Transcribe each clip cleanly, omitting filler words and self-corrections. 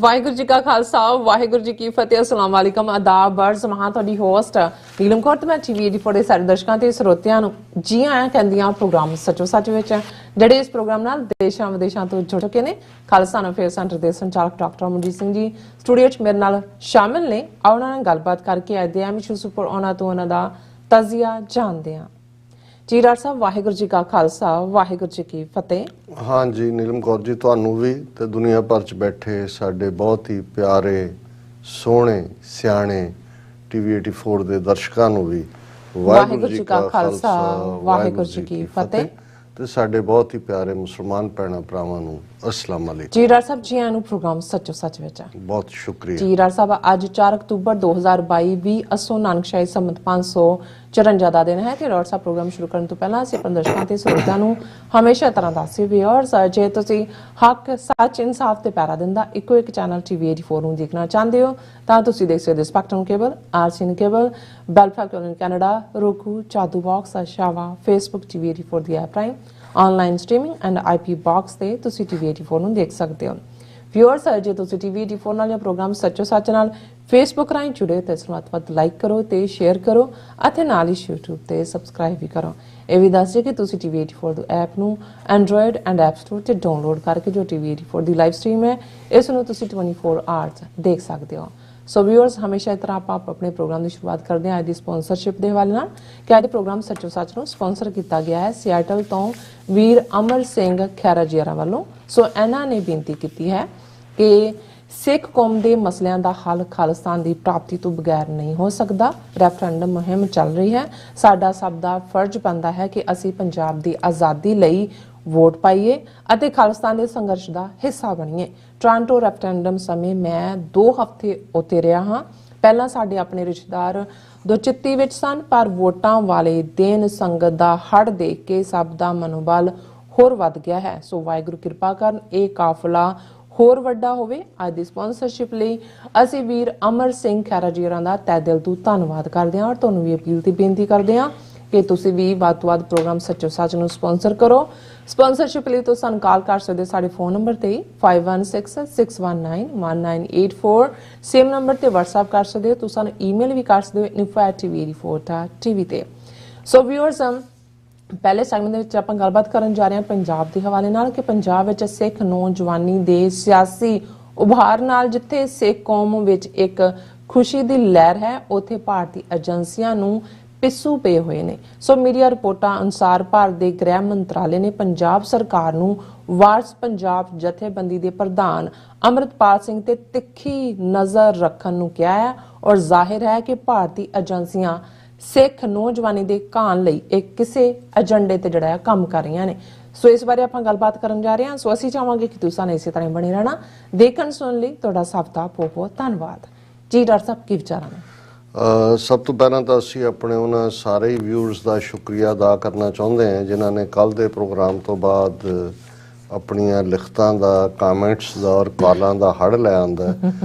ਵਾਹਿਗੁਰੂ ਜੀ ਕਾ ਖਾਲਸਾ ਵਾਹਿਗੁਰੂ ਜੀ ਕੀ ਫਤਿਹ। अस्सलाम वालेकुम आदाब बर्ज महा ਤੁਹਾਡੀ ਹੋਸਟ ਨੀਲਮ ਕੌਰ ਤੇ ਮੈਂ ਟੀਵੀ 84 ਦੇ ਸਾਰੇ ਦਰਸ਼ਕਾਂ ਤੇ ਸਰੋਤਿਆਂ ਨੂੰ ਜੀ ਆਇਆਂ ਕਹਿੰਦੀਆਂ ਪ੍ਰੋਗਰਾਮ ਸੱਚੋ ਸੱਚ ਵਿੱਚ ਜਿਹੜੇ ਇਸ ਪ੍ਰੋਗਰਾਮ ਨਾਲ ਦੇਸ਼ਾਂ ਵਿਦੇਸ਼ਾਂ ਤੋਂ ਜੁੜ ਚੁੱਕੇ ਨੇ। ਖਾਲਸਾ ਅਫੇਅਰ ਸੈਂਟਰ ਦੇ ਸੰਚਾਲਕ ਡਾਕਟਰ ਮਨਜੀਤ ਸਿੰਘ ਜੀ ਸਟੂਡੀਓ 'ਚ ਮੇਰੇ ਨਾਲ ਸ਼ਾਮਿਲ ਨੇ। ਆਓ ਉਹਨਾਂ ਨਾਲ ਗੱਲਬਾਤ ਕਰਕੇ ਅੱਜ ਦੇ ਅਹਿਮ ਇਸ਼ੂਜ਼ ਉੱਪਰ ਉਹਨਾਂ ਤੋਂ ਉਹਨਾਂ ਦਾ ਤਜ਼ੀਆ ਜਾਣਦੇ ਹਾਂ। जी डॉक्टर साहब वाहिगुरू जी का खालसा वाहिगुरू जी की फतेह। हाँ जी नीलम कौर जी तुहानू भी ते दुनिया भर च बैठे साडे बहुत ही प्यारे सोहणे सियाणे टीवी 84 दे दर्शकां नू भी वाहिगुरू जी का खालसा वाहिगुरू जी की फतेह ते साडे बहुत ही प्यारे मुसलमान भैणां भरावां नू अस्सलाम वालेकुम। जी डॉक्टर साहब जी आनू प्रोग्राम सच्चो सच विच बहुत शुक्रिया जी डॉक्टर साहब। अज 4 अक्तूबर 2022 भी असो नानकशाही संमत 554 ਦਾ ਦਿਨ ਹੈ ਤੇ ਡਾਕਟਰ ਸਾਹਿਬ ਪ੍ਰੋਗਰਾਮ ਸ਼ੁਰੂ ਕਰਨ ਤੋਂ ਪਹਿਲਾਂ ਅਸੀਂ ਆਪਣੇ ਦਰਸ਼ਕਾਂ ਤੇ ਸਰੋਤਿਆਂ ਨੂੰ ਹਮੇਸ਼ਾ ਤਰ੍ਹਾਂ ਦੱਸਦੇ ਵੀ ਔਰ ਜੇ ਤੁਸੀਂ ਹੱਕ ਸੱਚ ਇਨਸਾਫ ਤੇ ਪੈਰਾ ਦਿੰਦਾ ਇੱਕੋ ਇੱਕ ਚੈਨਲ ਟੀਵੀ 84 ਨੂੰ ਦੇਖਣਾ ਚਾਹੁੰਦੇ ਹੋ ਤਾਂ ਤੁਸੀਂ ਦੇਖ ਸਕਦੇ ਹੋ ਸਪੈਕਟਰਮ ਕੇਬਲ, ਆਰਸੀਐਨ ਕੇਬਲ, ਬੈਲਫੈਕਟਰ ਕੈਨੇਡਾ, roku, ਚਾਦੂ ਬਾਕਸ, ਸ਼ਾਵਾ, ਫੇਸਬੁੱਕ ਟੀਵੀ 84 ਦੀ ਐਪ ਰਾਹੀਂ online streaming and IP box से तुसी TV 84 ਨੂੰ ਦੇਖ ਸਕਦੇ ਹੋ। व्यूअर्स ਜੇ ਤੁਸੀਂ TV 84 ਨਾਲ ਜਾਂ ਪ੍ਰੋਗਰਾਮ ਸੱਚੋ ਸੱਚ ਨਾਲ ਫੇਸਬੁੱਕ ਰਾਹੀਂ ਜੁੜੇ ਤੇ ਇਸ ਨੂੰ ਵੱਧ ਲਾਈਕ ਕਰੋ ਤੇ ਸ਼ੇਅਰ ਕਰੋ ਅਤੇ ਨਾਲ ਹੀ YouTube ਤੇ ਸਬਸਕ੍ਰਾਈਬ ਵੀ ਕਰੋ। ਇਹ ਵੀ ਦੱਸ ਦਿਓ ਕਿ ਤੁਸੀਂ TV 84 ਦੇ ਐਪ ਨੂੰ Android ਐਂਡ App Store ਤੇ ਡਾਊਨਲੋਡ ਕਰਕੇ ਜੋ TV 84 ਦੀ ਲਾਈਵ ਸਟ੍ਰੀਮ ਹੈ ਇਸ ਨੂੰ ਤੁਸੀਂ 24 ਆਵਰਸ ਦੇਖ ਸਕਦੇ ਹੋ। ਸੋ ਵਿਊਅਰਸ ਹਮੇਸ਼ਾ ਤਰ੍ਹਾਂ ਆਪਾਂ ਆਪਣੇ ਪ੍ਰੋਗਰਾਮ ਦੀ ਸ਼ੁਰੂਆਤ ਕਰਦੇ ਹਾਂ ਅੱਜ ਦੀ ਸਪਾਂਸਰਸ਼ਿਪ ਦੇ ਹਵਾਲੇ ਨਾਲ ਕਿ ਅੱਜ ਪ੍ਰੋਗਰਾਮ ਸੱਚੋ ਸੱਚ ਨੂੰ ਸਪਾਂਸਰ ਕੀਤਾ ਗਿਆ ਹੈ ਸਿਆਟਲ ਤੋਂ ਵੀਰ ਅਮਰ ਸਿੰਘ ਖੈਰਾ ਜੀਰਾ ਵੱਲੋਂ। ਸੋ ਇਹਨਾਂ ਨੇ ਬੇਨਤੀ ਕੀਤੀ ਹੈ ਕਿ ਸਿੱਖ ਕੌਮ ਦੇ ਮਸਲਿਆਂ ਦਾ ਹੱਲ ਖਾਲਿਸਤਾਨ ਦੀ ਪ੍ਰਾਪਤੀ ਤੋਂ ਬਗੈਰ ਨਹੀਂ ਹੋ ਸਕਦਾ। ਰੈਫਰੈਂਡਮ ਮੁਹਿੰਮ ਚੱਲ ਰਹੀ ਹੈ, ਸਾਡਾ ਸਭ ਦਾ ਫਰਜ਼ ਬਣਦਾ ਹੈ ਕਿ ਅਸੀਂ ਪੰਜਾਬ ਦੀ ਆਜ਼ਾਦੀ ਲਈ ਵੋਟ ਪਾਈਏ ਅਤੇ ਖਾਲਿਸਤਾਨ ਦੇ ਸੰਘਰਸ਼ ਦਾ ਹਿੱਸਾ ਬਣੀਏ। ਟੋਰਾਂਟੋ ਰੈਫਰੈਂਡਮ ਸਮੇਂ ਮੈਂ 2 ਹਫ਼ਤੇ ਉੱਥੇ ਰਿਹਾ ਹਾਂ। ਪਹਿਲਾਂ ਸਾਡੇ ਆਪਣੇ ਰਿਸ਼ਤੇਦਾਰ ਦੁਚਿੱਤੀ ਵਿੱਚ ਸਨ ਪਰ ਵੋਟਾਂ ਵਾਲੇ ਦਿਨ ਸੰਗਤ ਦਾ ਹੜ ਦੇਖ ਕੇ ਸਭ ਦਾ ਮਨੋਬਲ ਹੋਰ ਵੱਧ ਗਿਆ ਹੈ। ਸੋ ਵਾਹਿਗੁਰੂ ਕਿਰਪਾ ਕਰਨ ਇਹ ਕਾਫਲਾ ਹੋਰ ਵੱਡਾ ਹੋਵੇ। ਅੱਜ ਦੀ ਸਪਾਂਸਰਸ਼ਿਪ ਲਈ ਅਸੀਂ ਵੀਰ ਅਮਰ ਸਿੰਘ ਖੈਰਾ ਜੀਰਾਂ ਦਾ ਤਹਿ ਦਿਲ ਤੋਂ ਧੰਨਵਾਦ ਕਰਦੇ ਹਾਂ ਔਰ ਤੁਹਾਨੂੰ ਵੀ ਅਪੀਲ ਤੇ ਬੇਨਤੀ ਕਰਦੇ ਹਾਂ ਕਿ ਤੁਸੀਂ ਵੀ ਵੱਧ ਤੋਂ ਵੱਧ ਪ੍ਰੋਗਰਾਮ ਸੱਚੋ ਸੱਚ ਨੂੰ ਸਪਾਂਸਰ ਕਰੋ। ਸਪਾਂਸਰਸ਼ਿਪ ਲਈ ਤੁਸੀਂ ਸਾਨੂੰ ਕਾਲ ਕਰ ਸਕਦੇ ਸਾਡੇ ਫੋਨ ਨੰਬਰ ਤੇ 5166191984 ਸੇਮ ਨੰਬਰ ਤੇ WhatsApp ਕਰ ਸਕਦੇ ਹੋ। ਤੁਸੀਂ ਸਾਨੂੰ ਈਮੇਲ ਵੀ ਕਰ ਸਕਦੇ ਹੋ info@tv84.tv ਤੇ। ਸੋ ਵਿਊਅਰਸ ਪਹਿਲੇ ਸੈਗਮੈਂਟ ਦੇ ਵਿੱਚ ਆਪਾਂ ਗੱਲਬਾਤ ਕਰਨ ਜਾ ਰਹੇ ਹਾਂ ਪੰਜਾਬ ਦੇ ਹਵਾਲੇ ਨਾਲ ਕਿ ਪੰਜਾਬ ਵਿੱਚ ਸਿੱਖ ਨੌਜਵਾਨੀ ਦੇ ਸਿਆਸੀ ਉਭਾਰ ਨਾਲ ਜਿੱਥੇ ਸਿੱਖ ਕੌਮ ਵਿੱਚ ਇੱਕ ਖੁਸ਼ੀ ਦੀ ਲਹਿਰ ਹੈ ਉੱਥੇ ਭਾਰਤੀ ਏਜੰਸੀਆਂ ਨੂੰ ਪਿੱਸੂ ਪਏ ਹੋਏ ਨੇ। ਸੋ ਮੀਡੀਆ ਰਿਪੋਰਟਾਂ ਅਨੁਸਾਰ ਭਾਰਤ ਦੇ ਗ੍ਰਹਿ ਮੰਤਰਾਲੇ ਨੇ ਪੰਜਾਬ ਸਰਕਾਰ ਨੂੰ ਵਾਰਸ ਪੰਜਾਬ ਜਥੇਬੰਦੀ ਦੇ ਪ੍ਰਧਾਨ ਅੰਮ੍ਰਿਤਪਾਲ ਸਿੰਘ ਤੇ ਤਿੱਖੀ ਨਜ਼ਰ ਰੱਖਣ ਨੂੰ ਕਿਹਾ ਹੈ ਔਰ ਜ਼ਾਹਿਰ ਹੈ ਕਿ ਭਾਰਤੀ ਏਜੰਸੀਆਂ ਸਿੱਖ ਨੌਜਵਾਨੀ ਦੇ ਕਾਨ ਲਈ ਇੱਕ ਕਿਸੇ ਏਜੰਡੇ ਤੇ ਜਿਹੜਾ ਕੰਮ ਕਰ ਰਹੀਆਂ ਨੇ। ਸੋ ਇਸ ਬਾਰੇ ਆਪਾਂ ਗੱਲਬਾਤ ਕਰਨ ਜਾ ਰਹੇ ਹਾਂ। ਸੋ ਅਸੀਂ ਚਾਹਾਂਗੇ ਕਿ ਤੁਸੀਂ ਇਸੇ ਤਰ੍ਹਾਂ ਬਣੇ ਰਹਿਣਾ। ਦੇਖਣ ਸੁਣਨ ਲਈ ਤੁਹਾਡਾ ਸਭ ਦਾ ਬਹੁਤ ਬਹੁਤ ਧੰਨਵਾਦ। ਜੀ ਡਾਕਟਰ ਸਾਹਿਬ ਕੀ ਵਿਚਾਰਾਂ ਨੇ? ਸਭ ਤੋਂ ਪਹਿਲਾਂ ਤਾਂ ਅਸੀਂ ਆਪਣੇ ਉਹਨਾਂ ਸਾਰੇ ਹੀ ਵਿਊਅਰਸ ਦਾ ਸ਼ੁਕਰੀਆ ਅਦਾ ਕਰਨਾ ਚਾਹੁੰਦੇ ਹਾਂ ਜਿਨ੍ਹਾਂ ਨੇ ਕੱਲ੍ਹ ਦੇ ਪ੍ਰੋਗਰਾਮ ਤੋਂ ਬਾਅਦ ਆਪਣੀਆਂ ਲਿਖਤਾਂ ਦਾ, ਕਾਮੈਂਟਸ ਦਾ ਔਰ ਕਾਲਾਂ ਦਾ ਹੜ੍ਹ ਲੈ ਆਂਦਾ।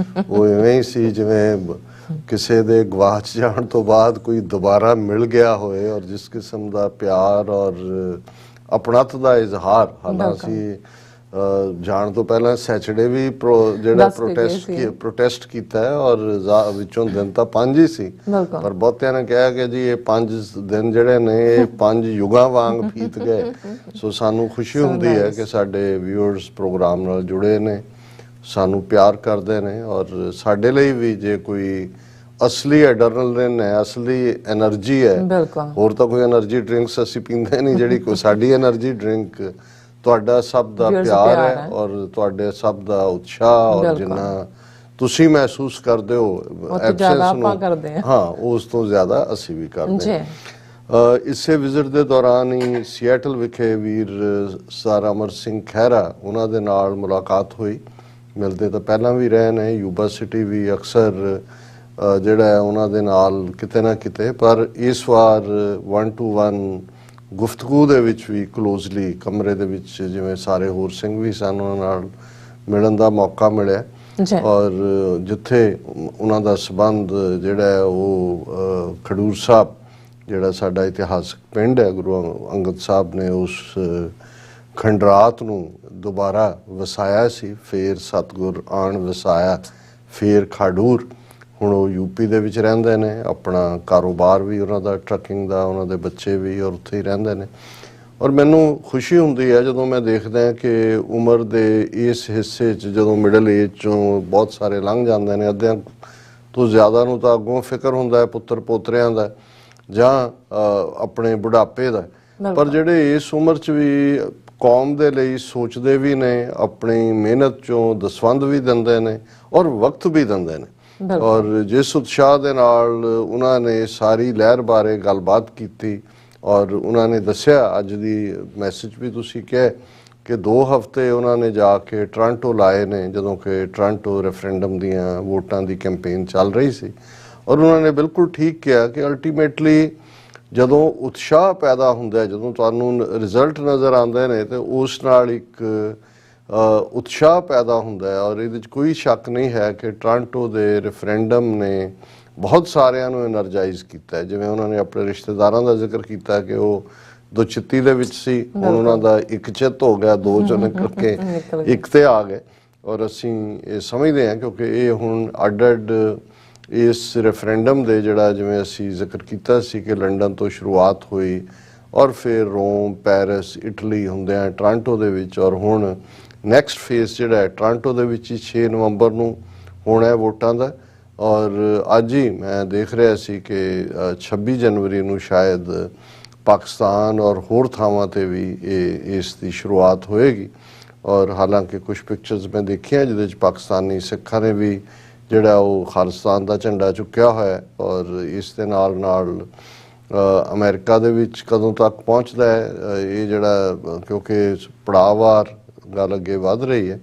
ਉਹ ਇਵੇਂ ਹੀ ਸੀ ਜਿਵੇਂ ਕਿਸੇ ਦੇ ਗਵਾਚ ਜਾਣ ਤੋਂ ਬਾਅਦ ਕੋਈ ਦੁਬਾਰਾ ਮਿਲ ਗਿਆ ਹੋਏ ਔਰ ਜਿਸ ਕਿਸਮ ਦਾ ਪਿਆਰ ਔਰ ਆਪਣਤ ਦਾ ਇਜ਼ਹਾਰ। ਹਾਲਾਂਕਿ ਜਾਣ ਤੋਂ ਪਹਿਲਾਂ ਸੈਚਰਡੇ ਵੀ ਜਿਹੜਾ ਪ੍ਰੋਟੈਸਟ ਕੀਤਾ ਹੈ ਔਰ ਵਿੱਚੋਂ ਦਿਨ ਤਾਂ 5 ਹੀ ਸੀ ਪਰ ਬਹੁਤਿਆਂ ਨੇ ਕਿਹਾ ਕਿ ਜੀ ਇਹ 5 ਦਿਨ ਜਿਹੜੇ ਨੇ ਇਹ 5 ਯੁਗਾਂ ਵਾਂਗ ਬੀਤ ਗਏ। ਸੋ ਸਾਨੂੰ ਖੁਸ਼ੀ ਹੁੰਦੀ ਹੈ ਕਿ ਸਾਡੇ ਵਿਊਅਰਸ ਪ੍ਰੋਗਰਾਮ ਨਾਲ ਜੁੜੇ ਨੇ, ਸਾਨੂੰ ਪਿਆਰ ਕਰਦੇ ਨੇ ਔਰ ਸਾਡੇ ਲਈ ਵੀ ਜੇ ਕੋਈ ਅਸਲੀ ਐਡਰਨਲਿਨ ਹੈ, ਅਸਲੀ એનર્ਜੀ ਹੈ, ਹੋਰ ਤਾਂ ਕੋਈ એનર્ਜੀ ਡਰਿੰਕਸ ਅਸੀਂ ਪੀਂਦੇ ਨਹੀਂ ਜਿਹੜੀ ਕੋਈ ਸਾਡੀ એનર્ਜੀ ਡਰਿੰਕ ਤੁਹਾਡਾ ਸਭ ਦਾ ਪਿਆਰ ਹੈ ਔਰ ਤੁਹਾਡੇ ਸਭ ਦਾ ਉਤਸ਼ਾਹ ਔਰ ਜਿੰਨਾ ਤੁਸੀਂ ਮਹਿਸੂਸ ਕਰਦੇ ਹੋ ਐਬਸੈਂਸ ਨੂੰ ਹਾਂ ਉਸ ਤੋਂ ਜ਼ਿਆਦਾ ਅਸੀਂ ਵੀ ਕਰਦੇ ਹਾਂ। ਇਸੇ ਵਿਜ਼ਿਟ ਦੇ ਦੌਰਾਨ ਹੀ ਸਿਐਟਲ ਵਿਖੇ ਵੀਰ ਸਰ ਅਮਰ ਸਿੰਘ ਖਹਿਰਾ ਉਹਨਾਂ ਦੇ ਨਾਲ ਮੁਲਾਕਾਤ ਹੋਈ। ਮਿਲਦੇ ਤਾਂ ਪਹਿਲਾਂ ਵੀ ਰਹੇ ਨੇ, ਯੂਬਾ ਸਿਟੀ ਵੀ ਅਕਸਰ ਜਿਹੜਾ ਹੈ ਉਹਨਾਂ ਦੇ ਨਾਲ ਕਿਤੇ ਨਾ ਕਿਤੇ, ਪਰ ਇਸ ਵਾਰ 1-to-1 ਗੁਫ਼ਤਗੂ ਦੇ ਵਿੱਚ ਵੀ ਕਲੋਜ਼ਲੀ ਕਮਰੇ ਦੇ ਵਿੱਚ ਜਿਵੇਂ ਸਾਰੇ ਹੋਰ ਸਿੰਘ ਵੀ ਸਨ ਉਹਨਾਂ ਨਾਲ ਮਿਲਣ ਦਾ ਮੌਕਾ ਮਿਲਿਆ ਔਰ ਜਿੱਥੇ ਉਹਨਾਂ ਦਾ ਸਬੰਧ ਜਿਹੜਾ ਹੈ ਉਹ ਖਡੂਰ ਸਾਹਿਬ ਜਿਹੜਾ ਸਾਡਾ ਇਤਿਹਾਸਕ ਪਿੰਡ ਹੈ ਗੁਰੂ ਅੰਗਦ ਸਾਹਿਬ ਨੇ ਉਸ ਖੰਡਰਾਤ ਨੂੰ ਦੁਬਾਰਾ ਵਸਾਇਆ ਸੀ, ਫਿਰ ਸਤਿਗੁਰ ਆਣ ਵਸਾਇਆ, ਫਿਰ ਖਾਡੂਰ। ਹੁਣ ਉਹ ਯੂਪੀ ਦੇ ਵਿੱਚ ਰਹਿੰਦੇ ਨੇ, ਆਪਣਾ ਕਾਰੋਬਾਰ ਵੀ ਉਹਨਾਂ ਦਾ ਟਰੱਕਿੰਗ ਦਾ, ਉਹਨਾਂ ਦੇ ਬੱਚੇ ਵੀ ਔਰ ਉੱਥੇ ਹੀ ਰਹਿੰਦੇ ਨੇ। ਔਰ ਮੈਨੂੰ ਖੁਸ਼ੀ ਹੁੰਦੀ ਹੈ ਜਦੋਂ ਮੈਂ ਦੇਖਦਾ ਕਿ ਉਮਰ ਦੇ ਇਸ ਹਿੱਸੇ 'ਚ ਜਦੋਂ ਮਿਡਲ ਏਜ 'ਚੋਂ ਬਹੁਤ ਸਾਰੇ ਲੰਘ ਜਾਂਦੇ ਨੇ, ਅੱਧਿਆਂ ਤੋਂ ਜ਼ਿਆਦਾ ਨੂੰ ਤਾਂ ਅੱਗੋਂ ਫਿਕਰ ਹੁੰਦਾ ਹੈ ਪੁੱਤਰ ਪੋਤਰਿਆਂ ਦਾ ਜਾਂ ਆਪਣੇ ਬੁਢਾਪੇ ਦਾ, ਪਰ ਜਿਹੜੇ ਇਸ ਉਮਰ 'ਚ ਵੀ ਕੌਮ ਦੇ ਲਈ ਸੋਚਦੇ ਵੀ ਨੇ, ਆਪਣੀ ਮਿਹਨਤ 'ਚੋਂ ਦਸਵੰਧ ਵੀ ਦਿੰਦੇ ਨੇ ਔਰ ਵਕਤ ਵੀ ਦਿੰਦੇ ਨੇ। ਔਰ ਜਿਸ ਉਤਸ਼ਾਹ ਦੇ ਨਾਲ ਉਹਨਾਂ ਨੇ ਸਾਰੀ ਲਹਿਰ ਬਾਰੇ ਗੱਲਬਾਤ ਕੀਤੀ ਔਰ ਉਹਨਾਂ ਨੇ ਦੱਸਿਆ, ਅੱਜ ਦੀ ਮੈਸੇਜ ਵੀ ਤੁਸੀਂ ਕਿਹਾ ਕਿ 2 ਹਫ਼ਤੇ ਉਹਨਾਂ ਨੇ ਜਾ ਕੇ ਟੋਰਾਂਟੋ ਲਾਏ ਨੇ, ਜਦੋਂ ਕਿ ਟੋਰਾਂਟੋ ਰੈਫਰੈਂਡਮ ਦੀਆਂ ਵੋਟਾਂ ਦੀ ਕੈਂਪੇਨ ਚੱਲ ਰਹੀ ਸੀ। ਔਰ ਉਹਨਾਂ ਨੇ ਬਿਲਕੁਲ ਠੀਕ ਕਿਹਾ ਕਿ ਅਲਟੀਮੇਟਲੀ ਜਦੋਂ ਉਤਸ਼ਾਹ ਪੈਦਾ ਹੁੰਦਾ, ਜਦੋਂ ਤੁਹਾਨੂੰ ਰਿਜ਼ਲਟ ਨਜ਼ਰ ਆਉਂਦੇ ਨੇ ਤੇ ਉਸ ਨਾਲ ਇੱਕ ਉਤਸ਼ਾਹ ਪੈਦਾ ਹੁੰਦਾ ਹੈ। ਔਰ ਇਹਦੇ 'ਚ ਕੋਈ ਸ਼ੱਕ ਨਹੀਂ ਹੈ ਕਿ ਟੋਰਾਂਟੋ ਦੇ ਰੈਫਰੈਂਡਮ ਨੇ ਬਹੁਤ ਸਾਰਿਆਂ ਨੂੰ ਐਨਰਜਾਈਜ਼ ਕੀਤਾ। ਜਿਵੇਂ ਉਹਨਾਂ ਨੇ ਆਪਣੇ ਰਿਸ਼ਤੇਦਾਰਾਂ ਦਾ ਜ਼ਿਕਰ ਕੀਤਾ ਕਿ ਉਹ ਦੁਚਿੱਤੀ ਦੇ ਵਿੱਚ ਸੀ, ਹੁਣ ਉਹਨਾਂ ਦਾ ਇੱਕ ਚਿੱਤ ਹੋ ਗਿਆ, 2 ਚੋਂ ਨਿਕਲ ਕੇ ਇੱਕ ਤੇ ਆ ਗਏ। ਔਰ ਅਸੀਂ ਇਹ ਸਮਝਦੇ ਹਾਂ ਕਿਉਂਕਿ ਇਹ ਹੁਣ ਅੱਡ-ਅੱਡ ਇਸ ਰੈਫਰੈਂਡਮ ਦੇ ਜਿਹੜਾ ਜਿਵੇਂ ਅਸੀਂ ਜ਼ਿਕਰ ਕੀਤਾ ਸੀ ਕਿ ਲੰਡਨ ਤੋਂ ਸ਼ੁਰੂਆਤ ਹੋਈ ਔਰ ਫਿਰ ਰੋਮ, ਪੈਰਿਸ, ਇਟਲੀ ਹੁੰਦਿਆਂ ਟੋਰਾਂਟੋ ਦੇ ਵਿੱਚ, ਔਰ ਹੁਣ ਨੈਕਸਟ ਫੇਜ਼ ਜਿਹੜਾ ਹੈ ਟੋਰਾਂਟੋ ਦੇ ਵਿੱਚ ਹੀ 6 ਨਵੰਬਰ ਨੂੰ ਹੋਣਾ ਹੈ ਵੋਟਾਂ ਦਾ। ਔਰ ਅੱਜ ਹੀ ਮੈਂ ਦੇਖ ਰਿਹਾ ਸੀ ਕਿ 26 ਜਨਵਰੀ ਨੂੰ ਸ਼ਾਇਦ ਪਾਕਿਸਤਾਨ ਔਰ ਹੋਰ ਥਾਵਾਂ 'ਤੇ ਵੀ ਇਸ ਦੀ ਸ਼ੁਰੂਆਤ ਹੋਏਗੀ। ਔਰ ਹਾਲਾਂਕਿ ਕੁਝ ਪਿਕਚਰਸ ਮੈਂ ਦੇਖੀਆਂ ਜਿਹਦੇ 'ਚ ਪਾਕਿਸਤਾਨੀ ਸਿੱਖਾਂ ਨੇ ਵੀ ਜਿਹੜਾ ਉਹ ਖਾਲਿਸਤਾਨ ਦਾ ਝੰਡਾ ਚੁੱਕਿਆ ਹੋਇਆ। ਔਰ ਇਸ ਦੇ ਨਾਲ ਨਾਲ ਅਮਰੀਕਾ ਦੇ ਵਿੱਚ ਕਦੋਂ ਤੱਕ ਪਹੁੰਚਦਾ ਹੈ ਇਹ ਜਿਹੜਾ, ਕਿਉਂਕਿ ਪੜਾਅਵਾਰ ਗੱਲ ਅੱਗੇ ਵੱਧ ਰਹੀ ਹੈ।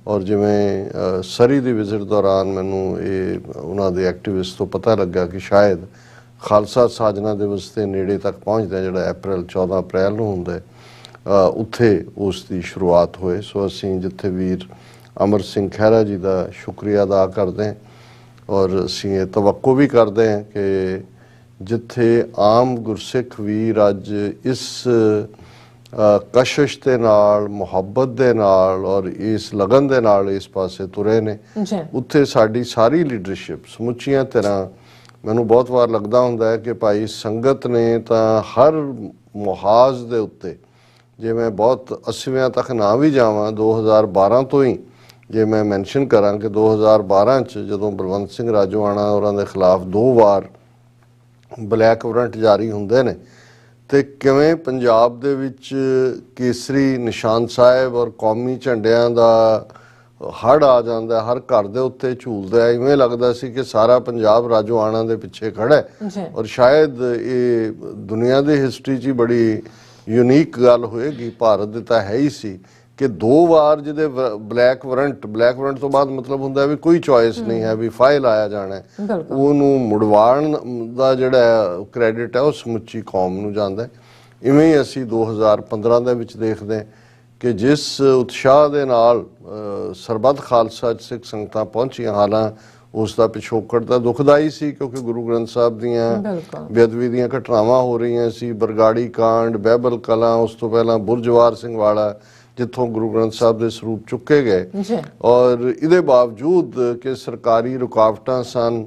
ਔਰ ਜਿਵੇਂ ਸਰੀ ਦੀ ਵਿਜ਼ਿਟ ਦੌਰਾਨ ਮੈਨੂੰ ਇਹ ਉਹਨਾਂ ਦੇ ਐਕਟਿਵਿਸਟ ਤੋਂ ਪਤਾ ਲੱਗਾ ਕਿ ਸ਼ਾਇਦ ਖਾਲਸਾ ਸਾਜਨਾ ਦਿਵਸ ਦੇ ਨੇੜੇ ਤੱਕ ਪਹੁੰਚਦਾ, ਜਿਹੜਾ 14 ਅਪ੍ਰੈਲ ਨੂੰ ਹੁੰਦਾ, ਉੱਥੇ ਉਸ ਦੀ ਸ਼ੁਰੂਆਤ ਹੋਏ। ਸੋ ਅਸੀਂ ਜਿੱਥੇ ਵੀਰ ਅਮਰ ਸਿੰਘ ਖਹਿਰਾ ਜੀ ਦਾ ਸ਼ੁਕਰੀਆ ਅਦਾ ਕਰਦੇ ਹਾਂ ਔਰ ਅਸੀਂ ਇਹ ਤਵੱਕੋ ਵੀ ਕਰਦੇ ਹਾਂ ਕਿ ਜਿੱਥੇ ਆਮ ਗੁਰਸਿੱਖ ਵੀਰ ਅੱਜ ਇਸ ਕਸ਼ਿਸ਼ ਦੇ ਨਾਲ, ਮੁਹੱਬਤ ਦੇ ਨਾਲ ਔਰ ਇਸ ਲਗਨ ਦੇ ਨਾਲ ਇਸ ਪਾਸੇ ਤੁਰੇ ਨੇ, ਉੱਥੇ ਸਾਡੀ ਸਾਰੀ ਲੀਡਰਸ਼ਿਪ ਸਮੁੱਚੀਆਂ ਤਰ੍ਹਾਂ ਮੈਨੂੰ ਬਹੁਤ ਵਾਰ ਲੱਗਦਾ ਹੁੰਦਾ ਹੈ ਕਿ ਭਾਈ ਸੰਗਤ ਨੇ ਤਾਂ ਹਰ ਮੁਹਾਜ਼ ਦੇ ਉੱਤੇ, ਜੇ ਮੈਂ ਬਹੁਤ 80ਵਿਆਂ ਤੱਕ ਨਾ ਵੀ ਜਾਵਾਂ, 2012 ਤੋਂ ਹੀ ਜੇ ਮੈਂ ਮੈਂਸ਼ਨ ਕਰਾਂ ਕਿ 2012 'ਚ ਜਦੋਂ ਬਲਵੰਤ ਸਿੰਘ ਰਾਜੋਆਣਾ ਉਹਨਾਂ ਦੇ ਖਿਲਾਫ 2 ਵਾਰ ਬਲੈਕ ਵਾਰੰਟ ਜਾਰੀ ਹੁੰਦੇ ਨੇ ਤੇ ਕਿਵੇਂ ਪੰਜਾਬ ਦੇ ਵਿੱਚ ਕੇਸਰੀ ਨਿਸ਼ਾਨ ਸਾਹਿਬ ਔਰ ਕੌਮੀ ਝੰਡਿਆਂ ਦਾ ਹੜ੍ਹ ਆ ਜਾਂਦਾ, ਹਰ ਘਰ ਦੇ ਉੱਤੇ ਝੂਲਦਾ। ਇਵੇਂ ਲੱਗਦਾ ਸੀ ਕਿ ਸਾਰਾ ਪੰਜਾਬ ਰਾਜੋਆਣਾ ਦੇ ਪਿੱਛੇ ਖੜਾ ਹੈ। ਔਰ ਸ਼ਾਇਦ ਇਹ ਦੁਨੀਆ ਦੀ ਹਿਸਟਰੀ 'ਚ ਹੀ ਬੜੀ ਯੂਨੀਕ ਗੱਲ ਹੋਏਗੀ, ਭਾਰਤ ਦੇ ਤਾਂ ਹੈ ਹੀ ਸੀ ਕਿ 2 ਵਾਰ ਜਿਹਦੇ ਬਲੈਕ ਵਾਰੰਟ ਤੋਂ ਬਾਅਦ ਮਤਲਬ ਹੁੰਦਾ ਵੀ ਕੋਈ ਚੋਇਸ ਨਹੀਂ ਹੈ, ਵੀ ਫਾਈਲ ਆਇਆ ਜਾਣਾ, ਉਹਨੂੰ ਮੁੜਵਾਉਣ ਦਾ ਜਿਹੜਾ ਕ੍ਰੈਡਿਟ ਹੈ ਉਹ ਸਮੁੱਚੀ ਕੌਮ ਨੂੰ ਜਾਂਦਾ। ਇਵੇਂ ਹੀ ਅਸੀਂ 2015 ਦੇ ਵਿੱਚ ਦੇਖਦੇ ਹਾਂ ਕਿ ਜਿਸ ਉਤਸ਼ਾਹ ਦੇ ਨਾਲ ਸਰਬੱਤ ਖਾਲਸਾ 'ਚ ਸਿੱਖ ਸੰਗਤਾਂ ਪਹੁੰਚੀਆਂ, ਹਾਲਾਂ ਉਸ ਦਾ ਪਿਛੋਕੜ ਤਾਂ ਦੁਖਦਾਈ ਸੀ ਕਿਉਂਕਿ ਗੁਰੂ ਗ੍ਰੰਥ ਸਾਹਿਬ ਦੀਆਂ ਬੇਅਦਬੀ ਦੀਆਂ ਘਟਨਾਵਾਂ ਹੋ ਰਹੀਆਂ ਸੀ, ਬਰਗਾੜੀ ਕਾਂਡ, ਬਹਿਬਲ ਕਲਾਂ, ਉਸ ਤੋਂ ਪਹਿਲਾਂ ਬੁਰਜਵਾਰ ਸਿੰਘ ਵਾਲਾ ਜਿੱਥੋਂ ਗੁਰੂ ਗ੍ਰੰਥ ਸਾਹਿਬ ਦੇ ਸਰੂਪ ਚੁੱਕੇ ਗਏ। ਔਰ ਇਹਦੇ ਬਾਵਜੂਦ ਕਿ ਸਰਕਾਰੀ ਰੁਕਾਵਟਾਂ ਸਨ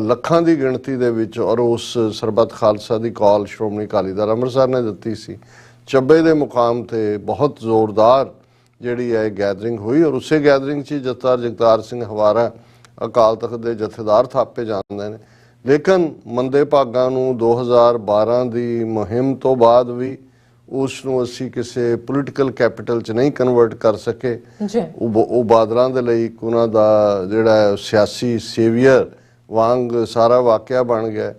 ਲੱਖਾਂ ਦੀ ਗਿਣਤੀ ਦੇ ਵਿੱਚ, ਔਰ ਉਸ ਸਰਬੱਤ ਖਾਲਸਾ ਦੀ ਕਾਲ ਸ਼੍ਰੋਮਣੀ ਅਕਾਲੀ ਦਲ ਅੰਮ੍ਰਿਤਸਰ ਨੇ ਦਿੱਤੀ ਸੀ, ਚੱਬੇ ਦੇ ਮੁਕਾਮ ਤੇ ਬਹੁਤ ਜ਼ੋਰਦਾਰ ਜਿਹੜੀ ਹੈ ਗੈਦਰਿੰਗ ਹੋਈ। ਔਰ ਉਸੇ ਗੈਦਰਿੰਗ 'ਚ ਜਥੇਦਾਰ ਜਗਤਾਰ ਸਿੰਘ ਹਵਾਰਾ ਅਕਾਲ ਤਖਤ ਦੇ ਜਥੇਦਾਰ ਥਾਪੇ ਜਾਂਦੇ ਨੇ। ਲੇਕਿਨ ਮੰਦੇ ਭਾਗਾਂ ਨੂੰ 2012 ਦੀ ਮੁਹਿੰਮ ਤੋਂ ਬਾਅਦ ਵੀ ਉਸ ਨੂੰ ਅਸੀਂ ਕਿਸੇ ਪੋਲੀਟੀਕਲ ਕੈਪੀਟਲ 'ਚ ਨਹੀਂ ਕਨਵਰਟ ਕਰ ਸਕੇ। ਉਹ ਬਾਦਲਾਂ ਦੇ ਲਈ ਉਹਨਾਂ ਦਾ ਜਿਹੜਾ ਸਿਆਸੀ ਸੇਵੀਅਰ ਵਾਂਗ ਸਾਰਾ ਵਾਕਿਆ ਬਣ ਗਿਆ।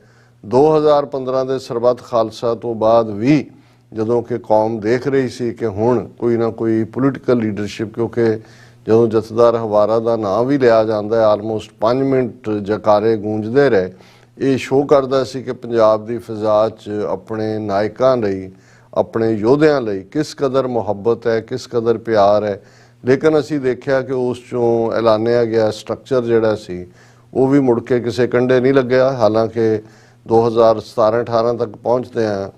2015 ਦੇ ਸਰਬੱਤ ਖਾਲਸਾ ਤੋਂ ਬਾਅਦ ਵੀ ਜਦੋਂ ਕਿ ਕੌਮ ਦੇਖ ਰਹੀ ਸੀ ਕਿ ਹੁਣ ਕੋਈ ਨਾ ਕੋਈ ਪੋਲੀਟੀਕਲ ਲੀਡਰਸ਼ਿਪ, ਕਿਉਂਕਿ ਜਦੋਂ ਜਥੇਦਾਰ ਹਵਾਰਾ ਦਾ ਨਾਂ ਵੀ ਲਿਆ ਜਾਂਦਾ ਹੈ ਆਲਮੋਸਟ 5 ਮਿੰਟ ਜਕਾਰੇ ਗੂੰਜਦੇ ਰਹੇ, ਇਹ ਸ਼ੋਅ ਕਰਦਾ ਸੀ ਕਿ ਪੰਜਾਬ ਦੀ ਫਿਜ਼ਾ 'ਚ ਆਪਣੇ ਨਾਇਕਾਂ ਲਈ, ਆਪਣੇ ਯੋਧਿਆਂ ਲਈ ਕਿਸ ਕਦਰ ਮੁਹੱਬਤ ਹੈ, ਕਿਸ ਕਦਰ ਪਿਆਰ ਹੈ। ਲੇਕਿਨ ਅਸੀਂ ਦੇਖਿਆ ਕਿ ਉਸ 'ਚੋਂ ਐਲਾਨਿਆ ਗਿਆ ਸਟਰਕਚਰ ਜਿਹੜਾ ਸੀ ਉਹ ਵੀ ਮੁੜ ਕੇ ਕਿਸੇ ਕੰਢੇ ਨਹੀਂ ਲੱਗਿਆ। ਹਾਲਾਂਕਿ 2017-18 ਤੱਕ ਪਹੁੰਚਦੇ ਹਾਂ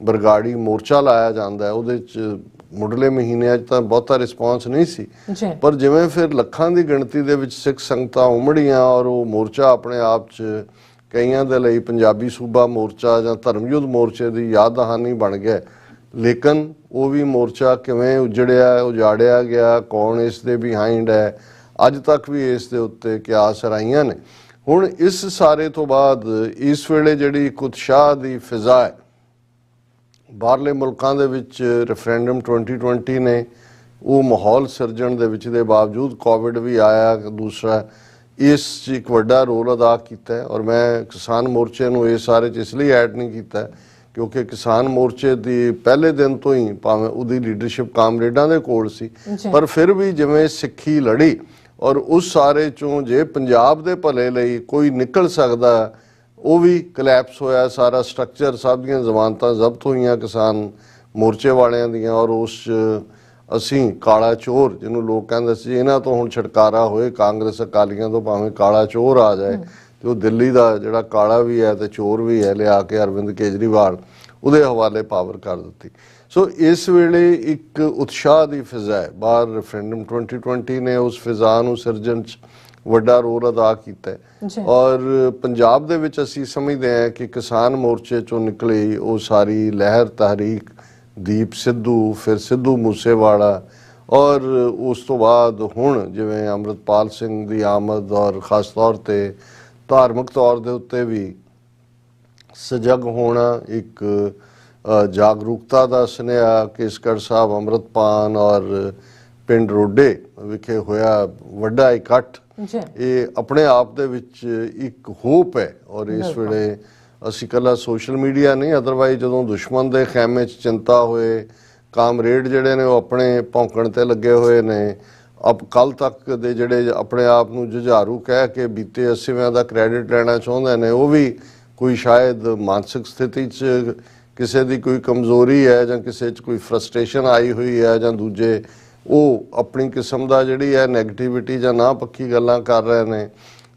ਬਰਗਾੜੀ ਮੋਰਚਾ ਲਾਇਆ ਜਾਂਦਾ, ਉਹਦੇ 'ਚ ਮੁੱਢਲੇ ਮਹੀਨਿਆਂ 'ਚ ਤਾਂ ਬਹੁਤਾ ਰਿਸਪੌਂਸ ਨਹੀਂ ਸੀ, ਜੀ ਪਰ ਜਿਵੇਂ ਫਿਰ ਲੱਖਾਂ ਦੀ ਗਿਣਤੀ ਦੇ ਵਿੱਚ ਸਿੱਖ ਸੰਗਤਾਂ ਉਮੜੀਆਂ ਔਰ ਉਹ ਮੋਰਚਾ ਆਪਣੇ ਆਪ 'ਚ ਕਈਆਂ ਦੇ ਲਈ ਪੰਜਾਬੀ ਸੂਬਾ ਮੋਰਚਾ ਜਾਂ ਧਰਮਯੁੱਧ ਮੋਰਚੇ ਦੀ ਯਾਦ ਦਹਾਨੀ ਬਣ ਗਿਆ। ਲੇਕਿਨ ਉਹ ਵੀ ਮੋਰਚਾ ਕਿਵੇਂ ਉਜਾੜਿਆ ਗਿਆ, ਕੌਣ ਇਸ ਦੇ ਬਿਹਾਈਂਡ ਹੈ, ਅੱਜ ਤੱਕ ਵੀ ਇਸ ਦੇ ਉੱਤੇ ਕਿਆਸ ਰਾਈਆਂ ਨੇ। ਹੁਣ ਇਸ ਸਾਰੇ ਤੋਂ ਬਾਅਦ ਇਸ ਵੇਲੇ ਜਿਹੜੀ ਇੱਕ ਉਤਸ਼ਾਹ ਦੀ ਫਿਜ਼ਾ ਹੈ ਬਾਹਰਲੇ ਮੁਲਕਾਂ ਦੇ ਵਿੱਚ, ਰੈਫਰੈਂਡਮ 2020 ਨੇ ਉਹ ਮਾਹੌਲ ਸਿਰਜਣ ਦੇ ਵਿੱਚ ਦੇ ਬਾਵਜੂਦ ਕੋਵਿਡ ਵੀ ਆਇਆ, ਦੂਸਰਾ ਇਸ 'ਚ ਇੱਕ ਵੱਡਾ ਰੋਲ ਅਦਾ ਕੀਤਾ ਹੈ। ਔਰ ਮੈਂ ਕਿਸਾਨ ਮੋਰਚੇ ਨੂੰ ਇਹ ਸਾਰੇ 'ਚ ਇਸ ਲਈ ਐਡ ਨਹੀਂ ਕੀਤਾ ਕਿਉਂਕਿ ਕਿਸਾਨ ਮੋਰਚੇ ਦੀ ਪਹਿਲੇ ਦਿਨ ਤੋਂ ਹੀ ਭਾਵੇਂ ਉਹਦੀ ਲੀਡਰਸ਼ਿਪ ਕਾਮਰੇਡਾਂ ਦੇ ਕੋਲ ਸੀ, ਪਰ ਫਿਰ ਵੀ ਜਿਵੇਂ ਸਿੱਖੀ ਲੜੀ ਔਰ ਉਸ ਸਾਰੇ 'ਚੋਂ ਜੇ ਪੰਜਾਬ ਦੇ ਭਲੇ ਲਈ ਕੋਈ ਨਿਕਲ ਸਕਦਾ, ਉਹ ਵੀ ਕਲੈਪਸ ਹੋਇਆ ਸਾਰਾ ਸਟਰਕਚਰ। ਸਭ ਦੀਆਂ ਜ਼ਮਾਨਤਾਂ ਜ਼ਬਤ ਹੋਈਆਂ ਕਿਸਾਨ ਮੋਰਚੇ ਵਾਲਿਆਂ ਦੀਆਂ, ਔਰ ਉਸ 'ਚ ਅਸੀਂ ਕਾਲਾ ਚੋਰ ਜਿਹਨੂੰ ਲੋਕ ਕਹਿੰਦੇ ਸੀ ਇਹਨਾਂ ਤੋਂ ਹੁਣ ਛੁਟਕਾਰਾ ਹੋਏ, ਕਾਂਗਰਸ ਅਕਾਲੀਆਂ ਤੋਂ ਭਾਵੇਂ ਕਾਲਾ ਚੋਰ ਆ ਜਾਏ ਤੇ ਉਹ ਦਿੱਲੀ ਦਾ ਜਿਹੜਾ ਕਾਲਾ ਵੀ ਹੈ ਤੇ ਚੋਰ ਵੀ ਹੈ ਲਿਆ ਕੇ ਅਰਵਿੰਦ ਕੇਜਰੀਵਾਲ ਉਹਦੇ ਹਵਾਲੇ ਪਾਵਰ ਕਰ ਦਿੱਤੀ। ਸੋ ਇਸ ਵੇਲੇ ਇੱਕ ਉਤਸ਼ਾਹ ਦੀ ਫਿਜ਼ਾ ਹੈ ਬਾਹਰ। ਰੈਫਰੈਂਡਮ 2020 ਨੇ ਉਸ ਫਿਜ਼ਾ ਨੂੰ ਸਿਰਜਣ 'ਚ ਵੱਡਾ ਰੋਲ ਅਦਾ ਕੀਤਾ ਹੈ। ਔਰ ਪੰਜਾਬ ਦੇ ਵਿੱਚ ਅਸੀਂ ਸਮਝਦੇ ਹਾਂ ਕਿ ਕਿਸਾਨ ਮੋਰਚੇ 'ਚੋਂ ਨਿਕਲੀ ਉਹ ਸਾਰੀ ਲਹਿਰ ਤਹਿਰੀਕ, ਦੀਪ ਸਿੱਧੂ, ਫਿਰ ਸਿੱਧੂ ਮੂਸੇਵਾਲਾ, ਔਰ ਉਸ ਤੋਂ ਬਾਅਦ ਹੁਣ ਜਿਵੇਂ ਅੰਮ੍ਰਿਤਪਾਲ ਸਿੰਘ ਦੀ ਆਮਦ, ਔਰ ਖਾਸ ਤੌਰ 'ਤੇ ਧਾਰਮਿਕ ਤੌਰ ਦੇ ਉੱਤੇ ਵੀ ਸਜਗ ਹੋਣਾ, ਇੱਕ ਜਾਗਰੂਕਤਾ ਦਾ ਸੁਨੇਹਾ ਕੇਸਗੜ੍ਹ ਸਾਹਿਬ, ਅੰਮ੍ਰਿਤਪਾਨ ਔਰ ਪਿੰਡ ਰੋਡੇ ਵਿਖੇ ਹੋਇਆ ਵੱਡਾ ਇਕੱਠ, ਇਹ ਆਪਣੇ ਆਪ ਦੇ ਵਿੱਚ ਇੱਕ ਹੋਪ ਹੈ। ਔਰ ਇਸ ਵੇਲੇ ਅਸੀਂ ਇਕੱਲਾ ਸੋਸ਼ਲ ਮੀਡੀਆ ਨਹੀਂ, ਅਦਰਵਾਈਜ਼ ਜਦੋਂ ਦੁਸ਼ਮਣ ਦੇ ਖੈਮੇ 'ਚ ਚਿੰਤਾ ਹੋਏ, ਕਾਮਰੇਡ ਜਿਹੜੇ ਨੇ ਉਹ ਆਪਣੇ ਭੌਂਕਣ ਤੇ ਲੱਗੇ ਹੋਏ ਨੇ, ਅਬ ਕੱਲ ਤੱਕ ਦੇ ਜਿਹੜੇ ਆਪਣੇ ਆਪ ਨੂੰ ਜੁਝਾਰੂ ਕਹਿ ਕੇ ਬੀਤੇ 80ਵਿਆਂ ਦਾ ਕ੍ਰੈਡਿਟ ਲੈਣਾ ਚਾਹੁੰਦੇ ਨੇ, ਉਹ ਵੀ ਕੋਈ ਸ਼ਾਇਦ ਮਾਨਸਿਕ ਸਥਿਤੀ 'ਚ ਕਿਸੇ ਦੀ ਕੋਈ ਕਮਜ਼ੋਰੀ ਹੈ ਜਾਂ ਕਿਸੇ 'ਚ ਕੋਈ ਫਰਸਟ੍ਰੇਸ਼ਨ ਆਈ ਹੋਈ ਹੈ, ਜਾਂ ਦੂਜੇ ਉਹ ਆਪਣੀ ਕਿਸਮ ਦਾ ਜਿਹੜੀ ਹੈ ਨੈਗੇਟਿਵਿਟੀ ਜਾਂ ਨਾ ਪੱਕੀ ਗੱਲਾਂ ਕਰ ਰਹੇ ਨੇ।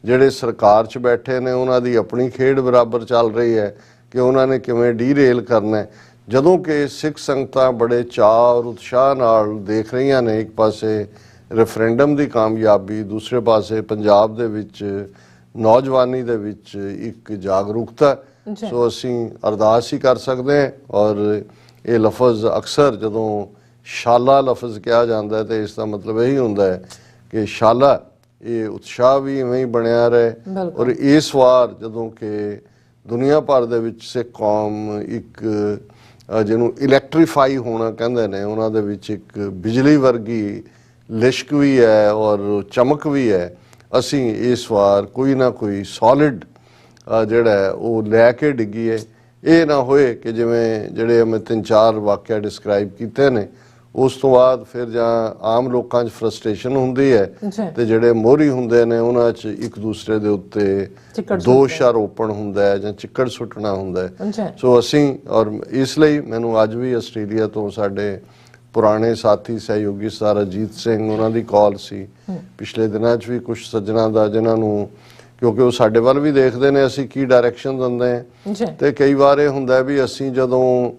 ਜਿਹੜੇ ਸਰਕਾਰ 'ਚ ਬੈਠੇ ਨੇ ਉਹਨਾਂ ਦੀ ਆਪਣੀ ਖੇਡ ਬਰਾਬਰ ਚੱਲ ਰਹੀ ਹੈ ਕਿ ਉਹਨਾਂ ਨੇ ਕਿਵੇਂ ਡੀਰੇਲ ਕਰਨਾ, ਜਦੋਂ ਕਿ ਸਿੱਖ ਸੰਗਤਾਂ ਬੜੇ ਚਾਅ ਔਰ ਉਤਸ਼ਾਹ ਨਾਲ ਦੇਖ ਰਹੀਆਂ ਨੇ। ਇੱਕ ਪਾਸੇ ਰੈਫਰੈਂਡਮ ਦੀ ਕਾਮਯਾਬੀ, ਦੂਸਰੇ ਪਾਸੇ ਪੰਜਾਬ ਦੇ ਵਿੱਚ ਨੌਜਵਾਨੀ ਦੇ ਵਿੱਚ ਇੱਕ ਜਾਗਰੂਕਤਾ। ਸੋ ਅਸੀਂ ਅਰਦਾਸ ਹੀ ਕਰ ਸਕਦੇ ਹਾਂ। ਔਰ ਇਹ ਲਫ਼ਜ਼ ਅਕਸਰ ਜਦੋਂ ਸ਼ਾਲਾ ਲਫ਼ਜ਼ ਕਿਹਾ ਜਾਂਦਾ ਤੇ ਇਸ ਦਾ ਮਤਲਬ ਇਹੀ ਹੁੰਦਾ ਹੈ ਕਿ ਸ਼ਾਲਾ ਇਹ ਉਤਸ਼ਾਹ ਵੀ ਇਵੇਂ ਹੀ ਬਣਿਆ ਰਹੇ। ਔਰ ਇਸ ਵਾਰ ਜਦੋਂ ਕਿ ਦੁਨੀਆ ਭਰ ਦੇ ਵਿੱਚ ਸਿੱਖ ਕੌਮ ਇੱਕ ਜਿਹਨੂੰ ਇਲੈਕਟ੍ਰੀਫਾਈ ਹੋਣਾ ਕਹਿੰਦੇ ਨੇ, ਉਹਨਾਂ ਦੇ ਵਿੱਚ ਇੱਕ ਬਿਜਲੀ ਵਰਗੀ ਲਿਸ਼ਕ ਵੀ ਹੈ ਔਰ ਚਮਕ ਵੀ ਹੈ। ਅਸੀਂ ਇਸ ਵਾਰ ਕੋਈ ਨਾ ਕੋਈ ਸੋਲਿਡ ਜਿਹੜਾ ਉਹ ਲੈ ਕੇ ਡਿੱਗੀਏ। ਇਹ ਨਾ ਹੋਏ ਕਿ ਜਿਵੇਂ ਜਿਹੜੇ ਮੈਂ 3-4 ਵਾਕਿਆ ਡਿਸਕ੍ਰਾਈਬ ਕੀਤੇ ਨੇ, ਉਸ ਤੋਂ ਬਾਅਦ ਫਿਰ ਜਾਂ ਆਮ ਲੋਕਾਂ 'ਚ ਫਰਸਟ੍ਰੇਸ਼ਨ ਹੁੰਦੀ ਹੈ ਤੇ ਜਿਹੜੇ ਮੋਹਰੀ ਹੁੰਦੇ ਨੇ ਉਹਨਾਂ 'ਚ ਇੱਕ ਦੂਸਰੇ ਦੇ ਉੱਤੇ ਦੋਸ਼ ਆਰੋਪਣ ਹੁੰਦਾ ਹੈ ਜਾਂ ਚਿੱਕੜ ਸੁੱਟਣਾ ਹੁੰਦਾ ਹੈ। ਸੋ ਅਸੀਂ ਔਰ ਇਸ ਲਈ ਮੈਨੂੰ ਅੱਜ ਵੀ ਆਸਟ੍ਰੇਲੀਆ ਤੋਂ ਸਾਡੇ ਪੁਰਾਣੇ ਸਾਥੀ ਸਹਿਯੋਗੀ ਸਰ ਅਜੀਤ ਸਿੰਘ, ਉਹਨਾਂ ਦੀ ਕਾਲ ਸੀ ਪਿਛਲੇ ਦਿਨਾਂ 'ਚ ਵੀ ਕੁਝ ਸੱਜਣਾ ਦਾ, ਜਿਨ੍ਹਾਂ ਨੂੰ ਕਿਉਂਕਿ ਉਹ ਸਾਡੇ ਵੱਲ ਵੀ ਦੇਖਦੇ ਨੇ ਅਸੀਂ ਕੀ ਡਾਇਰੈਕਸ਼ਨ ਦਿੰਦੇ ਹਾਂ। ਤੇ ਕਈ ਵਾਰ ਇਹ ਹੁੰਦਾ ਵੀ ਅਸੀਂ ਜਦੋਂ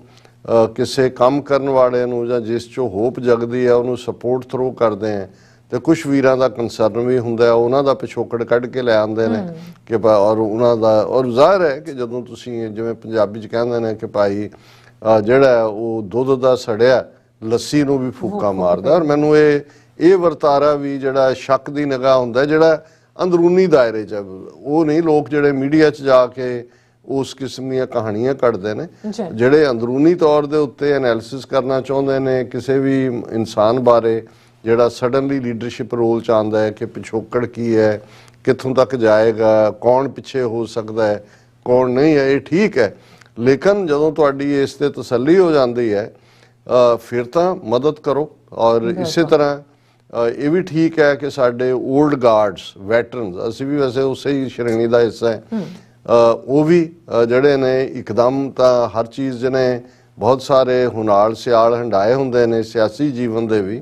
ਕਿਸੇ ਕੰਮ ਕਰਨ ਵਾਲੇ ਨੂੰ ਜਾਂ ਜਿਸ 'ਚੋਂ ਹੋਪ ਜਗਦੀ ਹੈ ਉਹਨੂੰ ਸਪੋਰਟ ਥਰੂ ਕਰਦੇ ਹਾਂ, ਤੇ ਕੁਝ ਵੀਰਾਂ ਦਾ ਕੰਸਰਨ ਵੀ ਹੁੰਦਾ, ਉਹਨਾਂ ਦਾ ਪਿਛੋਕੜ ਕੱਢ ਕੇ ਲੈ ਆਉਂਦੇ ਨੇ ਕਿ ਔਰ ਉਹਨਾਂ ਦਾ ਔਰ ਜ਼ਾਹਿਰ ਹੈ ਕਿ ਜਦੋਂ ਤੁਸੀਂ ਜਿਵੇਂ ਪੰਜਾਬੀ 'ਚ ਕਹਿੰਦੇ ਨੇ ਕਿ ਭਾਈ ਜਿਹੜਾ ਉਹ ਦੁੱਧ ਦਾ ਸੜਿਆ ਲੱਸੀ ਨੂੰ ਵੀ ਫੂਕਾ ਮਾਰਦਾ। ਔਰ ਮੈਨੂੰ ਇਹ ਵਰਤਾਰਾ ਵੀ ਜਿਹੜਾ ਸ਼ੱਕ ਦੀ ਨਿਗਾਹ ਹੁੰਦਾ, ਜਿਹੜਾ ਅੰਦਰੂਨੀ ਦਾਇਰੇ 'ਚ, ਉਹ ਨਹੀਂ ਲੋਕ ਜਿਹੜੇ ਮੀਡੀਆ 'ਚ ਜਾ ਕੇ ਉਸ ਕਿਸਮ ਦੀਆਂ ਕਹਾਣੀਆਂ ਕੱਢਦੇ ਨੇ। ਜਿਹੜੇ ਅੰਦਰੂਨੀ ਤੌਰ ਦੇ ਉੱਤੇ ਐਨਾਲਿਸਿਸ ਕਰਨਾ ਚਾਹੁੰਦੇ ਨੇ ਕਿਸੇ ਵੀ ਇਨਸਾਨ ਬਾਰੇ ਜਿਹੜਾ ਸਡਨਲੀ ਲੀਡਰਸ਼ਿਪ ਰੋਲ 'ਚ ਆਉਂਦਾ ਹੈ ਕਿ ਪਿਛੋਕੜ ਕੀ ਹੈ, ਕਿੱਥੋਂ ਤੱਕ ਜਾਏਗਾ, ਕੌਣ ਪਿੱਛੇ ਹੋ ਸਕਦਾ ਹੈ, ਕੌਣ ਨਹੀਂ ਹੈ, ਇਹ ਠੀਕ ਹੈ। ਲੇਕਿਨ ਜਦੋਂ ਤੁਹਾਡੀ ਇਸ 'ਤੇ ਤਸੱਲੀ ਹੋ ਜਾਂਦੀ ਹੈ ਫਿਰ ਤਾਂ ਮਦਦ ਕਰੋ। ਔਰ ਇਸੇ ਤਰ੍ਹਾਂ ਇਹ ਵੀ ਠੀਕ ਹੈ ਕਿ ਸਾਡੇ 올ਡ ਗਾਰਡਸ, ਵੈਟਰਨਸ, ਅਸੀਂ ਵੀ ਵੈਸੇ ਉਸੇ ਹੀ ਸ਼੍ਰੇਣੀ ਦਾ ਹਿੱਸਾ ਹੈ, ਉਹ ਵੀ ਜਿਹੜੇ ਨੇ ਇੱਕਦਮ ਤਾਂ ਹਰ ਚੀਜ਼ ਜਿਹਨੇ ਬਹੁਤ ਸਾਰੇ ਹੁਨਾਲ ਸਿਆਲ ਹੰਡਾਏ ਹੁੰਦੇ ਨੇ ਸਿਆਸੀ ਜੀਵਨ ਦੇ ਵੀ,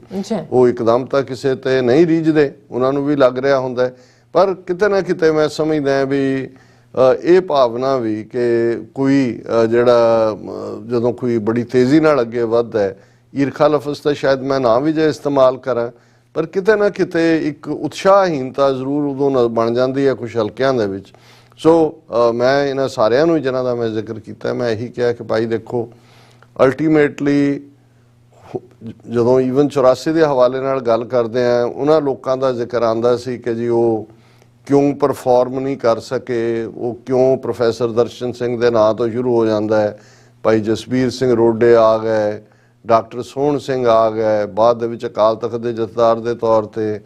ਉਹ ਇੱਕਦਮ ਤਾਂ ਕਿਸੇ ਤੇ ਨਹੀਂ ਰੀਝਦੇ, ਉਹਨਾਂ ਨੂੰ ਵੀ ਲੱਗ ਰਿਹਾ ਹੁੰਦਾ। ਪਰ ਕਿਤੇ ਨਾ ਕਿਤੇ ਮੈਂ ਸਮਝਦਾ ਵੀ ਇਹ ਭਾਵਨਾ ਵੀ ਕਿ ਕੋਈ ਜਿਹੜਾ ਜਦੋਂ ਕੋਈ ਬੜੀ ਤੇਜ਼ੀ ਨਾਲ ਅੱਗੇ ਵੱਧਦਾ ਹੈ, ਈਰਖਾ ਲਫ਼ਜ਼ ਤਾਂ ਸ਼ਾਇਦ ਮੈਂ ਨਾ ਵੀ ਜੇ ਇਸਤੇਮਾਲ ਕਰਾਂ, ਪਰ ਕਿਤੇ ਨਾ ਕਿਤੇ ਇੱਕ ਉਤਸ਼ਾਹਹੀਨਤਾ ਜ਼ਰੂਰ ਉਦੋਂ ਬਣ ਜਾਂਦੀ ਹੈ ਕੁਝ ਹਲਕਿਆਂ ਦੇ ਵਿੱਚ। ਸੋ ਮੈਂ ਇਹਨਾਂ ਸਾਰਿਆਂ ਨੂੰ ਜਿਨ੍ਹਾਂ ਦਾ ਮੈਂ ਜ਼ਿਕਰ ਕੀਤਾ, ਮੈਂ ਇਹੀ ਕਿਹਾ ਕਿ ਭਾਈ ਦੇਖੋ ਅਲਟੀਮੇਟਲੀ ਜਦੋਂ ਈਵਨ 84 ਦੇ ਹਵਾਲੇ ਨਾਲ ਗੱਲ ਕਰਦੇ ਆ, ਉਹਨਾਂ ਲੋਕਾਂ ਦਾ ਜ਼ਿਕਰ ਆਉਂਦਾ ਸੀ ਕਿ ਜੀ ਉਹ ਕਿਉਂ ਪਰਫਾਰਮ ਨਹੀਂ ਕਰ ਸਕੇ, ਉਹ ਕਿਉਂ ਪ੍ਰੋਫੈਸਰ ਦਰਸ਼ਨ ਸਿੰਘ ਦੇ ਨਾਂ ਤੋਂ ਸ਼ੁਰੂ ਹੋ ਜਾਂਦਾ ਹੈ, ਭਾਈ ਜਸਬੀਰ ਸਿੰਘ ਰੋਡੇ ਆ ਗਏ, ਡਾਕਟਰ ਸੋਹਣ ਸਿੰਘ ਆ ਗਏ, ਬਾਅਦ ਦੇ ਵਿੱਚ ਅਕਾਲ ਤਖਤ ਦੇ ਜਥੇਦਾਰ ਦੇ ਤੌਰ ਤੇ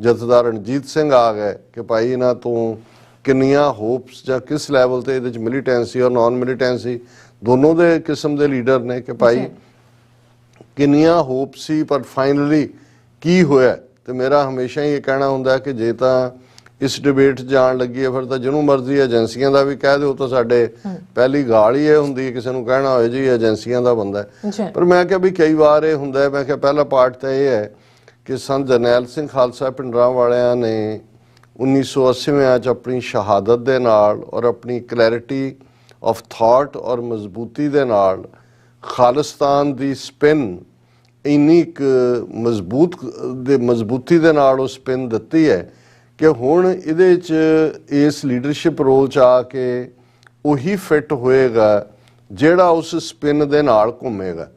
ਜਥੇਦਾਰ ਰਣਜੀਤ ਸਿੰਘ ਆ ਗਏ, ਕਿ ਭਾਈ ਇਹਨਾਂ ਤੋਂ ਕਿੰਨੀਆਂ ਹੋਪਸ ਜਾਂ ਕਿਸ ਲੈਵਲ ਤੇ ਇਹਦੇ ਚ ਮਿਲੀਟੈਂਸੀ ਔਰ ਨਾਨ ਮਿਲੀਟੈਂਸੀ ਦੋਨੋਂ ਦੇ ਕਿਸਮ ਦੇ ਲੀਡਰ ਨੇ, ਕਿ ਭਾਈ ਕਿੰਨੀਆਂ ਹੋਪ ਸੀ ਪਰ ਫਾਈਨਲੀ ਕੀ ਹੋਇਆ। ਤੇ ਮੇਰਾ ਹਮੇਸ਼ਾ ਹੀ ਇਹ ਕਹਿਣਾ ਹੁੰਦਾ ਕਿ ਜੇ ਤਾਂ ਇਸ ਡਿਬੇਟ 'ਚ ਜਾਣ ਲੱਗੀ ਹੈ ਫਿਰ ਤਾਂ ਜਿਹਨੂੰ ਮਰਜ਼ੀ ਏਜੰਸੀਆਂ ਦਾ ਵੀ ਕਹਿ ਦਿਓ, ਤਾਂ ਸਾਡੇ ਪਹਿਲੀ ਗਾਲ ਹੀ ਇਹ ਹੁੰਦੀ ਹੈ ਕਿਸੇ ਨੂੰ ਕਹਿਣਾ ਹੋਏ ਜੀ ਏਜੰਸੀਆਂ ਦਾ ਬੰਦਾ ਹੈ। ਪਰ ਮੈਂ ਕਿਹਾ ਵੀ ਕਈ ਵਾਰ ਇਹ ਹੁੰਦਾ, ਮੈਂ ਕਿਹਾ ਪਹਿਲਾ ਪਾਰਟ ਤਾਂ ਇਹ ਹੈ ਕਿ ਸੰਤ ਜਰਨੈਲ ਸਿੰਘ ਖਾਲਸਾ ਪਿੰਡਰਾਂ ਵਾਲਿਆਂ ਨੇ 1980 'ਚ ਆਪਣੀ ਸ਼ਹਾਦਤ ਦੇ ਨਾਲ ਔਰ ਆਪਣੀ ਕਲੈਰਿਟੀ ਆਫ ਥਾਟ ਔਰ ਮਜ਼ਬੂਤੀ ਦੇ ਨਾਲ ਖਾਲਿਸਤਾਨ ਦੀ ਸਪਿਨ ਇੰਨੀ ਮਜ਼ਬੂਤੀ ਦੇ ਨਾਲ ਉਹ ਸਪਿਨ ਦਿੱਤੀ ਹੈ ਕਿ ਹੁਣ ਇਹਦੇ 'ਚ ਇਸ ਲੀਡਰਸ਼ਿਪ ਰੋਲ 'ਚ ਆ ਕੇ ਉਹੀ ਫਿੱਟ ਹੋਏਗਾ ਜਿਹੜਾ ਉਸ ਸਪਿਨ ਦੇ ਨਾਲ ਘੁੰਮੇਗਾ।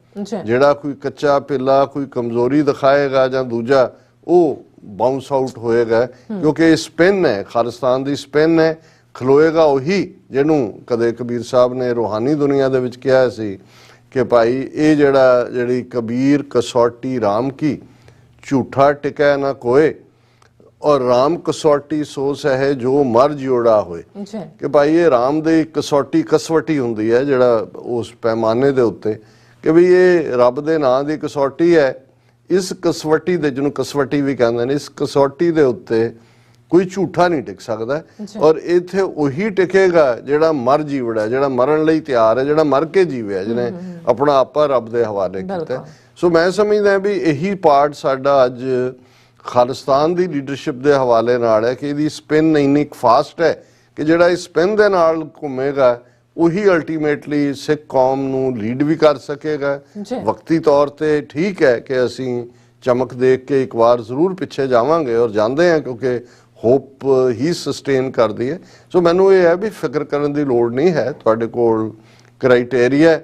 ਜਿਹੜਾ ਕੋਈ ਕੱਚਾ ਪਿੱਲਾ ਕੋਈ ਕਮਜ਼ੋਰੀ ਦਿਖਾਏਗਾ ਜਾਂ ਦੂਜਾ, ਉਹ ਬਾਉਂਸ ਆਊਟ ਹੋਏਗਾ, ਕਿਉਂਕਿ ਇਹ ਸਪਿਨ ਹੈ, ਖਾਲਿਸਤਾਨ ਦੀ ਸਪਿਨ ਹੈ। ਖਲੋਏਗਾ ਉਹੀ ਜਿਹਨੂੰ ਕਦੇ ਕਬੀਰ ਸਾਹਿਬ ਨੇ ਰੂਹਾਨੀ ਦੁਨੀਆ ਦੇ ਵਿੱਚ ਕਿਹਾ ਸੀ ਕਿ ਭਾਈ ਇਹ ਜਿਹੜੀ ਕਬੀਰ ਕਸੌਟੀ ਰਾਮ ਕੀ, ਝੂਠਾ ਟਿਕੈ ਨਾ ਕੋਏ ਔਰ ਰਾਮ ਕਸੌਟੀ ਸੋ ਸਹਿ ਜੋ ਮਰ ਜਿਉੜਾ ਹੋਏ। ਕਿ ਭਾਈ ਇਹ ਰਾਮ ਦੀ ਕਸੌਟੀ ਕਸਵਟੀ ਹੁੰਦੀ ਹੈ, ਜਿਹੜਾ ਉਸ ਪੈਮਾਨੇ ਦੇ ਉੱਤੇ ਕਿ ਵੀ ਇਹ ਰੱਬ ਦੇ ਨਾਂ ਦੀ ਕਸੌਟੀ ਹੈ। ਇਸ ਕਸਵਟੀ ਦੇ, ਜਿਹਨੂੰ ਕਸਵਟੀ ਵੀ ਕਹਿੰਦੇ ਨੇ, ਇਸ ਕਸੌਟੀ ਦੇ ਉੱਤੇ ਕੋਈ ਝੂਠਾ ਨਹੀਂ ਟਿਕ ਸਕਦਾ ਔਰ ਇੱਥੇ ਉਹੀ ਟਿਕੇਗਾ ਜਿਹੜਾ ਮਰ ਜੀਵੜਾ, ਜਿਹੜਾ ਮਰਨ ਲਈ ਤਿਆਰ ਹੈ, ਜਿਹੜਾ ਮਰ ਕੇ ਜੀਵਿਆ, ਜਿਹਨੇ ਆਪਣਾ ਆਪਾ ਰੱਬ ਦੇ ਹਵਾਲੇ ਕੀਤਾ। ਸੋ ਮੈਂ ਸਮਝਦਾ ਵੀ ਇਹੀ ਪਾਰਟ ਸਾਡਾ ਅੱਜ ਖਾਲਿਸਤਾਨ ਦੀ ਲੀਡਰਸ਼ਿਪ ਦੇ ਹਵਾਲੇ ਨਾਲ ਹੈ ਕਿ ਇਹਦੀ ਸਪਿਨ ਇੰਨੀ ਫਾਸਟ ਹੈ ਕਿ ਜਿਹੜਾ ਇਸ ਸਪਿਨ ਦੇ ਨਾਲ ਘੁੰਮੇਗਾ ਉਹੀ ਅਲਟੀਮੇਟਲੀ ਸਿੱਖ ਕੌਮ ਨੂੰ ਲੀਡ ਵੀ ਕਰ ਸਕੇਗਾ। ਵਕਤੀ ਤੌਰ ਤੇ ਠੀਕ ਹੈ ਕਿ ਅਸੀਂ ਚਮਕ ਦੇਖ ਕੇ ਇੱਕ ਵਾਰ ਜ਼ਰੂਰ ਪਿੱਛੇ ਜਾਵਾਂਗੇ ਔਰ ਜਾਂਦੇ ਹਾਂ, ਕਿਉਂਕਿ ਹੋਪ ਹੀ ਸਸਟੇਨ ਕਰਦੀ ਹੈ। ਸੋ ਮੈਨੂੰ ਇਹ ਹੈ ਵੀ ਫਿਕਰ ਕਰਨ ਦੀ ਲੋੜ ਨਹੀਂ ਹੈ, ਤੁਹਾਡੇ ਕੋਲ ਕ੍ਰਾਈਟੇਰੀਆ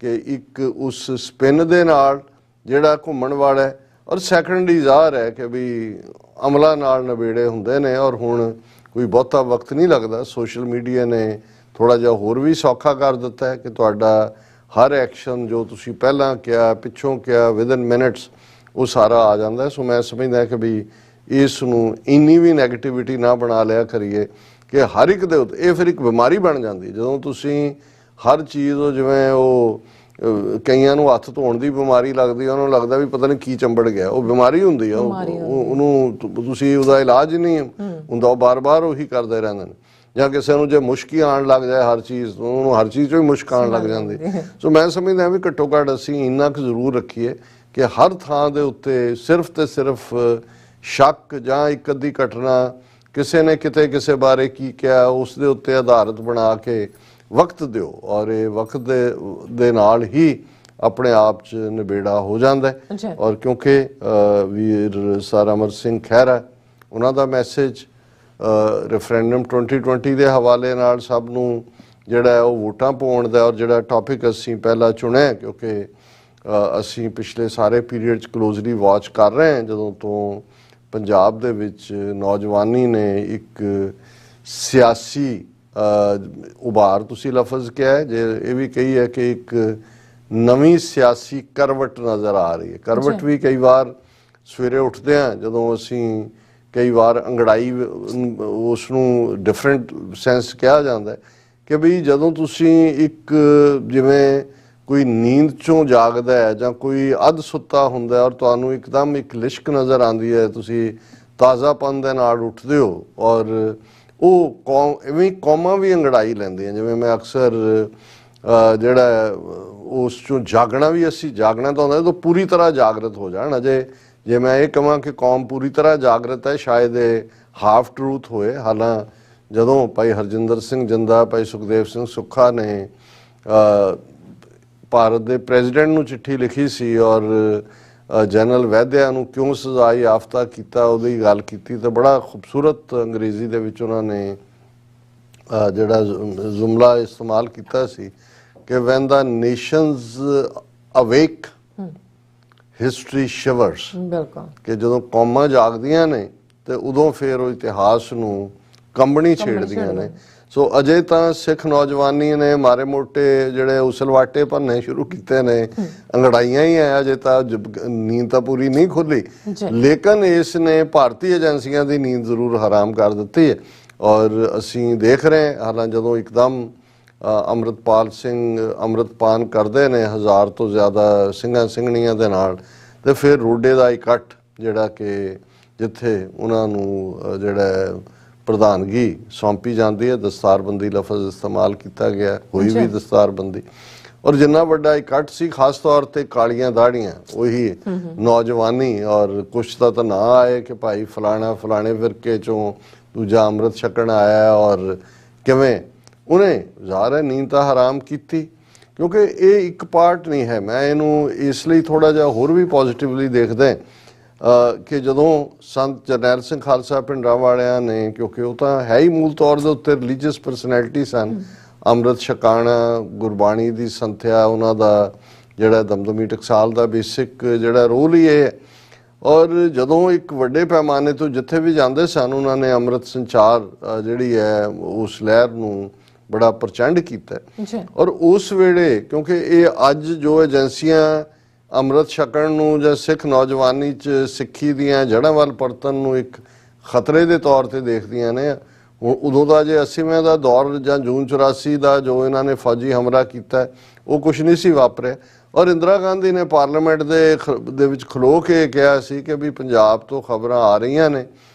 ਕਿ ਇੱਕ ਉਸ ਸਪਿਨ ਦੇ ਨਾਲ ਜਿਹੜਾ ਘੁੰਮਣ ਵਾਲਾ ਹੈ ਔਰ ਸੈਕੰਡਰੀ ਜ਼ਾਹਰ ਹੈ ਕਿ ਵੀ ਅਮਲਾਂ ਨਾਲ ਨਵੇੜੇ ਹੁੰਦੇ ਨੇ ਔਰ ਹੁਣ ਕੋਈ ਬਹੁਤਾ ਵਕਤ ਨਹੀਂ ਲੱਗਦਾ। ਸੋਸ਼ਲ ਮੀਡੀਆ ਨੇ ਥੋੜਾ ਜਿਹਾ ਹੋਰ ਵੀ ਸੌਖਾ ਕਰ ਦਿੱਤਾ ਹੈ ਕਿ ਤੁਹਾਡਾ ਹਰ ਐਕਸ਼ਨ ਜੋ ਤੁਸੀਂ ਪਹਿਲਾਂ ਕਿਹਾ, ਪਿੱਛੋਂ ਕਿਹਾ, ਵਿਦਨ ਮਿੰਟਸ ਉਹ ਸਾਰਾ ਆ ਜਾਂਦਾ। ਸੋ ਮੈਂ ਸਮਝਦਾ ਕਿ ਵੀ ਇਸ ਨੂੰ ਇੰਨੀ ਵੀ ਨੈਗੇਟਿਵਿਟੀ ਨਾ ਬਣਾ ਲਿਆ ਕਰੀਏ ਕਿ ਹਰ ਇੱਕ ਦੇ ਉੱਤੇ ਇਹ ਫਿਰ ਇੱਕ ਬਿਮਾਰੀ ਬਣ ਜਾਂਦੀ। ਜਦੋਂ ਤੁਸੀਂ ਹਰ ਚੀਜ਼ ਉਹ ਜਿਵੇਂ ਉਹ ਕਈਆਂ ਨੂੰ ਹੱਥ ਧੋਣ ਦੀ ਬਿਮਾਰੀ ਲੱਗਦੀ, ਉਹਨਾਂ ਨੂੰ ਲੱਗਦਾ ਵੀ ਪਤਾ ਨਹੀਂ ਕੀ ਚੰਬੜ ਗਿਆ, ਉਹ ਬਿਮਾਰੀ ਹੁੰਦੀ ਆ, ਉਹਨੂੰ ਤੁਸੀਂ ਉਹਦਾ ਇਲਾਜ ਨਹੀਂ ਹੁੰਦਾ, ਉਹ ਬਾਰ-ਬਾਰ ਉਹੀ ਕਰਦੇ ਰਹਿੰਦੇ ਨੇ। ਜਾਂ ਕਿਸੇ ਨੂੰ ਜੇ ਮੁਸ਼ਕ ਆਉਣ ਲੱਗ ਜਾਏ ਹਰ ਚੀਜ਼, ਉਹਨੂੰ ਹਰ ਚੀਜ਼ 'ਚੋਂ ਹੀ ਮੁਸ਼ਕ ਆਉਣ ਲੱਗ ਜਾਂਦੀ। ਸੋ ਮੈਂ ਸਮਝਦਾ ਵੀ ਘੱਟੋ ਘੱਟ ਅਸੀਂ ਇੰਨਾ ਕੁ ਜ਼ਰੂਰ ਰੱਖੀਏ ਕਿ ਹਰ ਥਾਂ ਦੇ ਉੱਤੇ ਸਿਰਫ ਤੇ ਸਿਰਫ ਸ਼ੱਕ ਜਾਂ ਇੱਕ ਅੱਧੀ ਘਟਨਾ ਕਿਸੇ ਨੇ ਕਿਤੇ ਕਿਸੇ ਬਾਰੇ ਕੀ ਕਿਹਾ ਉਸ ਦੇ ਉੱਤੇ ਆਧਾਰਿਤ ਬਣਾ ਕੇ ਵਕਤ ਦਿਓ ਔਰ ਇਹ ਵਕਤ ਦੇ ਨਾਲ ਹੀ ਆਪਣੇ ਆਪ 'ਚ ਨਿਬੇੜਾ ਹੋ ਜਾਂਦਾ ਹੈ। ਔਰ ਕਿਉਂਕਿ ਵੀਰ ਸਰ ਅਮਰ ਸਿੰਘ ਖਹਿਰਾ ਉਹਨਾਂ ਦਾ ਮੈਸੇਜ ਰੈਫਰੈਂਡਮ 2020 ਦੇ ਹਵਾਲੇ ਨਾਲ ਸਭ ਨੂੰ ਜਿਹੜਾ ਉਹ ਵੋਟਾਂ ਪਾਉਣ ਦਾ ਔਰ ਜਿਹੜਾ ਟੌਪਿਕ ਅਸੀਂ ਪਹਿਲਾਂ ਚੁਣਿਆ, ਕਿਉਂਕਿ ਅਸੀਂ ਪਿਛਲੇ ਸਾਰੇ ਪੀਰੀਅਡ 'ਚ ਕਲੋਜ਼ਲੀ ਵਾਚ ਕਰ ਰਹੇ ਹਾਂ ਜਦੋਂ ਤੋਂ ਪੰਜਾਬ ਦੇ ਵਿੱਚ ਨੌਜਵਾਨੀ ਨੇ ਇੱਕ ਸਿਆਸੀ ਉਭਾਰ, ਤੁਸੀਂ ਲਫ਼ਜ਼ ਕਿਹਾ ਹੈ, ਜੇ ਇਹ ਵੀ ਕਹੀ ਹੈ ਕਿ ਇੱਕ ਨਵੀਂ ਸਿਆਸੀ ਕਰਵਟ ਨਜ਼ਰ ਆ ਰਹੀ ਹੈ। ਕਰਵਟ ਵੀ ਕਈ ਵਾਰ ਸਵੇਰੇ ਉੱਠਦੇ ਹਾਂ ਜਦੋਂ ਅਸੀਂ ਕਈ ਵਾਰ ਅੰਗੜਾਈ ਉਸ ਨੂੰ ਡਿਫਰੈਂਟ ਸੈਂਸ ਕਿਹਾ ਜਾਂਦਾ ਕਿ ਵੀ ਜਦੋਂ ਤੁਸੀਂ ਇੱਕ ਜਿਵੇਂ ਕੋਈ ਨੀਂਦ ਚੋਂ ਜਾਗਦਾ ਹੈ ਜਾਂ ਕੋਈ ਅੱਧ ਸੁੱਤਾ ਹੁੰਦਾ ਔਰ ਤੁਹਾਨੂੰ ਇੱਕਦਮ ਇੱਕ ਲਿਸ਼ਕ ਨਜ਼ਰ ਆਉਂਦੀ ਹੈ, ਤੁਸੀਂ ਤਾਜ਼ਾਪਨ ਦੇ ਨਾਲ ਉੱਠਦੇ ਹੋ ਔਰ ਉਹ ਇਵੇਂ ਕੌਮਾਂ ਵੀ ਅੰਗੜਾਈ ਲੈਂਦੀਆਂ। ਜਿਵੇਂ ਮੈਂ ਅਕਸਰ ਜਿਹੜਾ ਉਸ ਚੋਂ ਜਾਗਣਾ ਵੀ, ਅਸੀਂ ਜਾਗਣਾ ਤਾਂ ਹੁੰਦਾ ਤਾਂ ਪੂਰੀ ਤਰ੍ਹਾਂ ਜਾਗਰਤ ਹੋ ਜਾਣ। ਅਜੇ ਜੇ ਮੈਂ ਇਹ ਕਹਾਂ ਕਿ ਕੌਮ ਪੂਰੀ ਤਰ੍ਹਾਂ ਜਾਗਰਤ ਹੈ, ਸ਼ਾਇਦ ਇਹ ਹਾਫ ਟਰੂਥ ਹੋਏ। ਹਾਲਾਂ ਜਦੋਂ ਭਾਈ ਹਰਜਿੰਦਰ ਸਿੰਘ ਜੰਦਾ, ਭਾਈ ਸੁਖਦੇਵ ਸਿੰਘ ਸੁੱਖਾ ਨੇ ਭਾਰਤ ਦੇ ਪ੍ਰੈਜ਼ੀਡੈਂਟ ਨੂੰ ਚਿੱਠੀ ਲਿਖੀ ਸੀ ਔਰ ਜਨਰਲ ਵੈਦਿਆ ਨੂੰ ਕਿਉਂ ਸਜ਼ਾ ਯਾਫਤਾ ਕੀਤਾ ਉਹਦੀ ਗੱਲ ਕੀਤੀ ਤਾਂ ਬੜਾ ਖੂਬਸੂਰਤ ਅੰਗਰੇਜ਼ੀ ਦੇ ਵਿੱਚ ਉਹਨਾਂ ਨੇ ਜਿਹੜਾ ਜੁਮਲਾ ਇਸਤੇਮਾਲ ਕੀਤਾ ਸੀ ਕਿ ਵੈਨ ਦਾ ਨੇਸ਼ਨਸ ਅਵੇਕ ਹਿਸਟਰੀ ਸ਼ਿਵਰਸ। ਬਿਲਕੁਲ ਕਿ ਜਦੋਂ ਕੌਮਾਂ ਜਾਗਦੀਆਂ ਨੇ ਤੇ ਉਦੋਂ ਫਿਰ ਉਹ ਇਤਿਹਾਸ ਨੂੰ ਕੰਬਣੀ ਛੇੜਦੀਆਂ ਨੇ। ਸੋ ਅਜੇ ਤਾਂ ਸਿੱਖ ਨੌਜਵਾਨੀ ਨੇ ਮਾਰੇ ਮੋਟੇ ਜਿਹੜੇ ਉਸਲਵਾਟੇ ਭੰਨੇ ਸ਼ੁਰੂ ਕੀਤੇ ਨੇ, ਅੰਗੜਾਈਆਂ ਹੀ ਆ, ਅਜੇ ਤਾਂ ਨੀਂਦ ਤਾਂ ਪੂਰੀ ਨਹੀਂ ਖੁੱਲੀ, ਲੇਕਿਨ ਇਸ ਨੇ ਭਾਰਤੀ ਏਜੰਸੀਆਂ ਦੀ ਨੀਂਦ ਜ਼ਰੂਰ ਹਰਾਮ ਕਰ ਦਿੱਤੀ ਹੈ। ਔਰ ਅਸੀਂ ਦੇਖ ਰਹੇ ਹਾਂ ਜਦੋਂ ਇੱਕਦਮ ਅੰਮ੍ਰਿਤਪਾਲ ਸਿੰਘ ਅੰਮ੍ਰਿਤਪਾਨ ਕਰਦੇ ਨੇ 1000 ਤੋਂ ਜ਼ਿਆਦਾ ਸਿੰਘਾਂ ਸਿੰਘਣੀਆਂ ਦੇ ਨਾਲ, ਤੇ ਫਿਰ ਰੋਡੇ ਦਾ ਇਕੱਠ ਜਿਹੜਾ ਕਿ ਜਿੱਥੇ ਉਹਨਾਂ ਨੂੰ ਜਿਹੜਾ ਪ੍ਰਧਾਨਗੀ ਸੌਂਪੀ ਜਾਂਦੀ ਹੈ, ਦਸਤਾਰਬੰਦੀ ਲਫ਼ਜ਼ ਇਸਤੇਮਾਲ ਕੀਤਾ ਗਿਆ, ਹੋਈ ਵੀ ਦਸਤਾਰਬੰਦੀ, ਔਰ ਜਿੰਨਾ ਵੱਡਾ ਇਕੱਠ ਸੀ ਖਾਸ ਤੌਰ ਤੇ ਕਾਲੀਆਂ ਦਾੜੀਆਂ ਉਹੀ ਨੌਜਵਾਨੀ, ਔਰ ਕੁਛ ਤਾਂ ਨਾ ਆਏ ਕਿ ਭਾਈ ਫਲਾਣਾ ਫਲਾਣੇ ਫਿਰਕੇ ਚੋਂ ਦੂਜਾ ਅੰਮ੍ਰਿਤ ਛਕਣ ਆਇਆ, ਔਰ ਕਿਵੇਂ ਉਹਨੇ ਜ਼ਾਹਰ ਨੀਂਦ ਤਾਂ ਹਰਾਮ ਕੀਤੀ। ਕਿਉਂਕਿ ਇਹ ਇੱਕ ਪਾਰਟ ਨਹੀਂ ਹੈ, ਮੈਂ ਇਹਨੂੰ ਇਸ ਲਈ ਥੋੜਾ ਜਿਹਾ ਹੋਰ ਵੀ ਪੋਜ਼ਿਟਿਵਲੀ ਦੇਖਦਾ ਕਿ ਜਦੋਂ ਸੰਤ ਜਰਨੈਲ ਸਿੰਘ ਖਾਲਸਾ ਪਿੰਡਾਂ ਵਾਲਿਆਂ ਨੇ, ਕਿਉਂਕਿ ਉਹ ਤਾਂ ਹੈ ਹੀ ਮੂਲ ਤੌਰ ਦੇ ਉੱਤੇ ਰਿਲੀਜੀਅਸ ਪਰਸਨੈਲਿਟੀ ਸਨ, ਅੰਮ੍ਰਿਤ ਛਕਾਣਾ, ਗੁਰਬਾਣੀ ਦੀ ਸੰਥਿਆ, ਉਹਨਾਂ ਦਾ ਜਿਹੜਾ ਦਮਦਮੀ ਟਕਸਾਲ ਦਾ ਬੇਸਿਕ ਜਿਹੜਾ ਰੋਲ ਹੀ ਇਹ ਹੈ। ਔਰ ਜਦੋਂ ਇੱਕ ਵੱਡੇ ਪੈਮਾਨੇ ਤੋਂ ਜਿੱਥੇ ਵੀ ਜਾਂਦੇ ਸਨ ਉਹਨਾਂ ਨੇ ਅੰਮ੍ਰਿਤ ਸੰਚਾਰ ਜਿਹੜੀ ਹੈ ਉਸ ਲਹਿਰ ਨੂੰ ਬੜਾ ਪ੍ਰਚੰਡ ਕੀਤਾ। ਔਰ ਉਸ ਵੇਲੇ ਕਿਉਂਕਿ ਇਹ ਅੱਜ ਜੋ ਏਜੰਸੀਆਂ ਅੰਮ੍ਰਿਤ ਛਕਣ ਨੂੰ ਜਾਂ ਸਿੱਖ ਨੌਜਵਾਨੀ 'ਚ ਸਿੱਖੀ ਦੀਆਂ ਜੜ੍ਹਾਂ ਵੱਲ ਪਰਤਣ ਨੂੰ ਇੱਕ ਖਤਰੇ ਦੇ ਤੌਰ ਤੇ ਦੇਖਦੀਆਂ ਨੇ, ਹੁਣ ਉਦੋਂ ਦਾ ਜੇ 80ਵੇਂ ਦਾ ਦੌਰ ਜਾਂ ਜੂਨ 84 ਦਾ ਜੋ ਇਹਨਾਂ ਨੇ ਫੌਜੀ ਹਮਲਾ ਕੀਤਾ ਉਹ ਕੁਛ ਨਹੀਂ ਸੀ ਵਾਪਰਿਆ। ਔਰ ਇੰਦਰਾ ਗਾਂਧੀ ਨੇ ਪਾਰਲੀਮੈਂਟ ਦੇ ਵਿੱਚ ਖਲੋ ਕੇ ਕਿਹਾ ਸੀ ਕਿ ਵੀ ਪੰਜਾਬ ਤੋਂ ਖਬਰਾਂ ਆ ਰਹੀਆਂ ਨੇ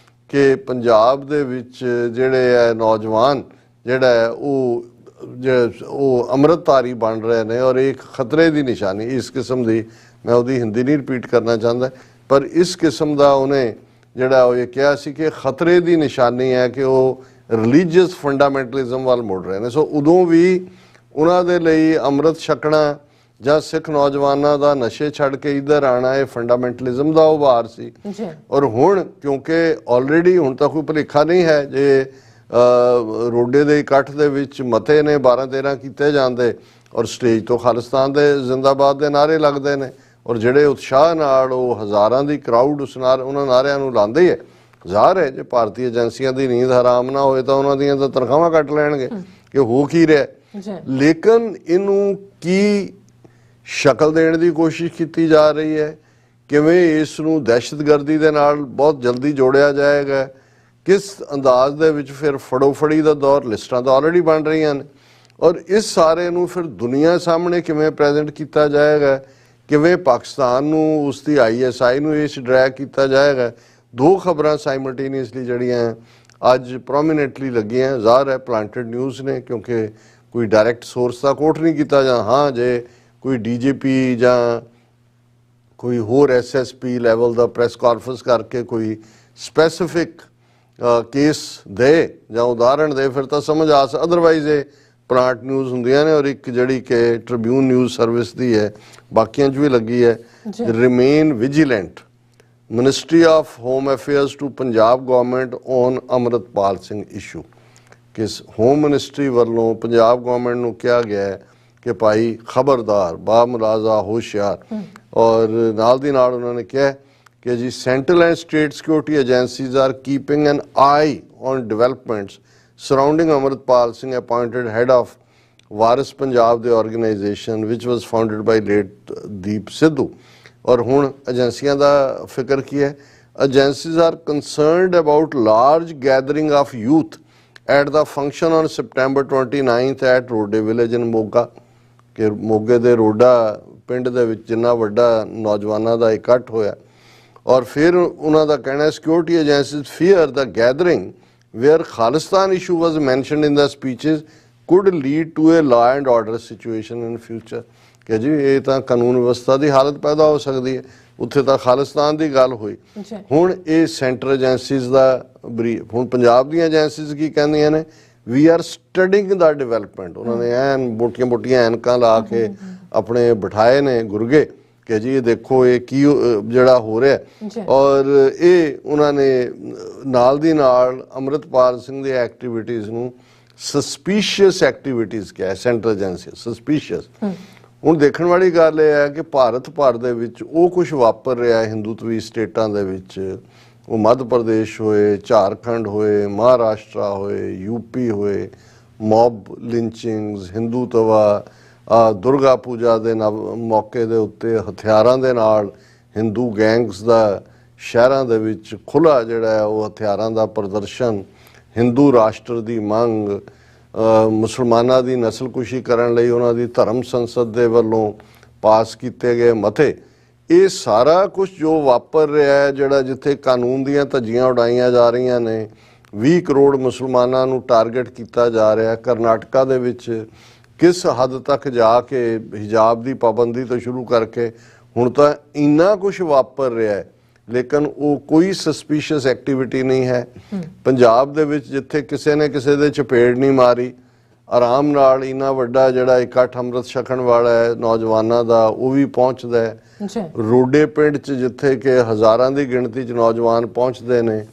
ਕਿ ਪੰਜਾਬ ਦੇ ਵਿੱਚ ਜਿਹੜੇ ਹੈ ਨੌਜਵਾਨ ਜਿਹੜਾ ਹੈ ਉਹ ਅੰਮ੍ਰਿਤਧਾਰੀ ਬਣ ਰਹੇ ਨੇ, ਔਰ ਇੱਕ ਖਤਰੇ ਦੀ ਨਿਸ਼ਾਨੀ ਇਸ ਕਿਸਮ ਦੀ, ਮੈਂ ਉਹਦੀ ਹਿੰਦੀ ਨਹੀਂ ਰਿਪੀਟ ਕਰਨਾ ਚਾਹੁੰਦਾ, ਪਰ ਇਸ ਕਿਸਮ ਦਾ ਉਹਨੇ ਜਿਹੜਾ ਉਹ ਇਹ ਕਿਹਾ ਸੀ ਕਿ ਖਤਰੇ ਦੀ ਨਿਸ਼ਾਨੀ ਹੈ ਕਿ ਉਹ ਰਿਲੀਜੀਅਸ ਫੰਡਾਮੈਂਟਲਿਜ਼ਮ ਵੱਲ ਮੁੜ ਰਹੇ ਨੇ। ਸੋ ਉਦੋਂ ਵੀ ਉਹਨਾਂ ਦੇ ਲਈ ਅੰਮ੍ਰਿਤ ਛਕਣਾ ਜਾਂ ਸਿੱਖ ਨੌਜਵਾਨਾਂ ਦਾ ਨਸ਼ੇ ਛੱਡ ਕੇ ਇੱਧਰ ਆਣਾ ਇਹ ਫੰਡਾਮੈਂਟਲਿਜ਼ਮ ਦਾ ਉਭਾਰ ਸੀ। ਔਰ ਹੁਣ ਕਿਉਂਕਿ ਆਲਰੇਡੀ ਹੁਣ ਤਾਂ ਕੋਈ ਭੁਲੇਖਾ ਨਹੀਂ ਹੈ, ਜੇ ਰੋਡੇ ਦੇ ਇਕੱਠ ਦੇ ਵਿੱਚ ਮਤੇ ਨੇ 12-13 ਕੀਤੇ ਜਾਂਦੇ ਔਰ ਸਟੇਜ ਤੋਂ ਖਾਲਿਸਤਾਨ ਦੇ ਜ਼ਿੰਦਾਬਾਦ ਦੇ ਨਾਅਰੇ ਲੱਗਦੇ ਨੇ, ਔਰ ਜਿਹੜੇ ਉਤਸ਼ਾਹ ਨਾਲ ਉਹ ਹਜ਼ਾਰਾਂ ਦੀ ਕਰਾਊਡ ਉਹਨਾਂ ਨਾਅਰਿਆਂ ਨੂੰ ਲਾਉਂਦੀ ਹੈ, ਜ਼ਾਹਰ ਹੈ ਜੇ ਭਾਰਤੀ ਏਜੰਸੀਆਂ ਦੀ ਨੀਂਦ ਹਰਾਮ ਨਾ ਹੋਏ ਤਾਂ ਉਹਨਾਂ ਦੀਆਂ ਤਾਂ ਤਨਖਾਹਾਂ ਕੱਟ ਲੈਣਗੇ ਕਿ ਹੋ ਕੀ ਰਿਹਾ। ਲੇਕਿਨ ਇਹਨੂੰ ਕੀ ਸ਼ਕਲ ਦੇਣ ਦੀ ਕੋਸ਼ਿਸ਼ ਕੀਤੀ ਜਾ ਰਹੀ ਹੈ, ਕਿਵੇਂ ਇਸ ਨੂੰ ਦਹਿਸ਼ਤਗਰਦੀ ਦੇ ਨਾਲ ਬਹੁਤ ਜਲਦੀ ਜੋੜਿਆ ਜਾਏਗਾ, ਕਿਸ ਅੰਦਾਜ਼ ਦੇ ਵਿੱਚ ਫਿਰ ਫੜੋ-ਫੜੀ ਦਾ ਦੌਰ, ਲਿਸਟਾਂ ਤਾਂ ਆਲਰੇਡੀ ਬਣ ਰਹੀਆਂ ਨੇ, ਔਰ ਇਸ ਸਾਰੇ ਨੂੰ ਫਿਰ ਦੁਨੀਆ ਸਾਹਮਣੇ ਕਿਵੇਂ ਪ੍ਰੈਜ਼ੈਂਟ ਕੀਤਾ ਜਾਏਗਾ, ਕਿਵੇਂ ਪਾਕਿਸਤਾਨ ਨੂੰ ਉਸ ਦੀ ISI ਨੂੰ ਇਸ ਡਰੈਗ ਕੀਤਾ ਜਾਏਗਾ। ਦੋ ਖਬਰਾਂ ਸਾਈਮਲਟੇਨੀਅਸਲੀ ਜਿਹੜੀਆਂ ਅੱਜ ਪ੍ਰੋਮੀਨੈਂਟਲੀ ਲੱਗੀਆਂ, ਜ਼ਾਹਰ ਹੈ ਪਲਾਂਟਡ ਨਿਊਜ਼ ਨੇ, ਕਿਉਂਕਿ ਕੋਈ ਡਾਇਰੈਕਟ ਸੋਰਸ ਦਾ ਕੋਟ ਨਹੀਂ ਕੀਤਾ ਜਾਂ ਹਾਂ ਜੇ ਕੋਈ DGP ਜਾਂ ਕੋਈ ਹੋਰ SSP ਲੈਵਲ ਦਾ ਪ੍ਰੈਸ ਕਾਨਫਰੰਸ ਕਰਕੇ ਕੋਈ ਸਪੈਸੀਫਿਕ ਕੇਸ ਦੇ ਜਾਂ ਉਦਾਹਰਣ ਦੇ ਫਿਰ ਤਾਂ ਸਮਝ ਆ ਸਕਦਾ, ਅਦਰਵਾਈਜ਼ ਇਹ ਪਲਾਂਟ ਨਿਊਜ਼ ਹੁੰਦੀਆਂ ਨੇ। ਔਰ ਇੱਕ ਜਿਹੜੀ ਕਿ ਟ੍ਰਿਬਿਊਨ ਨਿਊਜ਼ ਸਰਵਿਸ ਦੀ ਹੈ, ਬਾਕੀਆਂ 'ਚ ਵੀ ਲੱਗੀ ਹੈ, remain vigilant ministry of home affairs to Punjab government on Amritpal Singh issue. ਕਿ ਹੋਮ ਮਿਨਿਸਟਰੀ ਵੱਲੋਂ ਪੰਜਾਬ ਗਵਰਨਮੈਂਟ ਨੂੰ ਕਿਹਾ ਗਿਆ ਹੈ ਕਿ ਭਾਈ ਖਬਰਦਾਰ, ਬਾਮੁਲਾਜ਼ਾ, ਹੋਸ਼ਿਆਰ, ਔਰ ਨਾਲ ਦੀ ਨਾਲ ਉਹਨਾਂ ਨੇ ਕਿਹਾ ਕਿ ਜੀ central and state security agencies are keeping an eye on developments surrounding Amritpal Singh, appointed head of Waris Punjab the organization which was founded by late Deep Sidhu। और ਹੁਣ ਏਜੰਸੀਆਂ ਦਾ ਫਿਕਰ ਕੀ ਹੈ? Agencies are concerned about large gathering of youth at the function on September 29th at Rode village in Moga। ਕਿ ਮੋਗੇ ਦੇ ਰੋਡਾ ਪਿੰਡ ਦੇ ਵਿੱਚ ਜਿੰਨਾ ਵੱਡਾ ਨੌਜਵਾਨਾਂ ਦਾ ਇਕੱਠ ਹੋਇਆ, ਔਰ ਫਿਰ ਉਹਨਾਂ ਦਾ ਕਹਿਣਾ security agencies fear the gathering where Khalistan issue was mentioned in the speeches could lead to a law and order situation in future। ਕਿ ਜੀ ਇਹ ਤਾਂ ਕਾਨੂੰਨ ਵਿਵਸਥਾ ਦੀ ਹਾਲਤ ਪੈਦਾ ਹੋ ਸਕਦੀ ਹੈ, ਉੱਥੇ ਤਾਂ ਖਾਲਿਸਤਾਨ ਦੀ ਗੱਲ ਹੋਈ। ਹੁਣ ਇਹ ਸੈਂਟਰ ਏਜੰਸੀਜ਼ ਦਾ ਬਰੀਫ, ਹੁਣ ਪੰਜਾਬ ਦੀਆਂ ਏਜੰਸੀਜ਼ ਕੀ ਕਹਿੰਦੀਆਂ ਨੇ? We are studying the development. ਉਹਨਾਂ ਨੇ ਐਨ ਮੋਟੀਆਂ ਐਨਕਾਂ ਲਾ ਕੇ ਆਪਣੇ ਬਿਠਾਏ ਨੇ ਗੁਰਗੇ ਕਿ ਜੀ ਇਹ ਦੇਖੋ ਇਹ ਕੀ ਜਿਹੜਾ ਹੋ ਰਿਹਾ ਜੀ। ਔਰ ਇਹ ਉਹਨਾਂ ਨੇ ਨਾਲ ਦੀ ਨਾਲ ਅੰਮ੍ਰਿਤਪਾਲ ਸਿੰਘ ਦੀ ਐਕਟੀਵਿਟੀਜ਼ ਨੂੰ ਸਸਪੀਸ਼ੀਅਸ ਐਕਟੀਵਿਟੀਜ਼ ਕਿਹਾ, ਸੈਂਟਰਲ ਏਜੰਸੀ ਸਸਪੀਸ਼ੀਅਸ। ਹੁਣ ਦੇਖਣ ਵਾਲੀ ਗੱਲ ਇਹ ਹੈ ਕਿ ਭਾਰਤ ਭਰ ਦੇ ਵਿੱਚ ਉਹ ਕੁਝ ਵਾਪਰ ਰਿਹਾ ਹਿੰਦੂਤਵੀ ਸਟੇਟਾਂ ਦੇ ਵਿੱਚ, ਉਹ ਮੱਧ ਪ੍ਰਦੇਸ਼ ਹੋਏ, ਝਾਰਖੰਡ ਹੋਏ, ਮਹਾਰਾਸ਼ਟਰਾ ਹੋਏ, ਯੂਪੀ ਹੋਏ, ਮੌਬ ਲਿੰਚਿੰਗਸ, ਹਿੰਦੂਤਵਾ, ਦੁਰਗਾ ਪੂਜਾ ਦੇ ਮੌਕੇ ਦੇ ਉੱਤੇ ਹਥਿਆਰਾਂ ਦੇ ਨਾਲ ਹਿੰਦੂ ਗੈਂਗਸ ਦਾ ਸ਼ਹਿਰਾਂ ਦੇ ਵਿੱਚ ਖੁੱਲ੍ਹਾ ਜਿਹੜਾ ਹੈ ਉਹ ਹਥਿਆਰਾਂ ਦਾ ਪ੍ਰਦਰਸ਼ਨ, ਹਿੰਦੂ ਰਾਸ਼ਟਰ ਦੀ ਮੰਗ, ਮੁਸਲਮਾਨਾਂ ਦੀ ਨਸਲਕੁਸ਼ੀ ਕਰਨ ਲਈ ਉਹਨਾਂ ਦੀ ਧਰਮ ਸੰਸਦ ਦੇ ਵੱਲੋਂ ਪਾਸ ਕੀਤੇ ਗਏ ਮਤੇ, ਇਹ ਸਾਰਾ ਕੁਝ ਜੋ ਵਾਪਰ ਰਿਹਾ ਹੈ, ਜਿਹੜਾ ਜਿੱਥੇ ਕਾਨੂੰਨ ਦੀਆਂ ਧੱਜੀਆਂ ਉਡਾਈਆਂ ਜਾ ਰਹੀਆਂ ਨੇ, 20 ਕਰੋੜ ਮੁਸਲਮਾਨਾਂ ਨੂੰ ਟਾਰਗੇਟ ਕੀਤਾ ਜਾ ਰਿਹਾ। ਕਰਨਾਟਕਾ ਦੇ ਵਿੱਚ ਕਿਸ ਹੱਦ ਤੱਕ ਜਾ ਕੇ ਹਿਜਾਬ ਦੀ ਪਾਬੰਦੀ ਤੋਂ ਸ਼ੁਰੂ ਕਰਕੇ ਹੁਣ ਤਾਂ ਇੰਨਾ ਕੁਝ ਵਾਪਰ ਰਿਹਾ ਹੈ, ਲੇਕਿਨ ਉਹ ਕੋਈ ਸਸਪੀਸ਼ੀਅਸ ਐਕਟੀਵਿਟੀ ਨਹੀਂ ਹੈ। ਪੰਜਾਬ ਦੇ ਵਿੱਚ ਜਿੱਥੇ ਕਿਸੇ ਨੇ ਕਿਸੇ ਦੇ ਚਪੇੜ ਨਹੀਂ ਮਾਰੀ, ਆਰਾਮ ਨਾਲ ਇੰਨਾ ਵੱਡਾ ਜਿਹੜਾ ਇਕੱਠ ਅੰਮ੍ਰਿਤ ਛਕਣ ਵਾਲਾ ਹੈ ਨੌਜਵਾਨਾਂ ਦਾ ਉਹ ਵੀ ਪਹੁੰਚਦਾ ਹੈ। ਰੋਡੇ ਪਿੰਡ 'ਚ ਜਿੱਥੇ ਕਿ ਹਜ਼ਾਰਾਂ ਦੀ ਗਿਣਤੀ 'ਚ ਨੌਜਵਾਨ ਪਹੁੰਚਦੇ ਨੇ,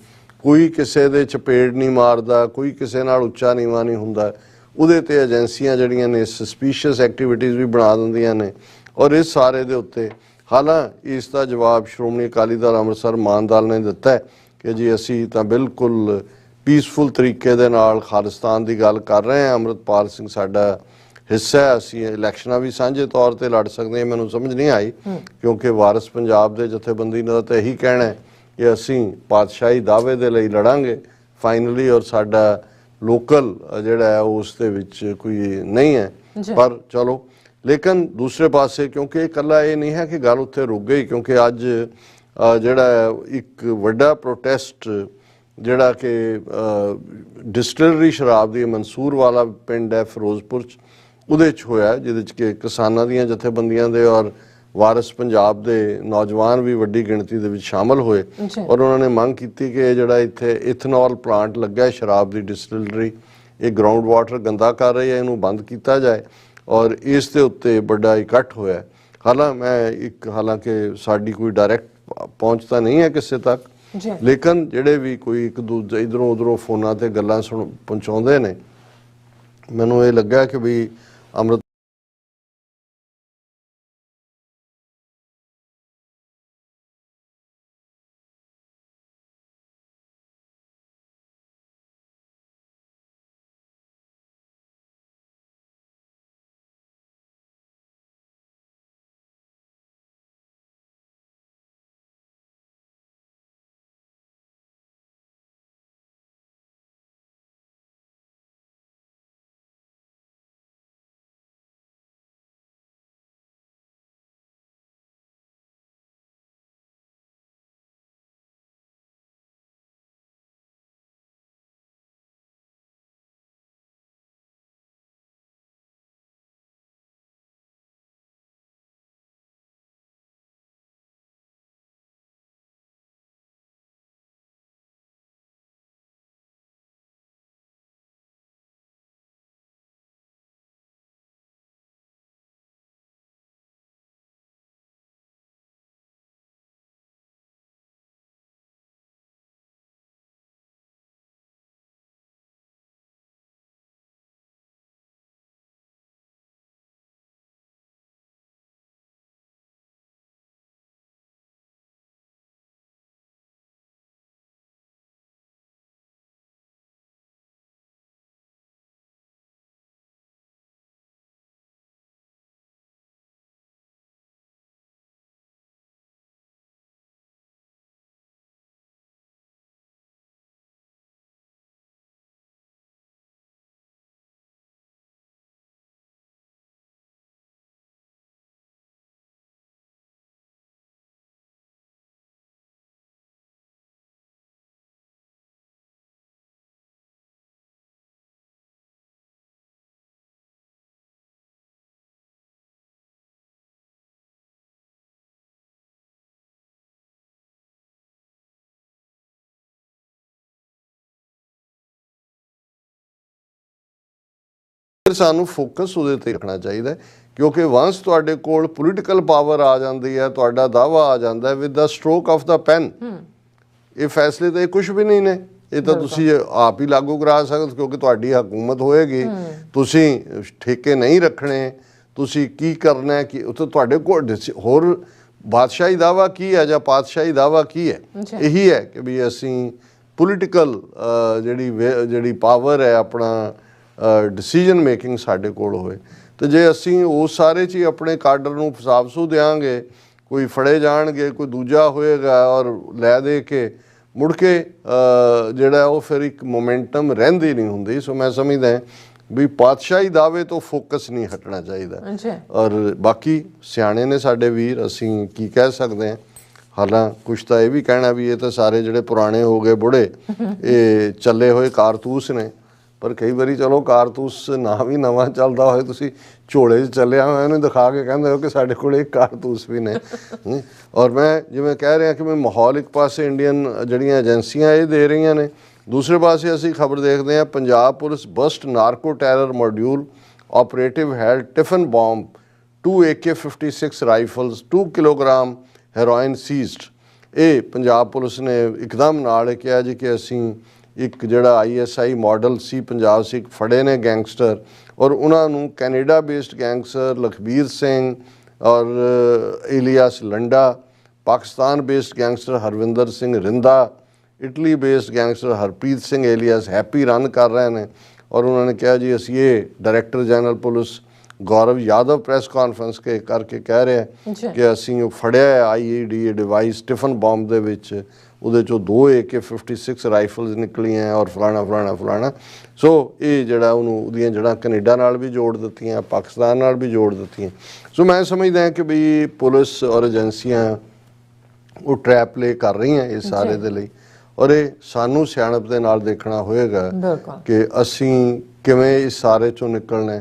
ਕੋਈ ਕਿਸੇ ਦੇ ਚਪੇੜ ਨਹੀਂ ਮਾਰਦਾ, ਕੋਈ ਕਿਸੇ ਨਾਲ ਉੱਚਾ ਨੀਵਾਂ ਨਹੀਂ ਹੁੰਦਾ। ਉਹਦੇ ਤੇ ਏਜੰਸੀਆਂ ਜਿਹੜੀਆਂ ਨੇ ਸਸਪੀਸ਼ੀਅਸ ਐਕਟੀਵਿਟੀਜ਼ ਵੀ ਬਣਾ ਦਿੰਦੀਆਂ ਨੇ। ਔਰ ਇਸ ਸਾਰੇ ਦੇ ਉੱਤੇ ਹਾਲਾਂਕਿ ਇਸ ਦਾ ਜਵਾਬ ਸ਼੍ਰੋਮਣੀ ਅਕਾਲੀ ਦਲ ਅੰਮ੍ਰਿਤਸਰ ਮਾਨਦਲ ਨੇ ਦਿੱਤਾ ਹੈ ਕਿ ਜੀ ਅਸੀਂ ਤਾਂ ਬਿਲਕੁਲ ਪੀਸਫੁਲ ਤਰੀਕੇ ਦੇ ਨਾਲ ਖਾਲਿਸਤਾਨ ਦੀ ਗੱਲ ਕਰ ਰਹੇ ਹਾਂ, ਅੰਮ੍ਰਿਤਪਾਲ ਸਿੰਘ ਸਾਡਾ ਹਿੱਸਾ ਹੈ, ਅਸੀਂ ਇਲੈਕਸ਼ਨਾਂ ਵੀ ਸਾਂਝੇ ਤੌਰ ਤੇ ਲੜ ਸਕਦੇ ਹਾਂ। ਮੈਨੂੰ ਸਮਝ ਨਹੀਂ ਆਈ ਕਿਉਂਕਿ ਵਾਰਿਸ ਪੰਜਾਬ ਦੇ ਜਥੇਬੰਦੀ ਦਾ ਤਾਂ ਇਹੀ ਕਹਿਣਾ ਹੈ ਕਿ ਅਸੀਂ ਪਾਤਸ਼ਾਹੀ ਦਾਅਵੇ ਦੇ ਲਈ ਲੜਾਂਗੇ ਫਾਈਨਲੀ, ਔਰ ਸਾਡਾ ਲੋਕਲ ਜਿਹੜਾ ਹੈ ਉਸ ਦੇ ਵਿੱਚ ਕੋਈ ਨਹੀਂ ਹੈ। ਪਰ ਚਲੋ, ਲੇਕਿਨ ਦੂਸਰੇ ਪਾਸੇ ਕਿਉਂਕਿ ਇਕੱਲਾ ਇਹ ਨਹੀਂ ਹੈ ਕਿ ਗੱਲ ਉੱਥੇ ਰੁਕ ਗਈ, ਕਿਉਂਕਿ ਅੱਜ ਜਿਹੜਾ ਇੱਕ ਵੱਡਾ ਪ੍ਰੋਟੈਸਟ ਜਿਹੜਾ ਕਿ ਡਿਸਟਿਲਰੀ ਸ਼ਰਾਬ ਦੀ ਮਨਸੂਰ ਵਾਲਾ ਪਿੰਡ ਹੈ ਫਿਰੋਜ਼ਪੁਰ 'ਚ, ਉਹਦੇ 'ਚ ਹੋਇਆ, ਜਿਹਦੇ 'ਚ ਕਿ ਕਿਸਾਨਾਂ ਦੀਆਂ ਜਥੇਬੰਦੀਆਂ ਦੇ ਔਰ ਵਾਰਿਸ ਪੰਜਾਬ ਦੇ ਨੌਜਵਾਨ ਵੀ ਵੱਡੀ ਗਿਣਤੀ ਦੇ ਵਿੱਚ ਸ਼ਾਮਲ ਹੋਏ ਔਰ ਉਹਨਾਂ ਨੇ ਮੰਗ ਕੀਤੀ ਕਿ ਇਹ ਜਿਹੜਾ ਇੱਥੇ ਇਥਨੋਲ ਪਲਾਂਟ ਲੱਗਾ ਸ਼ਰਾਬ ਦੀ ਡਿਸਟਿਲਰੀ, ਇਹ ਗਰਾਊਂਡ ਵਾਟਰ ਗੰਦਾ ਕਰ ਰਹੀ ਹੈ, ਇਹਨੂੰ ਬੰਦ ਕੀਤਾ ਜਾਏ। ਔਰ ਇਸ ਦੇ ਉੱਤੇ ਵੱਡਾ ਇਕੱਠ ਹੋਇਆ। ਹਾਲਾਂਕਿ ਸਾਡੀ ਕੋਈ ਡਾਇਰੈਕਟ ਪਹੁੰਚ ਤਾਂ ਨਹੀਂ ਹੈ ਕਿਸੇ ਤੱਕ, ਲੇਕਿਨ ਜਿਹੜੇ ਵੀ ਕੋਈ ਇੱਕ ਦੂਜੇ ਇਧਰੋਂ ਉਧਰੋਂ ਫੋਨਾਂ ਤੇ ਗੱਲਾਂ ਪਹੁੰਚਾਉਂਦੇ ਨੇ, ਮੈਨੂੰ ਇਹ ਲੱਗਾ ਕਿ ਵੀ ਅੰਮ੍ਰਿਤ ਸਾਨੂੰ ਫੋਕਸ ਉਹਦੇ ਤੇ ਰੱਖਣਾ ਚਾਹੀਦਾ ਕਿਉਂਕਿ ਵਾਂਸ ਤੁਹਾਡੇ ਕੋਲ ਪੋਲੀਟੀਕਲ ਪਾਵਰ ਆ ਜਾਂਦੀ ਹੈ, ਤੁਹਾਡਾ ਦਾਅਵਾ ਆ ਜਾਂਦਾ ਹੈ with the stroke of the pen. ਇਹ ਫੈਸਲੇ ਤਾਂ ਕੁਝ ਵੀ ਨਹੀਂ ਨੇ, ਇਹ ਤਾਂ ਤੁਸੀਂ ਆਪ ਹੀ ਲਾਗੂ ਕਰਾ ਸਕਦੇ, ਕਿਉਂਕਿ ਤੁਹਾਡੀ ਹਕੂਮਤ ਹੋਏਗੀ, ਤੁਸੀਂ ਠੇਕੇ ਨਹੀਂ ਰੱਖਣੇ, ਤੁਸੀਂ ਕੀ ਕਰਨਾ ਕਿ ਉੱਥੇ ਤੁਹਾਡੇ ਕੋਲ ਹੋਰ ਬਾਦਸ਼ਾਹੀ ਦਾਵਾ ਕੀ ਹੈ ਜਾਂ ਪਾਤਸ਼ਾਹੀ ਦਾਵਾ ਕੀ ਹੈ। ਇਹੀ ਹੈ ਕਿ ਵੀ ਅਸੀਂ ਪੋਲੀਟੀਕਲ ਜਿਹੜੀ ਪਾਵਰ ਹੈ, ਆਪਣਾ ਡਿਸੀਜਨ ਮੇਕਿੰਗ ਸਾਡੇ ਕੋਲ ਹੋਏ। ਤੇ ਜੇ ਅਸੀਂ ਉਸ ਸਾਰੇ 'ਚ ਹੀ ਆਪਣੇ ਕਾਡਰ ਨੂੰ ਫਸਾਫਸੂ ਦਿਆਂਗੇ, ਕੋਈ ਫੜੇ ਜਾਣਗੇ, ਕੋਈ ਦੂਜਾ ਹੋਏਗਾ ਔਰ ਲੈ ਦੇ ਕੇ ਮੁੜ ਕੇ ਜਿਹੜਾ ਉਹ ਫਿਰ ਇੱਕ ਮੋਮੈਂਟਮ ਰਹਿੰਦੀ ਨਹੀਂ ਹੁੰਦੀ। ਸੋ ਮੈਂ ਸਮਝਦਾ ਵੀ ਪਾਤਸ਼ਾਹੀ ਦਾਅਵੇ ਤੋਂ ਫੋਕਸ ਨਹੀਂ ਹਟਣਾ ਚਾਹੀਦਾ। ਔਰ ਬਾਕੀ ਸਿਆਣੇ ਨੇ ਸਾਡੇ ਵੀਰ, ਅਸੀਂ ਕੀ ਕਹਿ ਸਕਦੇ ਹਾਂ। ਹਾਲਾਂ ਕੁਛ ਤਾਂ ਇਹ ਵੀ ਕਹਿਣਾ ਵੀ ਇਹ ਤਾਂ ਸਾਰੇ ਜਿਹੜੇ ਪੁਰਾਣੇ ਹੋ ਗਏ ਬੁੜੇ, ਇਹ ਚੱਲੇ ਹੋਏ ਕਾਰਤੂਸ ਨੇ। ਪਰ ਕਈ ਵਾਰੀ ਚਲੋ ਕਾਰਤੂਸ ਨਾ ਵੀ ਨਵਾਂ ਚੱਲਦਾ ਹੋਏ, ਤੁਸੀਂ ਝੋਲੇ 'ਚ ਚੱਲਿਆ ਹੋਇਆ ਇਹਨੂੰ ਦਿਖਾ ਕੇ ਕਹਿੰਦੇ ਹੋ ਕਿ ਸਾਡੇ ਕੋਲ ਇੱਕ ਕਾਰਤੂਸ ਵੀ ਨੇ। ਔਰ ਮੈਂ ਜਿਵੇਂ ਕਹਿ ਰਿਹਾ ਕਿ ਮੈਂ ਮਾਹੌਲ ਇੱਕ ਪਾਸੇ ਇੰਡੀਅਨ ਜਿਹੜੀਆਂ ਏਜੰਸੀਆਂ ਇਹ ਦੇ ਰਹੀਆਂ ਨੇ, ਦੂਸਰੇ ਪਾਸੇ ਅਸੀਂ ਖਬਰ ਦੇਖਦੇ ਹਾਂ Punjab police bust narco terror module operative held tiffin bomb 2 AK-56 rifles 2 kilogram heroin seized. ਇਹ ਪੰਜਾਬ ਪੁਲਿਸ ਨੇ ਇੱਕਦਮ ਨਾਲ ਕਿਹਾ ਜੀ ਕਿ ਅਸੀਂ ਇੱਕ ਜਿਹੜਾ ISI ਮਾਡਲ ਸੀ ਪੰਜਾਬ ਸੀ, ਇੱਕ ਫੜੇ ਨੇ ਗੈਂਗਸਟਰ, ਔਰ ਉਹਨਾਂ ਨੂੰ Canada based gangster Lakhbir Singh ਔਰ alias Landa, Pakistan based gangster Harvinder Singh Rinda, Italy based gangster Harpreet Singh alias Happy run ਕਰ ਰਹੇ ਨੇ। ਔਰ ਉਹਨਾਂ ਨੇ ਕਿਹਾ ਜੀ ਅਸੀਂ ਇਹ ਡਾਇਰੈਕਟਰ ਜਨਰਲ ਪੁਲਿਸ ਗੌਰਵ ਯਾਦਵ ਪ੍ਰੈਸ ਕਾਨਫਰੰਸ ਕਰਕੇ ਕਹਿ ਰਿਹਾ ਕਿ ਅਸੀਂ ਉਹ ਫੜਿਆ IED ਡਿਵਾਈਸ ਟਿਫਨ ਬੰਬ ਦੇ ਵਿੱਚ, ਉਹਦੇ 'ਚੋਂ 2 AK-56 ਰਾਈਫਲਸ ਨਿਕਲੀਆਂ ਔਰ ਫਲਾਣਾ। ਸੋ ਇਹ ਜਿਹੜਾ ਉਹਦੀਆਂ ਜੜ੍ਹਾਂ ਕੈਨੇਡਾ ਨਾਲ ਵੀ ਜੋੜ ਦਿੱਤੀਆਂ, ਪਾਕਿਸਤਾਨ ਨਾਲ ਵੀ ਜੋੜ ਦਿੱਤੀਆਂ। ਸੋ ਮੈਂ ਸਮਝਦਾ ਕਿ ਵੀ ਪੁਲਿਸ ਔਰ ਏਜੰਸੀਆਂ ਉਹ ਟਰੈਪ ਪਲੇ ਕਰ ਰਹੀਆਂ ਇਸ ਸਾਰੇ ਦੇ ਲਈ, ਔਰ ਇਹ ਸਾਨੂੰ ਸਿਆਣਪ ਦੇ ਨਾਲ ਦੇਖਣਾ ਹੋਏਗਾ ਕਿ ਅਸੀਂ ਕਿਵੇਂ ਇਸ ਸਾਰੇ 'ਚੋਂ ਨਿਕਲਣਾ।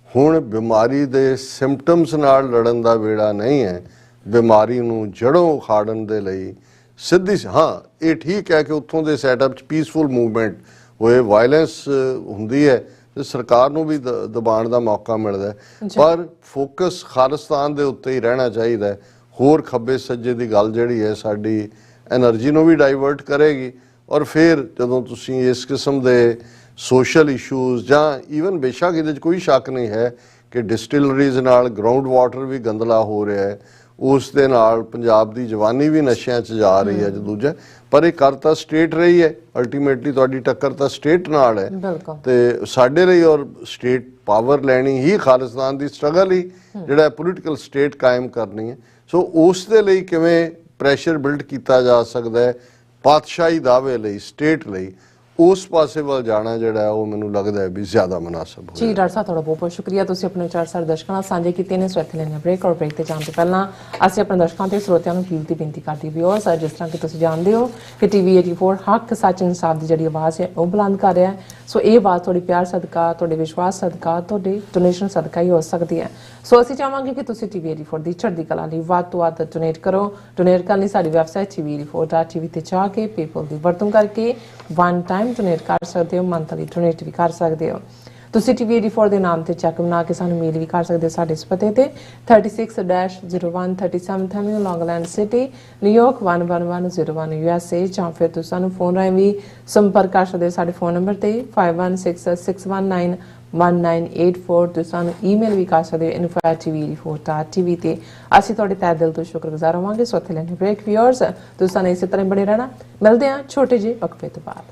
ਹੁਣ ਬਿਮਾਰੀ ਦੇ ਸਿੰਪਟਮਸ ਨਾਲ ਲੜਨ ਦਾ ਵੇੜਾ ਨਹੀਂ ਹੈ, ਬਿਮਾਰੀ ਨੂੰ ਜੜੋਂ ਉਖਾੜਨ ਦੇ ਲਈ ਸਿੱਧੀ। ਹਾਂ, ਇਹ ਠੀਕ ਹੈ ਕਿ ਉੱਥੋਂ ਦੇ ਸੈਟਅਪ 'ਚ ਪੀਸਫੁਲ ਮੂਵਮੈਂਟ ਹੋਏ, ਵਾਇਲੈਂਸ ਹੁੰਦੀ ਹੈ ਤੇ ਸਰਕਾਰ ਨੂੰ ਵੀ ਦਬਾਉਣ ਦਾ ਮੌਕਾ ਮਿਲਦਾ, ਪਰ ਫੋਕਸ ਖਾਲਿਸਤਾਨ ਦੇ ਉੱਤੇ ਹੀ ਰਹਿਣਾ ਚਾਹੀਦਾ। ਹੋਰ ਖੱਬੇ ਸੱਜੇ ਦੀ ਗੱਲ ਜਿਹੜੀ ਹੈ ਸਾਡੀ ਐਨਰਜੀ ਨੂੰ ਵੀ ਡਾਈਵਰਟ ਕਰੇਗੀ। ਔਰ ਫਿਰ ਜਦੋਂ ਤੁਸੀਂ ਇਸ ਕਿਸਮ ਦੇ ਸੋਸ਼ਲ ਇਸ਼ੂਜ਼ ਜਾਂ ਈਵਨ ਬੇਸ਼ੱਕ ਇਹਦੇ 'ਚ ਕੋਈ ਸ਼ੱਕ ਨਹੀਂ ਹੈ ਕਿ ਡਿਸਟਿਲਰੀਜ਼ ਨਾਲ ਗਰਾਊਂਡ ਵਾਟਰ ਵੀ ਗੰਦਲਾ ਹੋ ਰਿਹਾ ਹੈ, ਉਸ ਦੇ ਨਾਲ ਪੰਜਾਬ ਦੀ ਜਵਾਨੀ ਵੀ ਨਸ਼ਿਆਂ 'ਚ ਜਾ ਰਹੀ ਹੈ। ਦੂਜਾ ਪਰ ਇਹ ਕਰ ਤਾਂ ਸਟੇਟ ਰਹੀ ਹੈ, ਅਲਟੀਮੇਟਲੀ ਤੁਹਾਡੀ ਟੱਕਰ ਤਾਂ ਸਟੇਟ ਨਾਲ ਹੈ ਤੇ ਸਾਡੇ ਲਈ ਔਰ ਸਟੇਟ ਪਾਵਰ ਲੈਣੀ ਹੀ ਖਾਲਿਸਤਾਨ ਦੀ ਸਟਰਗਲ ਹੀ ਜਿਹੜਾ ਪੋਲੀਟੀਕਲ ਸਟੇਟ ਕਾਇਮ ਕਰਨੀ ਹੈ। ਸੋ ਉਸ ਦੇ ਲਈ ਕਿਵੇਂ ਪ੍ਰੈਸ਼ਰ ਬਿਲਡ ਕੀਤਾ ਜਾ ਸਕਦਾ ਹੈ ਪਾਤਸ਼ਾਹੀ ਦਾਅਵੇ ਲਈ, ਸਟੇਟ ਲਈ, ਉਸ ਪਾਸੇ ਵੱਲ ਜਾਣਾ ਜਿਹੜਾ ਉਹ ਮੈਨੂੰ ਲੱਗਦਾ ਹੈ ਵੀ ਜ਼ਿਆਦਾ ਮੁਨਾਸਬ ਹੋਵੇਗਾ। ਜੀ ਡਾਕਟਰ ਸਾਹਿਬ, ਤੁਹਾਡਾ ਬਹੁਤ ਬਹੁਤ ਸ਼ੁਕਰੀਆ, ਤੁਸੀਂ ਆਪਣੇ ਵਿਚਾਰ ਸਾਰੇ ਦਰਸ਼ਕਾਂ ਨਾਲ ਸਾਂਝੇ ਕੀਤੇ ਨੇ। ਸੋ ਇੱਥੇ ਲੈਣੇ ਬ੍ਰੇਕ, ਔਰ ਬ੍ਰੇਕ ਤੇ ਜਾਣ ਤੋਂ ਪਹਿਲਾਂ ਅਸੀਂ ਆਪਣੇ ਦਰਸ਼ਕਾਂ ਤੇ ਸਰੋਤਿਆਂ ਨੂੰ ਅਪੀਲ ਦੀ ਬੇਨਤੀ ਕਰਦੇ ਵੀਅਰਸ, ਜਿਸ ਤਰ੍ਹਾਂ ਕਿ ਤੁਸੀਂ ਜਾਣਦੇ ਹੋ ਕਿ TV 84 ਹੱਕ ਸੱਚ ਇਨਸਾਫ ਦੀ ਜਿਹੜੀ ਆਵਾਜ਼ ਹੈ ਉਹ ਬੁਲੰਦ ਕਰ ਰਿਹਾ ਹੈ। ਸੋ ਇਹ ਆਵਾਜ਼ ਤੁਹਾਡੇ ਪਿਆਰ ਸਦਕਾ, ਤੁਹਾਡੇ ਵਿਸ਼ਵਾਸ ਸਦਕਾ, ਤੁਹਾਡੇ ਡੋਨੇਸ਼ਨ ਸਦਕਾ ਹੀ ਹੋ ਸਕਦੀ ਹੈ। ਸੋ ਅਸੀਂ ਚਾਹਾਂਗੇ ਕਿ ਤੁਸੀਂ TV 84 ਦੀ ਚੜ੍ਹਦੀ ਕਲਾ ਲਈ ਵੱਧ ਤੋਂ ਵੱਧ ਡੋਨੇਟ ਕਰੋ। ਡੋਨੇਟ ਕਰਨ ਲਈ ਸਾਡੀ ਵੈਬਸਾਈਟ tv84.tv ਤੇ ਜਾ ਕੇ ਪੇਪਲ ਦੀ ਵਰਤੋਂ ਕਰਕੇ ਵਨ ਟਾਈਮ ਡੋਨੇਟ ਕਰ ਸਕਦੇ ਹੋ, ਮੰਥਲੀ ਡੋਨੇਟ ਵੀ ਕਰ ਸਕਦੇ ਹੋ। ਤੁਸੀਂ TV 84 ਦੇ ਨਾਮ ਤੇ ਚੈੱਕ ਬਣਾ ਕੇ ਸਾਨੂੰ ਮੇਲ ਵੀ ਕਰ ਸਕਦੇ ਹੋ ਸਾਡੇ ਇਸ ਪਤੇ ਤੇ 36-0137 Terminal Long Island City, New York 11101 USA, ਜਾਂ ਫਿਰ ਤੁਸੀਂ ਸਾਨੂੰ ਫੋਨ ਰਾਹੀਂ ਵੀ ਸੰਪਰਕ ਕਰ ਸਕਦੇ ਹੋ ਸਾਡੇ ਫੋਨ ਨੰਬਰ ਤੇ 5166191984। ਤੁਸੀਂ ਸਾਨੂੰ ਈਮੇਲ ਵੀ ਕਰ ਸਕਦੇ ਹੋ info@tv84.tv ਤੇ। ਅਸੀਂ ਤੁਹਾਡੇ ਤਹਿ ਦਿਲ ਤੋਂ ਸ਼ੁਕਰਗੁਜ਼ਾਰ ਹੋਵਾਂਗੇ। ਸੋ ਇੱਥੇ ਲੈਣੇ ਬ੍ਰੇਕ ਵੀਅਰਸ, ਤੁਸੀਂ ਸਾਨੂੰ ਇਸੇ ਤਰ੍ਹਾਂ ਬਣੇ ਰਹਿਣਾ। ਮਿਲਦੇ ਹਾਂ ਛੋਟੇ ਜਿਹੇ ਵਕਫੇ ਤੋਂ ਬਾਅਦ।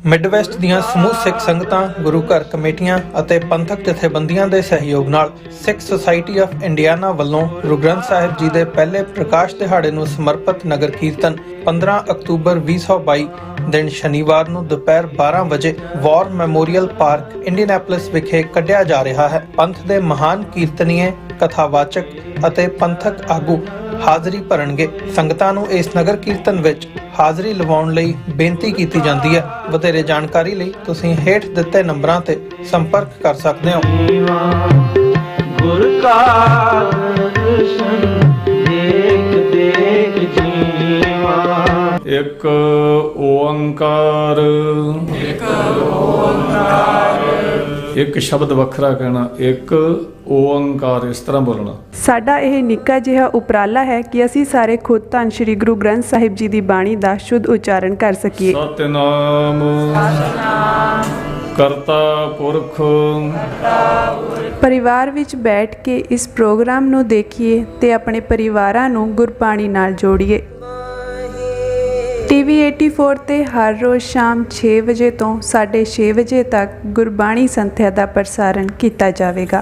ਮਿਡਵੈਸਟ ਦੀਆਂ ਸਮੂਹ ਸਿੱਖ ਸੰਗਤਾਂ, ਗੁਰੂ ਘਰ ਕਮੇਟੀਆਂ ਅਤੇ ਪੰਥਕ ਜਥੇਬੰਦੀਆਂ ਦੇ ਸਹਿਯੋਗ ਨਾਲ ਸਿੱਖ ਸੁਸਾਇਟੀ ਆਫ ਇੰਡੀਆਨਾ ਵੱਲੋਂ ਗੁਰੂ ਗ੍ਰੰਥ ਸਾਹਿਬ ਜੀ ਦੇ ਪਹਿਲੇ ਪ੍ਰਕਾਸ਼ ਦਿਹਾੜੇ ਨੂੰ ਸਮਰਪਿਤ ਨਗਰ ਕੀਰਤਨ 15 ਅਕਤੂਬਰ 2022 ਦਿਨ ਸ਼ਨੀਵਾਰ ਨੂੰ ਦੁਪਹਿਰ 12 ਵਜੇ ਵਾਰ ਮੈਮੋਰੀਅਲ ਪਾਰਕ ਇੰਡੀਅਨਾਪੋਲਿਸ ਵਿਖੇ ਕੱਢਿਆ ਜਾ ਰਿਹਾ ਹੈ। ਪੰਥ ਦੇ ਮਹਾਨ ਕੀਰਤਨੀਏ, ਕਥਾਵਾਚਕ ਅਤੇ ਪੰਥਕ ਆਗੂ ਹਾਜ਼ਰੀ ਭਰਨਗੇ। ਸੰਗਤਾਂ ਨੂੰ ਇਸ ਨਗਰ ਕੀਰਤਨ ਵਿੱਚ ਹਾਜ਼ਰੀ ਲਵਾਉਣ ਲਈ ਬੇਨਤੀ ਕੀਤੀ ਜਾਂਦੀ ਹੈ। ਵਧੇਰੇ ਜਾਣਕਾਰੀ ਲਈ ਤੁਸੀਂ ਹੇਠ ਦਿੱਤੇ ਨੰਬਰਾਂ ਤੇ ਸੰਪਰਕ ਕਰ ਸਕਦੇ ਹੋ। ਗੁਰ ਕਾ ਦਰਸ਼ਨ ਦੇਖ ਦੇਖ ਜੀਵਾ। ਇੱਕ ਓੰਕਾਰ, ਇੱਕ ਸ਼ਬਦ ਵੱਖਰਾ ਕਹਿਣਾ, ਇੱਕ ਓੰਕਾਰ, ਇਸ ਤਰ੍ਹਾਂ ਬੋਲਣਾ। ਸਾਡਾ ਇਹ ਨਿੱਕਾ ਜਿਹਾ ਉਪਰਾਲਾ ਹੈ ਕਿ ਅਸੀਂ ਸਾਰੇ ਖੁਦ ਧੰਨ ਸ਼੍ਰੀ ਗੁਰੂ ਗ੍ਰੰਥ ਸਾਹਿਬ ਜੀ ਦੀ ਬਾਣੀ ਦਾ ਸ਼ੁੱਧ ਉਚਾਰਨ ਕਰ ਸਕੀਏ। ਸਤਿਨਾਮ ਕਰਤਾ ਪੁਰਖ। ਪਰਿਵਾਰ ਵਿੱਚ ਬੈਠ ਕੇ ਇਸ ਪ੍ਰੋਗਰਾਮ ਨੂੰ ਦੇਖੀਏ ਤੇ ਆਪਣੇ ਪਰਿਵਾਰਾਂ ਨੂੰ ਗੁਰਬਾਣੀ ਨਾਲ ਜੋੜੀਏ। ਟੀਵੀ 84 ਤੇ ਹਰ ਰੋਜ਼ ਸ਼ਾਮ 6 ਵਜੇ ਤੋਂ 6:30 ਵਜੇ ਤੱਕ ਗੁਰਬਾਣੀ ਸੰਥਿਆ ਦਾ ਪ੍ਰਸਾਰਣ ਕੀਤਾ ਜਾਵੇਗਾ।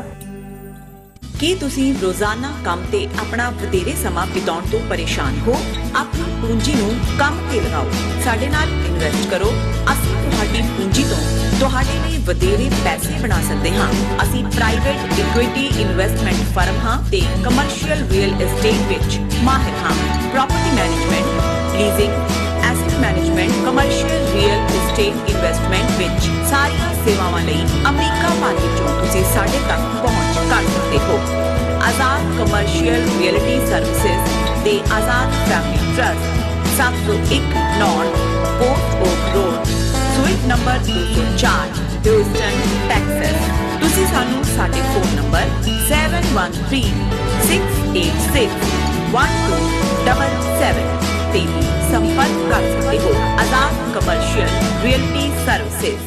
ਕੀ ਤੁਸੀਂ ਰੋਜ਼ਾਨਾ ਕੰਮ ਤੇ ਆਪਣਾ ਵਧੇਰੇ ਸਮਾਂ ਬਿਤਾਉਣ ਤੋਂ ਪਰੇਸ਼ਾਨ ਹੋ? ਆਪਣੀ ਪੂੰਜੀ ਨੂੰ ਕੰਮ ਤੇ ਲਗਾਓ, ਸਾਡੇ ਨਾਲ ਇਨਵੈਸਟ ਕਰੋ। ਅਸੀਂ ਤੁਹਾਡੀ ਪੂੰਜੀ ਤੋਂ ਤੁਹਾਡੇ ਲਈ ਵਧੇਰੇ ਪੈਸੇ ਬਣਾ ਸਕਦੇ ਹਾਂ। ਅਸੀਂ ਪ੍ਰਾਈਵੇਟ ਇਕੁਇਟੀ ਇਨਵੈਸਟਮੈਂਟ ਫਰਮ ਹਾਂ ਤੇ ਕਮਰਸ਼ੀਅਲ ਰੀਅਲ ਏਸਟੇਟ ਵਿੱਚ ਮਾਹਿਰ ਹਾਂ। Property management, leasing, asset management, commercial real estate investment ਵਿੱਚ ਸਾਰੀਆਂ ਸੇਵਾਵਾਂ ਲਈ ਅਮਰੀਕਾ ਭਰ ਵਿੱਚੋਂ ਤੁਸੀਂ ਸਾਡੇ ਤੱਕ ਪਹੁੰਚ ਕਰ ਸਕਦੇ ਹੋ। ਆਜ਼ਾਦ ਕਮਰਸ਼ੀਅਲ ਰੀਅਲਟੀ ਸਰਵਿਸਿਜ਼ ਤੇ Azad family trust, 701 North Port Oak Road, suite number 204, Houston, Texas. ਤੁਸੀਂ ਸਾਨੂੰ ਸਾਡੇ ਫੋਨ ਨੰਬਰ 7136861277 ਤੇ ਵੀ ਸੰਪਰਕ ਕਰ ਸਕਦੇ ਹੋ। ਆਜ਼ਾਦ ਕਮਰਸ਼ੀਅਲ ਰੀਅਲਟੀ ਸਰਵਿਸਿਜ਼।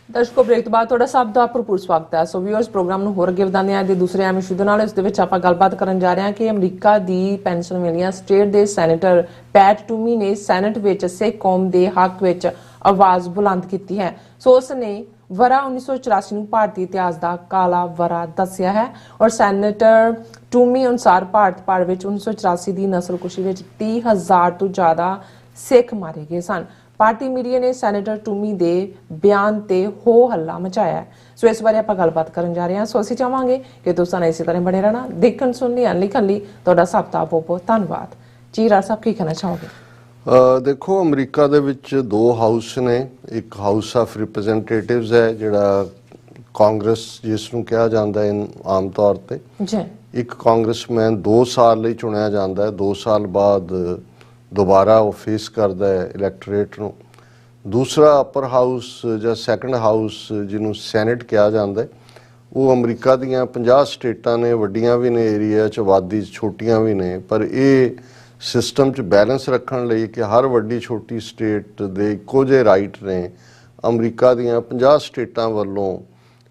ਦਰਸ਼ਕੋ, ਬ੍ਰੇਕ ਤੋਂ ਬਾਅਦ ਤੁਹਾਡਾ ਸਭ ਦਾ ਭਰਪੂਰ ਸਵਾਗਤ ਹੈ। ਸੋ ਵੀਅਰਸ, ਪ੍ਰੋਗਰਾਮ ਨੂੰ ਹੋਰ ਅੱਗੇ ਵਧਾਉਂਦੇ ਹਾਂ। ਦੇ ਦੂਸਰੇ ਅਹਿਮ ਇਸ਼ੂ ਦੇ ਨਾਲ ਇਸ ਦੇ ਵਿੱਚ ਆਪਾਂ ਗੱਲਬਾਤ ਕਰਨ ਜਾ ਰਹੇ ਹਾਂ ਕਿ ਅਮਰੀਕਾ ਦੀ ਪੈਨਸਿਲਵੇਨੀਆ ਸਟੇਟ ਦੇ ਸੈਨੇਟਰ ਪੈਟ ਟੂਮੀ ਨੇ ਸੈਨੇਟ ਵਿੱਚ ਸਿੱਖ ਕੌਮ ਦੇ ਹੱਕ ਵਿੱਚ ਆਵਾਜ਼ ਬੁਲੰਦ ਕੀਤੀ ਹੈ। ਸੋ ਉਸ ਨੇ ਵਰਾ 1984 ਨੂੰ ਭਾਰਤੀ ਇਤਿਹਾਸ ਦਾ ਕਾਲਾ ਵਰਾ ਦੱਸਿਆ ਹੈ ਔਰ ਸੈਨੇਟਰ ਟੂਮੀ ਅਨੁਸਾਰ ਭਾਰਤ ਭਰ ਵਿੱਚ 1984 ਦੀ ਨਸਲਕੁਸ਼ੀ ਵਿੱਚ 30,000 ਤੋਂ ਜ਼ਿਆਦਾ ਸਿੱਖ ਮਾਰੇ ਗਏ ਸਨ। ਪਾਰਟੀ ਮੀਡੀਆ ਨੇ ਸੈਨੇਟਰ ਟੂਮੀ ਦੇ ਬਿਆਨ ਤੇ ਹੋ ਹੱਲਾ ਮਚਾਇਆ ਹੈ। ਸੋ ਇਸ ਬਾਰੇ ਆਪਾਂ ਗੱਲਬਾਤ ਕਰਨ ਜਾ ਰਹੇ ਹਾਂ। ਸੋ ਅਸੀਂ ਚਾਹਾਂਗੇ ਕਿ ਤੁਸੀਂ ਨਾਲ ਇਸੇ ਤਰ੍ਹਾਂ ਬਣੇ ਰਹਿਣਾ। ਦੇਖਣ, ਸੁਣਨ, ਲਿਖਣ ਲਈ ਤੁਹਾਡਾ ਸਭ ਦਾ ਬਹੁਤ ਬਹੁਤ ਧੰਨਵਾਦ। ਜੀ ਰਾਜ ਸਾਹਿਬ, ਕੀ ਕਹਿਣਾ ਚਾਹੋਗੇ? ਦੇਖੋ, ਅਮਰੀਕਾ ਦੇ ਵਿੱਚ ਦੋ ਹਾਊਸ ਨੇ। ਇੱਕ ਹਾਊਸ ਆਫ ਰਿਪਰੈਜ਼ੈਂਟੇਟਿਵਸ ਹੈ, ਜਿਹੜਾ ਕਾਂਗਰਸ ਜਿਸ ਨੂੰ ਕਿਹਾ ਜਾਂਦਾ ਹੈ ਆਮ ਤੌਰ ਤੇ। ਜੀ। ਇੱਕ ਕਾਂਗਰਸਮੈਨ 2 ਸਾਲ ਲਈ ਚੁਣਿਆ ਜਾਂਦਾ ਹੈ, 2 ਸਾਲ ਬਾਅਦ ਦੁਬਾਰਾ ਉਹ ਫੇਸ ਕਰਦਾ ਹੈ ਇਲੈਕਟੋਰੇਟ ਨੂੰ। ਦੂਸਰਾ ਅਪਰ ਹਾਊਸ ਜਾਂ ਸੈਕੰਡ ਹਾਊਸ ਜਿਹਨੂੰ ਸੈਨੇਟ ਕਿਹਾ ਜਾਂਦਾ ਹੈ, ਉਹ ਅਮਰੀਕਾ ਦੀਆਂ 50 ਸਟੇਟਾਂ ਨੇ, ਵੱਡੀਆਂ ਵੀ ਨੇ ਏਰੀਆ 'ਚ, ਆਬਾਦੀ 'ਚ ਛੋਟੀਆਂ ਵੀ ਨੇ। ਪਰ ਇਹ ਸਿਸਟਮ 'ਚ ਬੈਲੈਂਸ ਰੱਖਣ ਲਈ ਕਿ ਹਰ ਵੱਡੀ ਛੋਟੀ ਸਟੇਟ ਦੇ ਇੱਕੋ ਜਿਹੇ ਰਾਈਟ ਨੇ, ਅਮਰੀਕਾ ਦੀਆਂ 50 ਸਟੇਟਾਂ ਵੱਲੋਂ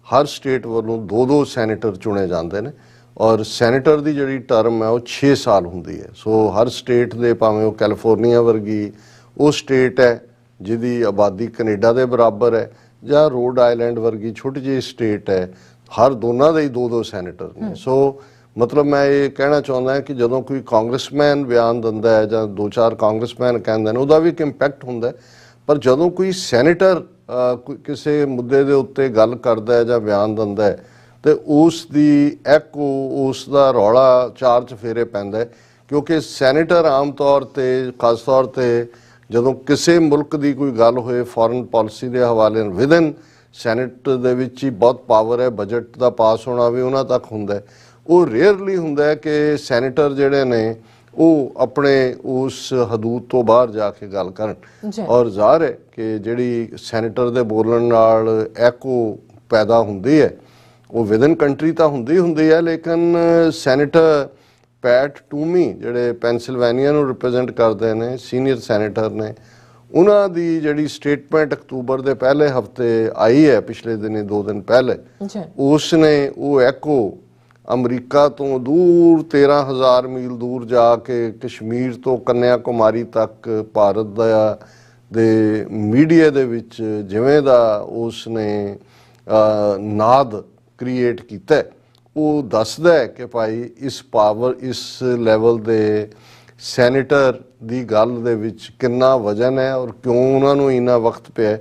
ਹਰ ਸਟੇਟ ਵੱਲੋਂ 2-2 ਸੈਨੇਟਰ ਚੁਣੇ ਜਾਂਦੇ ਨੇ ਔਰ ਸੈਨੇਟਰ ਦੀ ਜਿਹੜੀ ਟਰਮ ਹੈ ਉਹ 6 ਸਾਲ ਹੁੰਦੀ ਹੈ। ਸੋ ਹਰ ਸਟੇਟ ਦੇ, ਭਾਵੇਂ ਉਹ ਕੈਲੀਫੋਰਨੀਆ ਵਰਗੀ ਉਹ ਸਟੇਟ ਹੈ ਜਿਹਦੀ ਆਬਾਦੀ ਕੈਨੇਡਾ ਦੇ ਬਰਾਬਰ ਹੈ, ਜਾਂ ਰੋਡ ਆਈਲੈਂਡ ਵਰਗੀ ਛੋਟੀ ਜਿਹੀ ਸਟੇਟ ਹੈ, ਹਰ ਦੋਨਾਂ ਦੇ ਹੀ 2-2 ਸੈਨੇਟਰ ਨੇ। ਸੋ ਮਤਲਬ ਮੈਂ ਇਹ ਕਹਿਣਾ ਚਾਹੁੰਦਾ ਕਿ ਜਦੋਂ ਕੋਈ ਕਾਂਗਰਸਮੈਨ ਬਿਆਨ ਦਿੰਦਾ ਹੈ ਜਾਂ 2-4 ਕਾਂਗਰਸਮੈਨ ਕਹਿੰਦੇ ਨੇ, ਉਹਦਾ ਵੀ ਇੱਕ ਇੰਪੈਕਟ ਹੁੰਦਾ ਹੈ। ਪਰ ਜਦੋਂ ਕੋਈ ਸੈਨੇਟਰ ਕਿਸੇ ਮੁੱਦੇ ਦੇ ਉੱਤੇ ਗੱਲ ਕਰਦਾ ਹੈ ਜਾਂ ਬਿਆਨ ਦਿੰਦਾ ਹੈ ਤੇ ਉਸ ਦੀ ਐਕੋ, ਉਸ ਦਾ ਰੌਲਾ 4 ਚਫੇਰੇ ਪੈਂਦਾ ਹੈ। ਕਿਉਂਕਿ ਸੈਨੇਟਰ ਆਮ ਤੌਰ ਤੇ, ਖਾਸ ਤੌਰ ਤੇ ਜਦੋਂ ਕਿਸੇ ਮੁਲਕ ਦੀ ਕੋਈ ਗੱਲ ਹੋਏ ਫੋਰਨ ਪਾਲਿਸੀ ਦੇ ਹਵਾਲੇ ਨਾਲ, ਵਿਦਨ ਸੈਨੇਟ ਦੇ ਵਿੱਚ ਹੀ ਬਹੁਤ ਪਾਵਰ ਹੈ, ਬਜਟ ਦਾ ਪਾਸ ਹੋਣਾ ਵੀ ਉਹਨਾਂ ਤੱਕ ਹੁੰਦਾ ਹੈ। ਉਹ ਰੇਅਰਲੀ ਹੁੰਦਾ ਹੈ ਕਿ ਸੈਨੇਟਰ ਜਿਹੜੇ ਨੇ ਉਹ ਆਪਣੇ ਉਸ ਹਦੂਦ ਤੋਂ ਬਾਹਰ ਜਾ ਕੇ ਗੱਲ ਕਰਨ। ਔਰ ਜ਼ਾਹਰ ਹੈ ਕਿ ਜਿਹੜੀ ਸੈਨੇਟਰ ਦੇ ਬੋਲਣ ਨਾਲ ਐਕੋ ਪੈਦਾ ਹੁੰਦੀ ਹੈ ਉਹ ਵਿਦਨ ਕੰਟਰੀ ਤਾਂ ਹੁੰਦੀ ਹੈ, ਲੇਕਿਨ ਸੈਨੇਟਰ ਪੈਟ ਟੂਮੀ ਜਿਹੜੇ ਪੈਨਸਿਲਵੇਨੀਆ ਨੂੰ ਰਿਪਰੈਜ਼ੈਂਟ ਕਰਦੇ ਨੇ, ਸੀਨੀਅਰ ਸੈਨੇਟਰ ਨੇ, ਉਹਨਾਂ ਦੀ ਜਿਹੜੀ ਸਟੇਟਮੈਂਟ ਅਕਤੂਬਰ ਦੇ ਪਹਿਲੇ ਹਫਤੇ ਆਈ ਹੈ, ਪਿਛਲੇ ਦਿਨੀ 2 ਦਿਨ ਪਹਿਲੇ, ਉਸ ਨੇ ਉਹ ਐਕੋ ਅਮਰੀਕਾ ਤੋਂ ਦੂਰ 13,000 ਮੀਲ ਦੂਰ ਜਾ ਕੇ ਕਸ਼ਮੀਰ ਤੋਂ ਕੰਨਿਆ ਕੁਮਾਰੀ ਤੱਕ ਭਾਰਤ ਦੇ ਮੀਡੀਆ ਦੇ ਵਿੱਚ ਜਿਵੇਂ ਦਾ ਉਸ ਨੇ ਨਾਦ ਕ੍ਰੀਏਟ ਕੀਤਾ, ਉਹ ਦੱਸਦਾ ਹੈ ਕਿ ਭਾਈ ਇਸ ਪਾਵਰ, ਇਸ ਲੈਵਲ ਦੇ ਸੈਨੇਟਰ ਦੀ ਗੱਲ ਦੇ ਵਿੱਚ ਕਿੰਨਾ ਵਜਨ ਹੈ ਔਰ ਕਿਉਂ ਉਹਨਾਂ ਨੂੰ ਇੰਨਾ ਵਕਤ ਪਿਆ।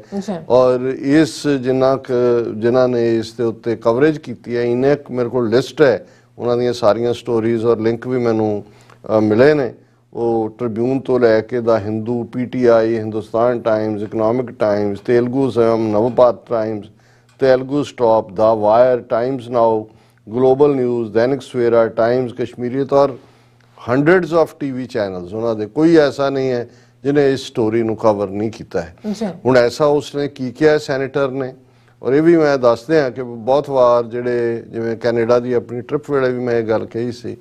ਔਰ ਇਸ ਜਿਨ੍ਹਾਂ ਨੇ ਇਸ ਦੇ ਉੱਤੇ ਕਵਰੇਜ ਕੀਤੀ ਹੈ, ਇੰਨੇ ਮੇਰੇ ਕੋਲ ਲਿਸਟ ਹੈ ਉਹਨਾਂ ਦੀਆਂ ਸਾਰੀਆਂ ਸਟੋਰੀਜ਼ ਔਰ ਲਿੰਕ ਵੀ ਮੈਨੂੰ ਮਿਲੇ ਨੇ। ਉਹ ਟ੍ਰਿਬਿਊਨ ਤੋਂ ਲੈ ਕੇ the Hindu, PTI, Hindustan times, economic times, Telugu ਸਮ, Navbharat times, Telugu stop, the wire, times now, global news, Dainik Savera, times, Kashmiriyat ਔਰ ਹੰਡਰਡਸ ਆਫ ਟੀਵੀ ਚੈਨਲਸ, ਉਹਨਾਂ ਦੇ ਕੋਈ ਐਸਾ ਨਹੀਂ ਹੈ ਜਿਹਨੇ ਇਸ ਸਟੋਰੀ ਨੂੰ ਕਵਰ ਨਹੀਂ ਕੀਤਾ ਹੈ। ਹੁਣ ਐਸਾ ਉਸਨੇ ਕੀ ਕਿਹਾ ਸੈਨੇਟਰ ਨੇ, ਔਰ ਇਹ ਵੀ ਮੈਂ ਦੱਸਦੇ ਹਾਂ ਕਿ ਬਹੁਤ ਵਾਰ ਜਿਹੜੇ ਜਿਵੇਂ ਕੈਨੇਡਾ ਦੀ ਆਪਣੀ ਟ੍ਰਿਪ ਵੇਲੇ ਵੀ ਮੈਂ ਇਹ ਗੱਲ ਕਹੀ ਸੀ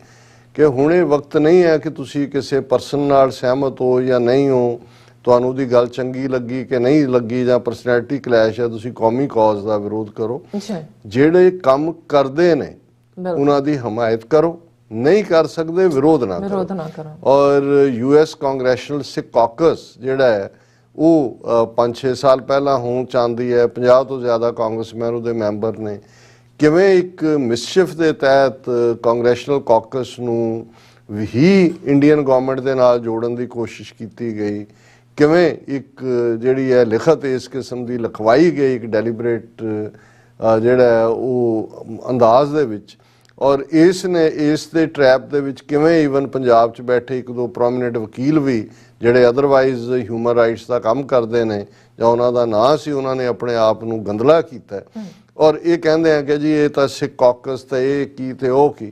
ਕਿ ਹੁਣ ਇਹ ਵਕਤ ਨਹੀਂ ਹੈ ਕਿ ਤੁਸੀਂ ਕਿਸੇ ਪਰਸਨ ਨਾਲ ਸਹਿਮਤ ਹੋ ਜਾਂ ਨਹੀਂ ਹੋ, ਤੁਹਾਨੂੰ ਉਹਦੀ ਗੱਲ ਚੰਗੀ ਲੱਗੀ ਕਿ ਨਹੀਂ ਲੱਗੀ ਜਾਂ ਪਰਸਨੈਲਿਟੀ ਕਲੈਸ਼ ਹੈ, ਤੁਸੀਂ ਕੌਮੀ ਕੌਜ਼ ਦਾ ਵਿਰੋਧ ਕਰੋ। ਜਿਹੜੇ ਕੰਮ ਕਰਦੇ ਨੇ ਉਹਨਾਂ ਦੀ ਹਮਾਇਤ ਕਰੋ, ਨਹੀਂ ਕਰ ਸਕਦੇ ਵਿਰੋਧ ਨਾ ਕਰੋ। ਔਰ US ਕਾਂਗਰੈਸ਼ਨਲ ਸਿੱਖ ਕਾਕਸ ਜਿਹੜਾ ਹੈ ਉਹ 5-6 ਸਾਲ ਪਹਿਲਾਂ ਹੋਂਦ ਚਾਹੁੰਦੀ ਹੈ, 50 ਤੋਂ ਜ਼ਿਆਦਾ ਕਾਂਗਰਸਮੈਨ ਉਹਦੇ ਮੈਂਬਰ ਨੇ। ਕਿਵੇਂ ਇੱਕ ਮਿਸਚਿਫ ਦੇ ਤਹਿਤ ਕਾਂਗਰੈਸ਼ਨਲ ਕਾਕਸ ਨੂੰ ਹੀ ਇੰਡੀਅਨ ਗਵਰਨਮੈਂਟ ਦੇ ਨਾਲ ਜੋੜਨ ਦੀ ਕੋਸ਼ਿਸ਼ ਕੀਤੀ ਗਈ, ਕਿਵੇਂ ਇੱਕ ਜਿਹੜੀ ਹੈ ਲਿਖਤ ਇਸ ਕਿਸਮ ਦੀ ਲਿਖਵਾਈ ਗਈ ਇੱਕ ਡੈਲੀਬਰੇਟ ਜਿਹੜਾ ਉਹ ਅੰਦਾਜ਼ ਦੇ ਵਿੱਚ, ਔਰ ਇਸ ਨੇ ਇਸ ਦੇ ਟਰੈਪ ਦੇ ਵਿੱਚ ਕਿਵੇਂ ਈਵਨ ਪੰਜਾਬ 'ਚ ਬੈਠੇ ਇੱਕ ਦੋ ਪ੍ਰੋਮੀਨੈਂਟ ਵਕੀਲ ਵੀ ਜਿਹੜੇ ਅਦਰਵਾਈਜ਼ ਹਿਊਮਨ ਰਾਈਟਸ ਦਾ ਕੰਮ ਕਰਦੇ ਨੇ ਜਾਂ ਉਹਨਾਂ ਦਾ ਨਾਂ ਸੀ, ਉਹਨਾਂ ਨੇ ਆਪਣੇ ਆਪ ਨੂੰ ਗੰਦਲਾ ਕੀਤਾ ਔਰ ਇਹ ਕਹਿੰਦੇ ਆ ਕਿ ਜੀ ਇਹ ਤਾਂ ਸਿੱਖ ਕਾਕਸ ਤੇ ਇਹ ਕੀ ਤੇ ਉਹ ਕੀ।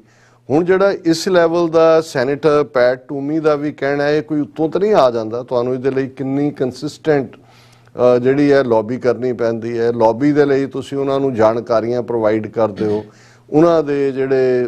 ਹੁਣ ਜਿਹੜਾ ਇਸ ਲੈਵਲ ਦਾ ਸੈਨੇਟਰ ਪੈਟ ਟੂਮੀ ਦਾ ਵੀ ਕਹਿਣਾ ਹੈ ਕੋਈ ਉੱਤੋਂ ਤਾਂ ਨਹੀਂ ਆ ਜਾਂਦਾ, ਤੁਹਾਨੂੰ ਇਹਦੇ ਲਈ ਕਿੰਨੀ ਕੰਸਿਸਟੈਂਟ ਜਿਹੜੀ ਹੈ ਲੌਬੀ ਕਰਨੀ ਪੈਂਦੀ ਹੈ। ਲੌਬੀ ਦੇ ਲਈ ਤੁਸੀਂ ਉਹਨਾਂ ਨੂੰ ਜਾਣਕਾਰੀਆਂ ਪ੍ਰੋਵਾਈਡ ਕਰਦੇ ਹੋ, ਉਹਨਾਂ ਦੇ ਜਿਹੜੇ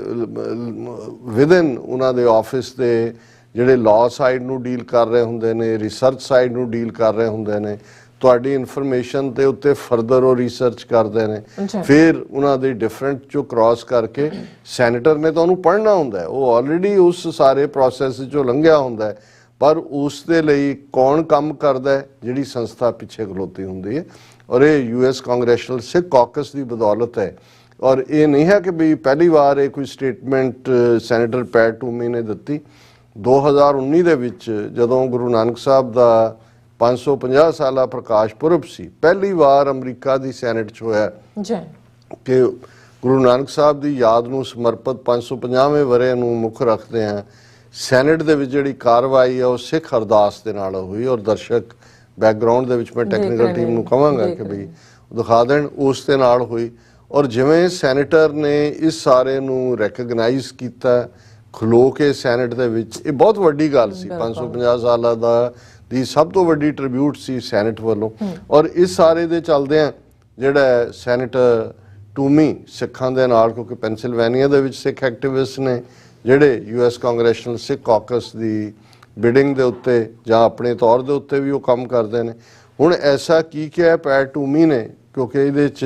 ਵਿਦਨ ਉਹਨਾਂ ਦੇ ਆਫਿਸ ਦੇ ਜਿਹੜੇ ਲਾਅ ਸਾਈਡ ਨੂੰ ਡੀਲ ਕਰ ਰਹੇ ਹੁੰਦੇ ਨੇ, ਰਿਸਰਚ ਸਾਈਡ ਨੂੰ ਡੀਲ ਕਰ ਰਹੇ ਹੁੰਦੇ ਨੇ, ਤੁਹਾਡੀ ਇਨਫੋਰਮੇਸ਼ਨ ਦੇ ਉੱਤੇ ਫਰਦਰ ਉਹ ਰਿਸਰਚ ਕਰਦੇ ਨੇ, ਫਿਰ ਉਹਨਾਂ ਦੇ ਡਿਫਰੈਂਟ ਚੋਂ ਕ੍ਰਾਸ ਕਰਕੇ ਸੈਨੇਟਰ ਨੇ ਤਾਂ ਉਹਨੂੰ ਪੜ੍ਹਨਾ ਹੁੰਦਾ, ਉਹ ਆਲਰੇਡੀ ਉਸ ਸਾਰੇ ਪ੍ਰੋਸੈਸ ਚੋਂ ਲੰਘਿਆ ਹੁੰਦਾ, ਪਰ ਉਸ ਦੇ ਲਈ ਕੌਣ ਕੰਮ ਕਰਦਾ ਹੈ, ਜਿਹੜੀ ਸੰਸਥਾ ਪਿੱਛੇ ਖਲੋਤੀ ਹੁੰਦੀ ਹੈ। ਔਰ ਇਹ US ਕਾਂਗਰੈਸ਼ਨਲ ਸਿੱਖ ਕਾਕਸ ਦੀ ਬਦੌਲਤ ਹੈ। ਔਰ ਇਹ ਨਹੀਂ ਹੈ ਕਿ ਵੀ ਪਹਿਲੀ ਵਾਰ ਇਹ ਕੋਈ ਸਟੇਟਮੈਂਟ ਸੈਨੇਟਰ ਪੈਟ ਟੂਮੀ ਨੇ ਦਿੱਤੀ। 2019 ਦੇ ਵਿੱਚ ਜਦੋਂ ਗੁਰੂ ਨਾਨਕ ਸਾਹਿਬ ਦਾ 550 ਸਾਲਾ ਪ੍ਰਕਾਸ਼ ਪੁਰਬ ਸੀ, ਪਹਿਲੀ ਵਾਰ ਅਮਰੀਕਾ ਦੀ ਸੈਨੇਟ 'ਚ ਹੋਇਆ ਕਿ ਗੁਰੂ ਨਾਨਕ ਸਾਹਿਬ ਦੀ ਯਾਦ ਨੂੰ ਸਮਰਪਿਤ 550ਵੇਂ ਵਰ੍ਹੇ ਨੂੰ ਮੁੱਖ ਰੱਖਦੇ ਆ ਸੈਨੇਟ ਦੇ ਵਿੱਚ ਜਿਹੜੀ ਕਾਰਵਾਈ ਆ ਉਹ ਸਿੱਖ ਅਰਦਾਸ ਦੇ ਨਾਲ ਹੋਈ। ਔਰ ਦਰਸ਼ਕ ਬੈਕਗ੍ਰਾਉਂਡ ਦੇ ਵਿੱਚ ਮੈਂ ਟੈਕਨੀਕਲ ਟੀਮ ਨੂੰ ਕਹਾਂਗਾ ਕਿ ਵੀ ਦਿਖਾ ਦੇਣ, ਉਸ ਦੇ ਨਾਲ ਹੋਈ। ਔਰ ਜਿਵੇਂ ਸੈਨੇਟਰ ਨੇ ਇਸ ਸਾਰੇ ਨੂੰ ਰੈਕਗਨਾਈਜ਼ ਕੀਤਾ ਖਲੋ ਕੇ ਸੈਨੇਟ ਦੇ ਵਿੱਚ, ਇਹ ਬਹੁਤ ਵੱਡੀ ਗੱਲ ਸੀ। 550 ਸਾਲਾਂ ਦਾ ਦੀ ਸਭ ਤੋਂ ਵੱਡੀ ਟ੍ਰਿਬਿਊਟ ਸੀ ਸੈਨੇਟ ਵੱਲੋਂ। ਔਰ ਇਸ ਸਾਰੇ ਦੇ ਚੱਲਦਿਆਂ ਜਿਹੜਾ ਸੈਨੇਟਰ ਟੂਮੀ ਸਿੱਖਾਂ ਦੇ ਨਾਲ, ਕਿਉਂਕਿ ਪੈਨਸਿਲਵੇਨੀਆ ਦੇ ਵਿੱਚ ਸਿੱਖ ਐਕਟਿਵਿਸਟ ਨੇ ਜਿਹੜੇ US ਕਾਂਗਰੈਸ਼ਨਲ ਸਿੱਖ ਕਾਕਸ ਦੀ ਬਿਡਿੰਗ ਦੇ ਉੱਤੇ ਜਾਂ ਆਪਣੇ ਤੌਰ ਦੇ ਉੱਤੇ ਵੀ ਉਹ ਕੰਮ ਕਰਦੇ ਨੇ। ਹੁਣ ਐਸਾ ਕੀ ਕਿਹਾ ਪੈਟ ਟੂਮੀ ਨੇ, ਕਿਉਂਕਿ ਇਹਦੇ 'ਚ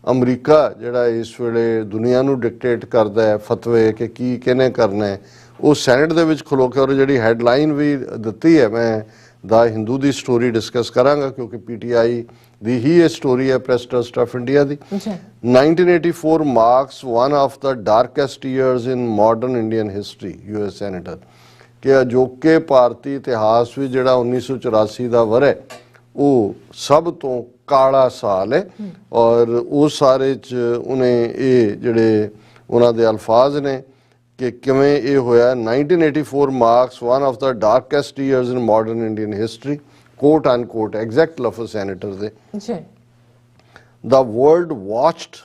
ਅਮਰੀਕਾ ਜਿਹੜਾ ਇਸ ਵੇਲੇ ਦੁਨੀਆ ਨੂੰ ਡਿਕਟੇਟ ਕਰਦਾ ਹੈ ਫਤਵੇ ਕਿ ਕੀ ਕਿਹਨੇ ਕਰਨਾ ਹੈ, ਉਹ ਸੈਨੇਟ ਦੇ ਵਿੱਚ ਖਲੋ ਕੇ। ਔਰ ਜਿਹੜੀ ਹੈਡਲਾਈਨ ਵੀ ਦਿੱਤੀ ਹੈ, ਮੈਂ ਦਾ ਹਿੰਦੂ ਦੀ ਸਟੋਰੀ ਡਿਸਕਸ ਕਰਾਂਗਾ ਕਿਉਂਕਿ PTI ਦੀ ਹੀ ਇਹ ਸਟੋਰੀ ਹੈ, ਪ੍ਰੈਸ ਟਰਸਟ ਆਫ ਇੰਡੀਆ ਦੀ। 1984 marks one of the darkest years in modern Indian history, US senator ਕਿ ਅਜੋਕੇ ਭਾਰਤੀ ਇਤਿਹਾਸ ਵਿੱਚ ਜਿਹੜਾ 1984 ਦਾ ਵਰ੍ਹਾ ਉਹ ਸਭ ਤੋਂ ਕਾਲਾ ਸਾਲ ਹੈ। ਔਰ ਉਸ ਸਾਰੇ 'ਚ ਉਹਨੇ ਇਹ ਜਿਹੜੇ ਉਹਨਾਂ ਦੇ ਅਲਫਾਜ਼ ਨੇ ਕਿ ਕਿਵੇਂ ਇਹ ਹੋਇਆ। 1984 marks one of the darkest years in modern Indian history, quote unquote, exact ਲਫ਼ਜ਼ ਸੈਨੇਟਰ ਦੇ। The world watched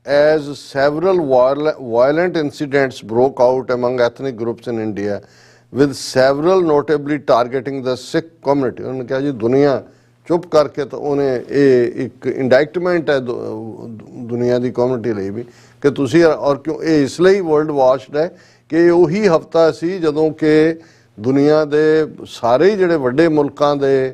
as several violent incidents broke out among ethnic groups in India, with several notably targeting the Sikh community. उन्होंने कहा जी दुनिया चुप करके, तो उन्हें ये एक इंडाइटमेंट है दुनिया की कम्युनिटी ਲਈ भी कि तुसी, और क्यों ये इसलिए वर्ल्ड वाच्ड है कि ਉਹੀ ਹਫਤਾ ਸੀ ਜਦੋਂ ਕਿ ਦੁਨੀਆ ਦੇ ਸਾਰੇ ਜਿਹੜੇ ਵੱਡੇ ਮੁਲਕਾਂ ਦੇ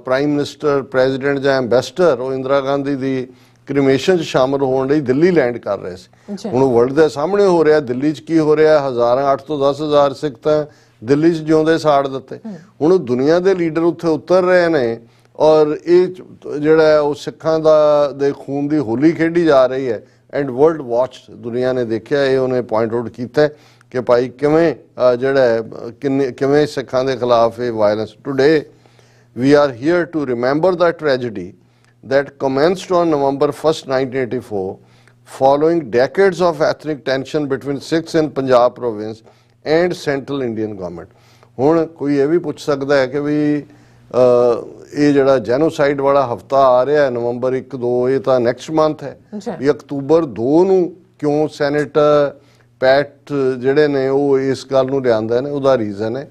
ਪ੍ਰਾਈਮ ਮਿਨਿਸਟਰ, ਪ੍ਰੈਜ਼ੀਡੈਂਟ ਜਾਂ ਐਂਬੈਸਡਰ ਉਹ ਇੰਦਰਾ ਗਾਂਧੀ ਦੀ ਕ੍ਰਿਮੇਸ਼ਨ 'ਚ ਸ਼ਾਮਲ ਹੋਣ ਲਈ ਦਿੱਲੀ ਲੈਂਡ ਕਰ ਰਹੇ ਸੀ। ਹੁਣ ਵਰਲਡ ਦੇ ਸਾਹਮਣੇ ਹੋ ਰਿਹਾ, ਦਿੱਲੀ 'ਚ ਕੀ ਹੋ ਰਿਹਾ, ਹਜ਼ਾਰਾਂ 8 ਤੋਂ 10 ਹਜ਼ਾਰ ਸਿੱਖ ਤਾਂ ਦਿੱਲੀ 'ਚ ਜਿਉਂਦੇ ਸਾੜ ਦਿੱਤੇ। ਹੁਣ ਦੁਨੀਆ ਦੇ ਲੀਡਰ ਉੱਥੇ ਉਤਰ ਰਹੇ ਨੇ ਔਰ ਇਹ ਜਿਹੜਾ ਉਹ ਸਿੱਖਾਂ ਦੇ ਖੂਨ ਦੀ ਹੋਲੀ ਖੇਡੀ ਜਾ ਰਹੀ ਹੈ। ਐਂਡ ਵਰਲਡ ਵਾਚ ਦੁਨੀਆ ਨੇ ਦੇਖਿਆ, ਇਹ ਉਹਨੇ ਪੁਆਇੰਟ ਆਊਟ ਕੀਤਾ ਕਿ ਭਾਈ ਕਿਵੇਂ ਜਿਹੜਾ ਕਿਵੇਂ ਸਿੱਖਾਂ ਦੇ ਖਿਲਾਫ ਇਹ violence. Today we are here to remember the tragedy that commenced on November 1st, 1984, following decades of ethnic tension between Sikhs in Punjab province and central Indian government. ਹੁਣ ਕੋਈ ਇਹ ਵੀ ਪੁੱਛ ਸਕਦਾ ਹੈ ਕਿ ਵੀ ਇਹ ਜਿਹੜਾ ਜੈਨੋਸਾਈਡ ਵਾਲਾ ਹਫਤਾ ਆ ਰਿਹਾ ਹੈ ਨਵੰਬਰ 1-2, ਇਹ ਤਾਂ ਨੈਕਸਟ ਮੰਥ ਹੈ ਵੀ ਅਕਤੂਬਰ 2 ਨੂੰ ਕਿਉਂ ਸੈਨੇਟਰ ਪੈਟ ਜਿਹੜੇ ਨੇ ਉਹ ਇਸ ਗੱਲ ਨੂੰ ਲਿਆਂਦੇ ਨੇ, ਉਹਦਾ ਰੀਜ਼ਨ ਹੈ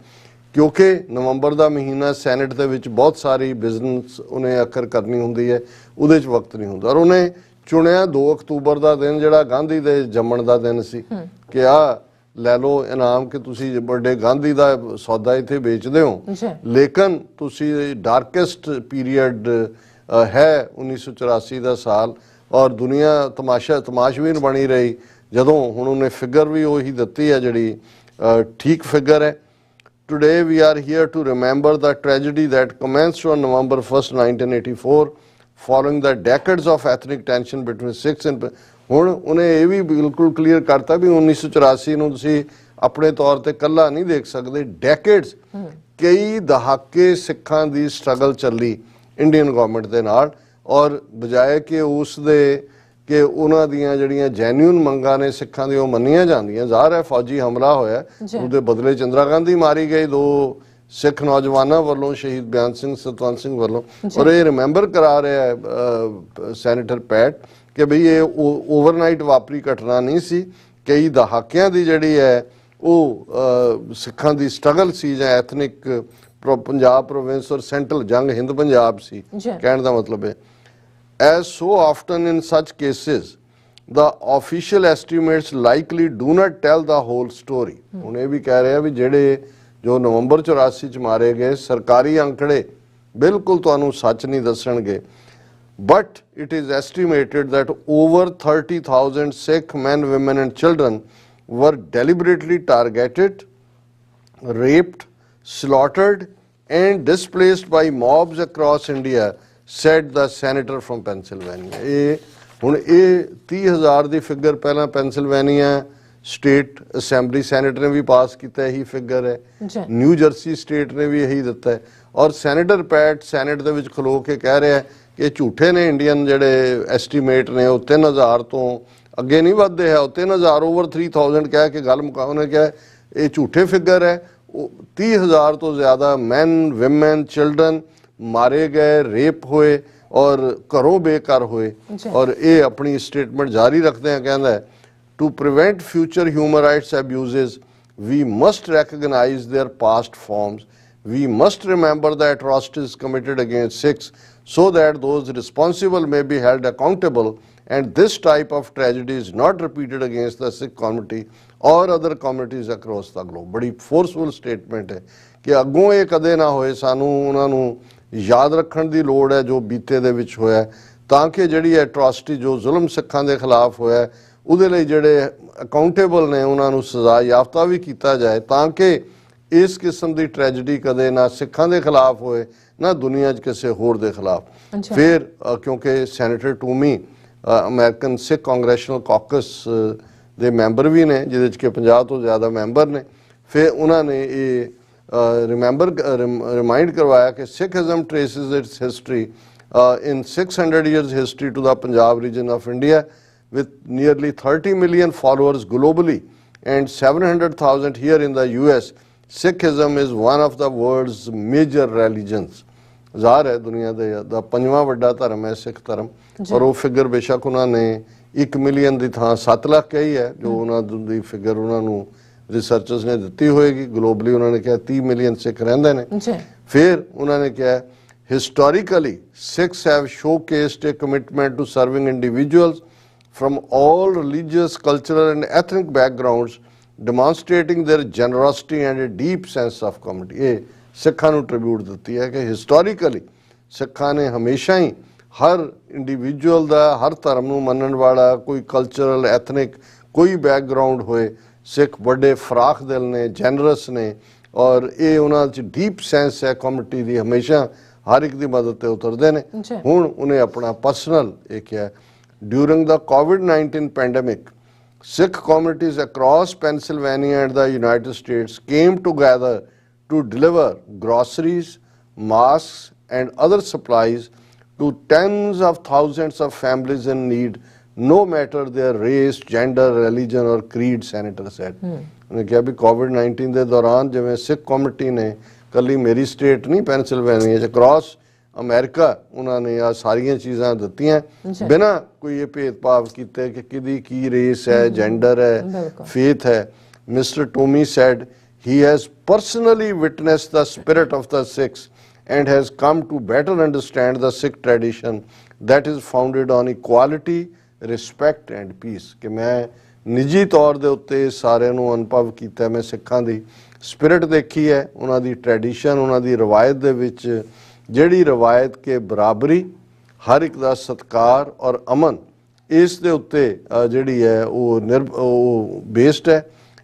ਕਿਉਂਕਿ ਨਵੰਬਰ ਦਾ ਮਹੀਨਾ ਸੈਨੇਟ ਦੇ ਵਿੱਚ ਬਹੁਤ ਸਾਰੀ ਬਿਜ਼ਨਸ ਉਹਨੇ ਅਕਰ ਕਰਨੀ ਹੁੰਦੀ ਹੈ, ਉਹਦੇ 'ਚ ਵਕਤ ਨਹੀਂ ਹੁੰਦਾ। ਔਰ ਉਹਨੇ ਚੁਣਿਆ 2 ਅਕਤੂਬਰ ਦਾ ਦਿਨ ਜਿਹੜਾ ਗਾਂਧੀ ਦੇ ਜੰਮਣ ਦਾ ਦਿਨ ਸੀ ਕਿ ਆ ਲੈ ਲਓ ਇਨਾਮ ਕਿ ਤੁਸੀਂ ਵੱਡੇ ਗਾਂਧੀ ਦਾ ਸੌਦਾ ਇੱਥੇ ਵੇਚਦੇ ਹੋ, ਲੇਕਿਨ ਤੁਸੀਂ ਡਾਰਕੈਸਟ ਪੀਰੀਅਡ ਹੈ 1984 ਦਾ ਸਾਲ ਔਰ ਦੁਨੀਆ ਤਮਾਸ਼ਬੀਨ ਬਣੀ ਰਹੀ ਜਦੋਂ ਹੁਣ ਉਹਨੇ ਫਿਗਰ ਵੀ ਉਹੀ ਦਿੱਤੀ ਹੈ ਜਿਹੜੀ ਠੀਕ ਫਿਗਰ ਹੈ। Today we are here to remember the tragedy that commenced on November 1st, 1984 following the decades of ethnic tension between Sikhs and ਹੁਣ ਉਹਨੇ ਇਹ ਵੀ ਬਿਲਕੁਲ ਕਲੀਅਰ ਕਰਤਾ ਵੀ 1984 ਨੂੰ ਤੁਸੀਂ ਆਪਣੇ ਤੌਰ ਤੇ ਕੱਲਾ ਨਹੀਂ ਦੇਖ ਸਕਦੇ, ਡੈਕੇਡਸ ਕਈ ਦਹਾਕੇ ਸਿੱਖਾਂ ਦੀ ਸਟਰਗਲ ਚੱਲੀ ਇੰਡੀਅਨ ਗਵਰਨਮੈਂਟ ਦੇ ਨਾਲ ਔਰ ਬਜਾਏ ਕਿ ਉਸ ਦੇ ਕਿ ਉਹਨਾਂ ਦੀਆਂ ਜਿਹੜੀਆਂ ਜੈਨੂਇਨ ਮੰਗਾਂ ਨੇ ਸਿੱਖਾਂ ਦੀ ਉਹ ਮੰਨੀਆਂ ਜਾਂਦੀਆਂ। ਜ਼ਾਹਰ ਹੈ ਫੌਜੀ ਹਮਲਾ ਹੋਇਆ, ਉਹਦੇ ਬਦਲੇ ਇੰਦਰਾ ਗਾਂਧੀ ਮਾਰੀ ਗਈ 2 ਸਿੱਖ ਨੌਜਵਾਨਾਂ ਵੱਲੋਂ, ਸ਼ਹੀਦ ਬਿਆਨ ਸਿੰਘ ਸਤਵੰਤ ਸਿੰਘ ਵੱਲੋਂ। ਔਰ ਇਹ ਰਿਮੈਂਬਰ ਕਰਾ ਰਿਹਾ ਹੈ ਸੈਨੇਟਰ ਪੈਟ ਕਿ ਬਈ ਇਹ ਓਵਰਨਾਈਟ ਵਾਪਰੀ ਘਟਨਾ ਨਹੀਂ ਸੀ, ਕਈ ਦਹਾਕਿਆਂ ਦੀ ਜਿਹੜੀ ਹੈ ਉਹ ਸਿੱਖਾਂ ਦੀ ਸਟਰਗਲ ਸੀ ਜਾਂ ਐਥਨਿਕ ਪੰਜਾਬ ਪ੍ਰੋਵਿੰਸ ਔਰ ਸੈਂਟਰਲ ਜੰਗ ਹਿੰਦ ਪੰਜਾਬ ਸੀ ਕਹਿਣ ਦਾ ਮਤਲਬ ਹੈ। As so often in such cases, the official estimates likely do not tell the whole story. ਹੁਣ ਇਹ ਵੀ ਕਹਿ ਰਿਹਾ ਵੀ ਜਿਹੜੇ ਜੋ ਨਵੰਬਰ 84 ਚ ਮਾਰੇ ਗਏ ਸਰਕਾਰੀ ਅੰਕੜੇ ਬਿਲਕੁਲ ਤੁਹਾਨੂੰ ਸੱਚ ਨਹੀਂ ਦੱਸਣਗੇ। But it is estimated that over 30,000 Sikh men, women and children were deliberately targeted, raped, slaughtered and displaced by mobs across India, said the senator from Pennsylvania. ਹੁਣ ਇਹ 30,000 ਦੀ ਫਿਗਰ ਪਹਿਲਾਂ ਪੈਨਸਿਲਵੇਨੀਆ ਸਟੇਟ ਅਸੈਂਬਲੀ ਸੈਨੇਟ ਨੇ ਵੀ ਪਾਸ ਕੀਤਾ, ਇਹੀ figure ਹੈ। New jersey state ਨੇ ਵੀ ਇਹੀ ਦਿੱਤਾ ਹੈ ਔਰ ਸੈਨੇਟਰ ਪੈਟ ਸੈਨੇਟ ਦੇ ਵਿੱਚ ਖਲੋ ਕੇ ਕਹਿ ਰਿਹਾ ਕਿ ਇਹ ਝੂਠੇ ਨੇ ਇੰਡੀਅਨ ਜਿਹੜੇ ਐਸਟੀਮੇਟ ਨੇ, ਉਹ 3,000 ਤੋਂ ਅੱਗੇ ਨਹੀਂ ਵੱਧਦੇ ਹੈ, ਉਹ 3,000 ਓਵਰ 3,000 ਕਹਿ ਕੇ ਗੱਲ ਮੁਕਾ। ਉਹਨੇ ਕਿਹਾ ਇਹ ਝੂਠੇ ਫਿਗਰ ਹੈ, 30,000 ਤੋਂ ਜ਼ਿਆਦਾ ਮੈਨ, ਵਿਮਨ, ਚਿਲਡਰਨ ਮਾਰੇ ਗਏ, ਰੇਪ ਹੋਏ ਔਰ ਘਰੋਂ ਬੇਘਰ ਹੋਏ। ਔਰ ਇਹ ਆਪਣੀ ਸਟੇਟਮੈਂਟ ਜਾਰੀ ਰੱਖਦੇ ਆ, ਕਹਿੰਦਾ ਹੈ to prevent future human rights abuses we must recognise their past harms, we must remember the atrocities committed against Sikhs so that those responsible may be held accountable and this type of tragedy is not repeated against the Sikh community or other communities across the globe. बड़ी forceful statement है कि ਅੱਗੋਂ ਇਹ ਕਦੇ ਨਾ ਹੋਏ, ਸਾਨੂੰ ਉਹਨਾਂ ਨੂੰ ਯਾਦ ਰੱਖਣ ਦੀ ਲੋੜ ਹੈ ਜੋ ਬੀਤੇ ਦੇ ਵਿੱਚ ਹੋਇਆ, ਤਾਂ ਕਿ ਜਿਹੜੀ ਐਟਰੋਸਿਟੀ ਜੋ ਜ਼ੁਲਮ ਸਿੱਖਾਂ ਦੇ ਖਿਲਾਫ ਹੋਇਆ ਉਹਦੇ ਲਈ ਜਿਹੜੇ ਅਕਾਊਂਟੇਬਲ ਨੇ ਉਹਨਾਂ ਨੂੰ ਸਜ਼ਾ ਯਾਫਤਾ ਵੀ ਕੀਤਾ ਜਾਏ, ਤਾਂ ਕਿ ਇਸ ਕਿਸਮ ਦੀ ਟ੍ਰੈਜੇਡੀ ਕਦੇ ਨਾ ਸਿੱਖਾਂ ਦੇ ਖਿਲਾਫ ਹੋਏ ਨਾ ਦੁਨੀਆ 'ਚ ਕਿਸੇ ਹੋਰ ਦੇ ਖਿਲਾਫ। ਫਿਰ ਕਿਉਂਕਿ ਸੈਨੇਟਰ ਟੂਮੀ ਅਮਰੀਕਨ ਸਿੱਖ ਕਾਂਗਰੈਸ਼ਨਲ ਕਾਕਸ ਦੇ ਮੈਂਬਰ ਵੀ ਨੇ ਜਿਹਦੇ 'ਚ ਕਿ 50 ਤੋਂ ਜ਼ਿਆਦਾ ਮੈਂਬਰ ਨੇ, ਫਿਰ ਉਹਨਾਂ ਨੇ ਇਹ remind करवाया कि Sikhism traces its history in 600 years history to the Punjab region of India with nearly 30 million followers globally and 700,000 here in the US. Sikhism is one of the world's major religions. ਜ਼ਾਹਰ ਹੈ ਦੁਨੀਆ ਦਾ 5ਵਾਂ ਵੱਡਾ ਧਰਮ ਹੈ ਸਿੱਖ ਧਰਮ ਔਰ ਉਹ figure ਬੇਸ਼ੱਕ ਉਹਨਾਂ ਨੇ 1 ਮਿਲੀਅਨ ਦੀ ਥਾਂ 7 ਲੱਖ ਕਹੀ ਹੈ ਜੋ ਉਹਨਾਂ ਦੀ ਫਿਗਰ ਉਹਨਾਂ ਨੂੰ ਰਿਸਰਚਰਸ ਨੇ ਦਿੱਤੀ ਹੋਏਗੀ। ਗਲੋਬਲੀ ਉਹਨਾਂ ਨੇ ਕਿਹਾ 30 ਮਿਲੀਅਨ ਸਿੱਖ ਰਹਿੰਦੇ ਨੇ। ਫਿਰ ਉਹਨਾਂ ਨੇ ਕਿਹਾ historically Sikhs have showcased a commitment to serving individuals from all religious, cultural and ethnic backgrounds, demonstrating their generosity and a deep sense of community. ਇਹ ਸਿੱਖਾਂ ਨੂੰ ਟ੍ਰਿਬਿਊਟ ਦਿੱਤੀ ਹੈ ਕਿ ਹਿਸਟੋਰੀਕਲੀ ਸਿੱਖਾਂ ਨੇ ਹਮੇਸ਼ਾ ਹੀ ਹਰ ਇੰਡੀਵਿਜੂਅਲ ਦਾ, ਹਰ ਧਰਮ ਨੂੰ ਮੰਨਣ ਵਾਲਾ, ਕੋਈ ਕਲਚਰਲ, ਐਥਨਿਕ ਕੋਈ ਬੈਕਗਰਾਉਂਡ ਹੋਏ, ਸਿੱਖ ਵੱਡੇ ਫਰਾਖ ਦਿਲ ਨੇ, ਜੈਨਰਸ ਨੇ ਔਰ ਇਹ ਉਹਨਾਂ 'ਚ ਡੀਪ ਸੈਂਸ ਹੈ ਕਮਿਊਨਿਟੀ ਦੀ, ਹਮੇਸ਼ਾ ਹਰ ਇੱਕ ਦੀ ਮਦਦ ਤੇ ਉਤਰਦੇ ਨੇ। ਹੁਣ ਉਹਨੇ ਆਪਣਾ ਪਰਸਨਲ ਇਹ ਕਿਹਾ during the COVID-19 pandemic, Sikh communities across Pennsylvania and the United States came together to deliver groceries, masks and other supplies to tens of thousands of families in need, no matter their race, gender, religion or creed, senator said. ਉਹਨੇ ਕਿਹਾ ਵੀ COVID-19 ਦੇ ਦੌਰਾਨ ਜਿਵੇਂ ਸਿੱਖ community ਨੇ, ਕੱਲੀ ਮੇਰੀ state ਨਹੀਂ Pennsylvania 'ਚ, ਅਕ੍ਰੋਸ ਅਮਰੀਕਾ ਉਹਨਾਂ ਨੇ ਆ ਸਾਰੀਆਂ ਚੀਜ਼ਾਂ ਦਿੱਤੀਆਂ ਬਿਨਾਂ ਕੋਈ ਇਹ ਭੇਦਭਾਵ ਕੀਤੇ ਕਿ ਕਿਹਦੀ ਕੀ ਰੇਸ ਹੈ, ਜੈਂਡਰ ਹੈ, ਫੇਥ ਹੈ। Mister Tommy said he has personally witnessed the spirit of the Sikhs and has come to better understand the Sikh tradition that is founded on equality, respect and peace। ਕਿ ਮੈਂ ਨਿੱਜੀ ਤੌਰ ਦੇ ਉੱਤੇ ਸਾਰਿਆਂ ਨੂੰ ਅਨੁਭਵ ਕੀਤਾ, ਮੈਂ ਸਿੱਖਾਂ ਦੀ ਸਪਿਰਿਟ ਦੇਖੀ ਹੈ, ਉਹਨਾਂ ਦੀ ਟ੍ਰੈਡੀਸ਼ਨ, ਉਹਨਾਂ ਦੀ ਰਵਾਇਤ ਦੇ ਵਿੱਚ ਜਿਹੜੀ ਰਵਾਇਤ ਕੇ ਬਰਾਬਰੀ, ਹਰ ਇੱਕ ਦਾ ਸਤਿਕਾਰ ਔਰ ਅਮਨ, ਇਸ ਦੇ ਉੱਤੇ ਜਿਹੜੀ ਹੈ ਉਹ ਬੇਸਡ ਹੈ।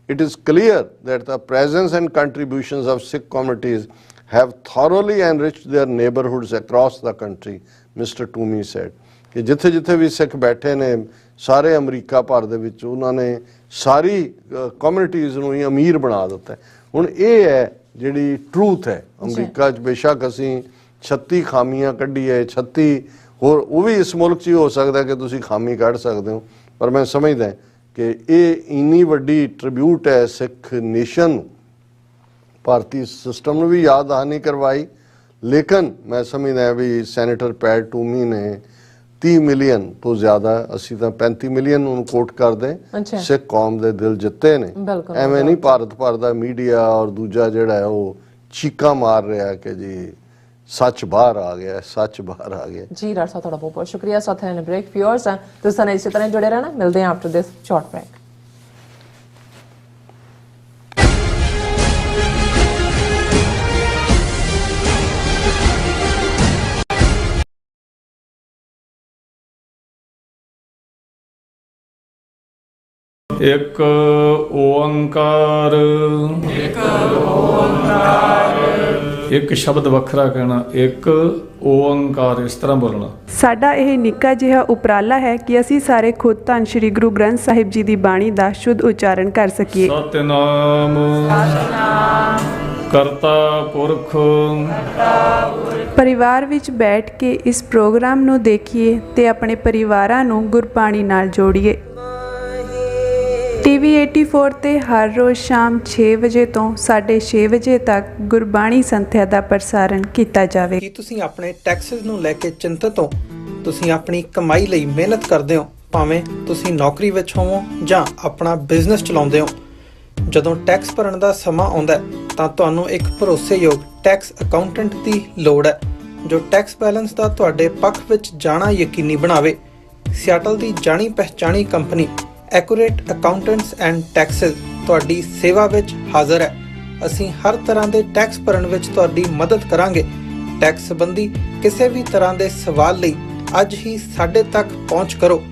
It is clear that the presence and contributions of Sikh communities have thoroughly enriched their neighborhoods across the country, Mr. Toomey said। ਕਿ ਜਿੱਥੇ ਜਿੱਥੇ ਵੀ ਸਿੱਖ ਬੈਠੇ ਨੇ ਸਾਰੇ ਅਮਰੀਕਾ ਭਰ ਦੇ ਵਿੱਚ ਉਹਨਾਂ ਨੇ ਸਾਰੀ ਕਮਿਊਨਿਟੀਜ਼ ਨੂੰ ਹੀ ਅਮੀਰ ਬਣਾ ਦਿੱਤਾ। ਹੁਣ ਇਹ ਹੈ ਜਿਹੜੀ ਟਰੂਥ ਹੈ। ਅਮਰੀਕਾ 'ਚ ਬੇਸ਼ੱਕ ਅਸੀਂ 36 ਖਾਮੀਆਂ ਕੱਢੀਏ, 36 ਹੋਰ ਉਹ ਵੀ ਇਸ ਮੁਲਕ 'ਚ ਹੀ ਹੋ ਸਕਦਾ ਕਿ ਤੁਸੀਂ ਖਾਮੀ ਕੱਢ ਸਕਦੇ ਹੋ, ਪਰ ਮੈਂ ਸਮਝਦਾ ਕਿ ਇਹ ਇੰਨੀ ਵੱਡੀ ਟ੍ਰਿਬਿਊਟ ਹੈ ਸਿੱਖ ਨੇਸ਼ਨ ਨੂੰ, ਭਾਰਤੀ ਸਿਸਟਮ ਨੂੰ ਵੀ ਯਾਦ ਦਹਾਨੀ ਕਰਵਾਈ। ਲੇਕਿਨ ਮੈਂ ਸਮਝਦਾ ਵੀ ਸੈਨੇਟਰ ਪੈਟ ਟੂਮੀ ਨੇ 30 ਮਿਲੀਅਨ ਤੋਂ ਜ਼ਿਆਦਾ, ਅਸੀਂ ਤਾਂ 35 ਮਿਲੀਅਨ ਨੂੰ ਕੋਟ ਕਰਦੇ, ਸਿੱਖ ਕੌਮ ਦੇ ਦਿਲ ਜਿੱਤੇ ਨੇ। ਐਵੇਂ ਨਹੀਂ ਭਾਰਤ ਭਰ ਦਾ ਮੀਡੀਆ ਔਰ ਦੂਜਾ ਜਿਹੜਾ ਹੈ ਉਹ ਚੀਕਾਂ ਮਾਰ ਰਿਹਾ ਕਿ ਜੀ ਸੱਚ ਬਾਹਰ ਆ ਗਿਆ, ਸੱਚ ਬਾਹਰ ਆ ਗਿਆ। ਜੀ ਡਾਕਟਰ ਸਾਹਿਬ ਤੁਹਾਡਾ ਬਹੁਤ ਬਹੁਤ ਸ਼ੁਕਰੀਆ। ਸਾਥ ਹੈ ਬ੍ਰੇਕ ਵਿਊਅਰਸ, ਤੁਸੀਂ ਨਾਲ ਇਸੇ ਤਰ੍ਹਾਂ ਜੁੜੇ ਰਹਿਣਾ। ਮਿਲਦੇ ਹਾਂ ਆਫਟਰ ਦਿਸ ਸ਼ਾਰਟ ਬ੍ਰੇਕ। ਇੱਕ ਓੰਕਾਰ, ਇੱਕ ਸ਼ਬਦ ਵੱਖਰਾ ਕਹਿਣਾ, ਇੱਕ ਓੰਕਾਰ, ਇਸ ਤਰ੍ਹਾਂ ਬੋਲਣਾ। ਸਾਡਾ ਇਹ ਨਿੱਕਾ ਜਿਹਾ ਉਪਰਾਲਾ ਹੈ ਕਿ ਅਸੀਂ ਸਾਰੇ ਖੁਦ ਧੰਨ ਸ਼੍ਰੀ ਗੁਰੂ ਗ੍ਰੰਥ ਸਾਹਿਬ ਜੀ ਦੀ ਬਾਣੀ ਦਾ ਸ਼ੁੱਧ ਉਚਾਰਨ ਕਰ ਸਕੀਏ। ਸਤਿਨਾਮ ਕਰਤਾ ਪੁਰਖ। ਪਰਿਵਾਰ ਵਿੱਚ ਬੈਠ ਕੇ ਇਸ ਪ੍ਰੋਗਰਾਮ ਨੂੰ ਦੇਖੀਏ ਤੇ ਆਪਣੇ ਪਰਿਵਾਰਾਂ ਨੂੰ ਗੁਰਬਾਣੀ ਨਾਲ ਜੋੜੀਏ। TV 84 ਤੇ ਹਰ ਰੋਜ਼ ਸ਼ਾਮ 6 ਵਜੇ ਤੋਂ 6:30 ਵਜੇ ਤੱਕ ਗੁਰਬਾਣੀ ਸੰਥਿਆ ਦਾ ਪ੍ਰਸਾਰਣ ਕੀਤਾ ਜਾਵੇ। ਕੀ ਤੁਸੀਂ ਆਪਣੇ ਟੈਕਸਸ ਨੂੰ ਲੈ ਕੇ ਚਿੰਤਤ ਹੋ? ਤੁਸੀਂ ਆਪਣੀ ਕਮਾਈ ਲਈ ਮਿਹਨਤ ਕਰਦੇ ਹੋ, ਭਾਵੇਂ ਤੁਸੀਂ ਨੌਕਰੀ ਵਿੱਚ ਹੋਵੋ ਜਾਂ ਆਪਣਾ ਬਿਜ਼ਨਸ ਚਲਾਉਂਦੇ ਹੋ। ਜਦੋਂ ਟੈਕਸ ਭਰਨ ਦਾ ਸਮਾਂ ਆਉਂਦਾ ਤਾਂ ਤੁਹਾਨੂੰ ਇੱਕ ਭਰੋਸੇਯੋਗ ਟੈਕਸ ਅਕਾਊਂਟੈਂਟ ਦੀ ਲੋੜ ਹੈ ਜੋ ਟੈਕਸ ਬੈਲੈਂਸ ਦਾ ਤੁਹਾਡੇ ਪੱਖ ਵਿੱਚ ਜਾਣਾ ਯਕੀਨੀ ਬਣਾਵੇ। ਸਿਆਟਲ ਦੀ ਜਾਣੀ ਪਹਿਚਾਣੀ ਕੰਪਨੀ ਐਕੂਰੇਟ ਅਕਾਊਂਟੈਂਟਸ ਐਂਡ ਟੈਕਸਸ ਤੁਹਾਡੀ ਸੇਵਾ ਵਿੱਚ ਹਾਜ਼ਰ ਹੈ। ਅਸੀਂ ਹਰ ਤਰ੍ਹਾਂ ਦੇ ਟੈਕਸ ਭਰਨ ਵਿੱਚ ਤੁਹਾਡੀ ਮਦਦ ਕਰਾਂਗੇ। ਟੈਕਸ ਸੰਬੰਧੀ ਕਿਸੇ ਵੀ ਤਰ੍ਹਾਂ ਦੇ ਸਵਾਲ ਲਈ ਅੱਜ ਹੀ ਸਾਡੇ ਤੱਕ ਪਹੁੰਚ ਕਰੋ।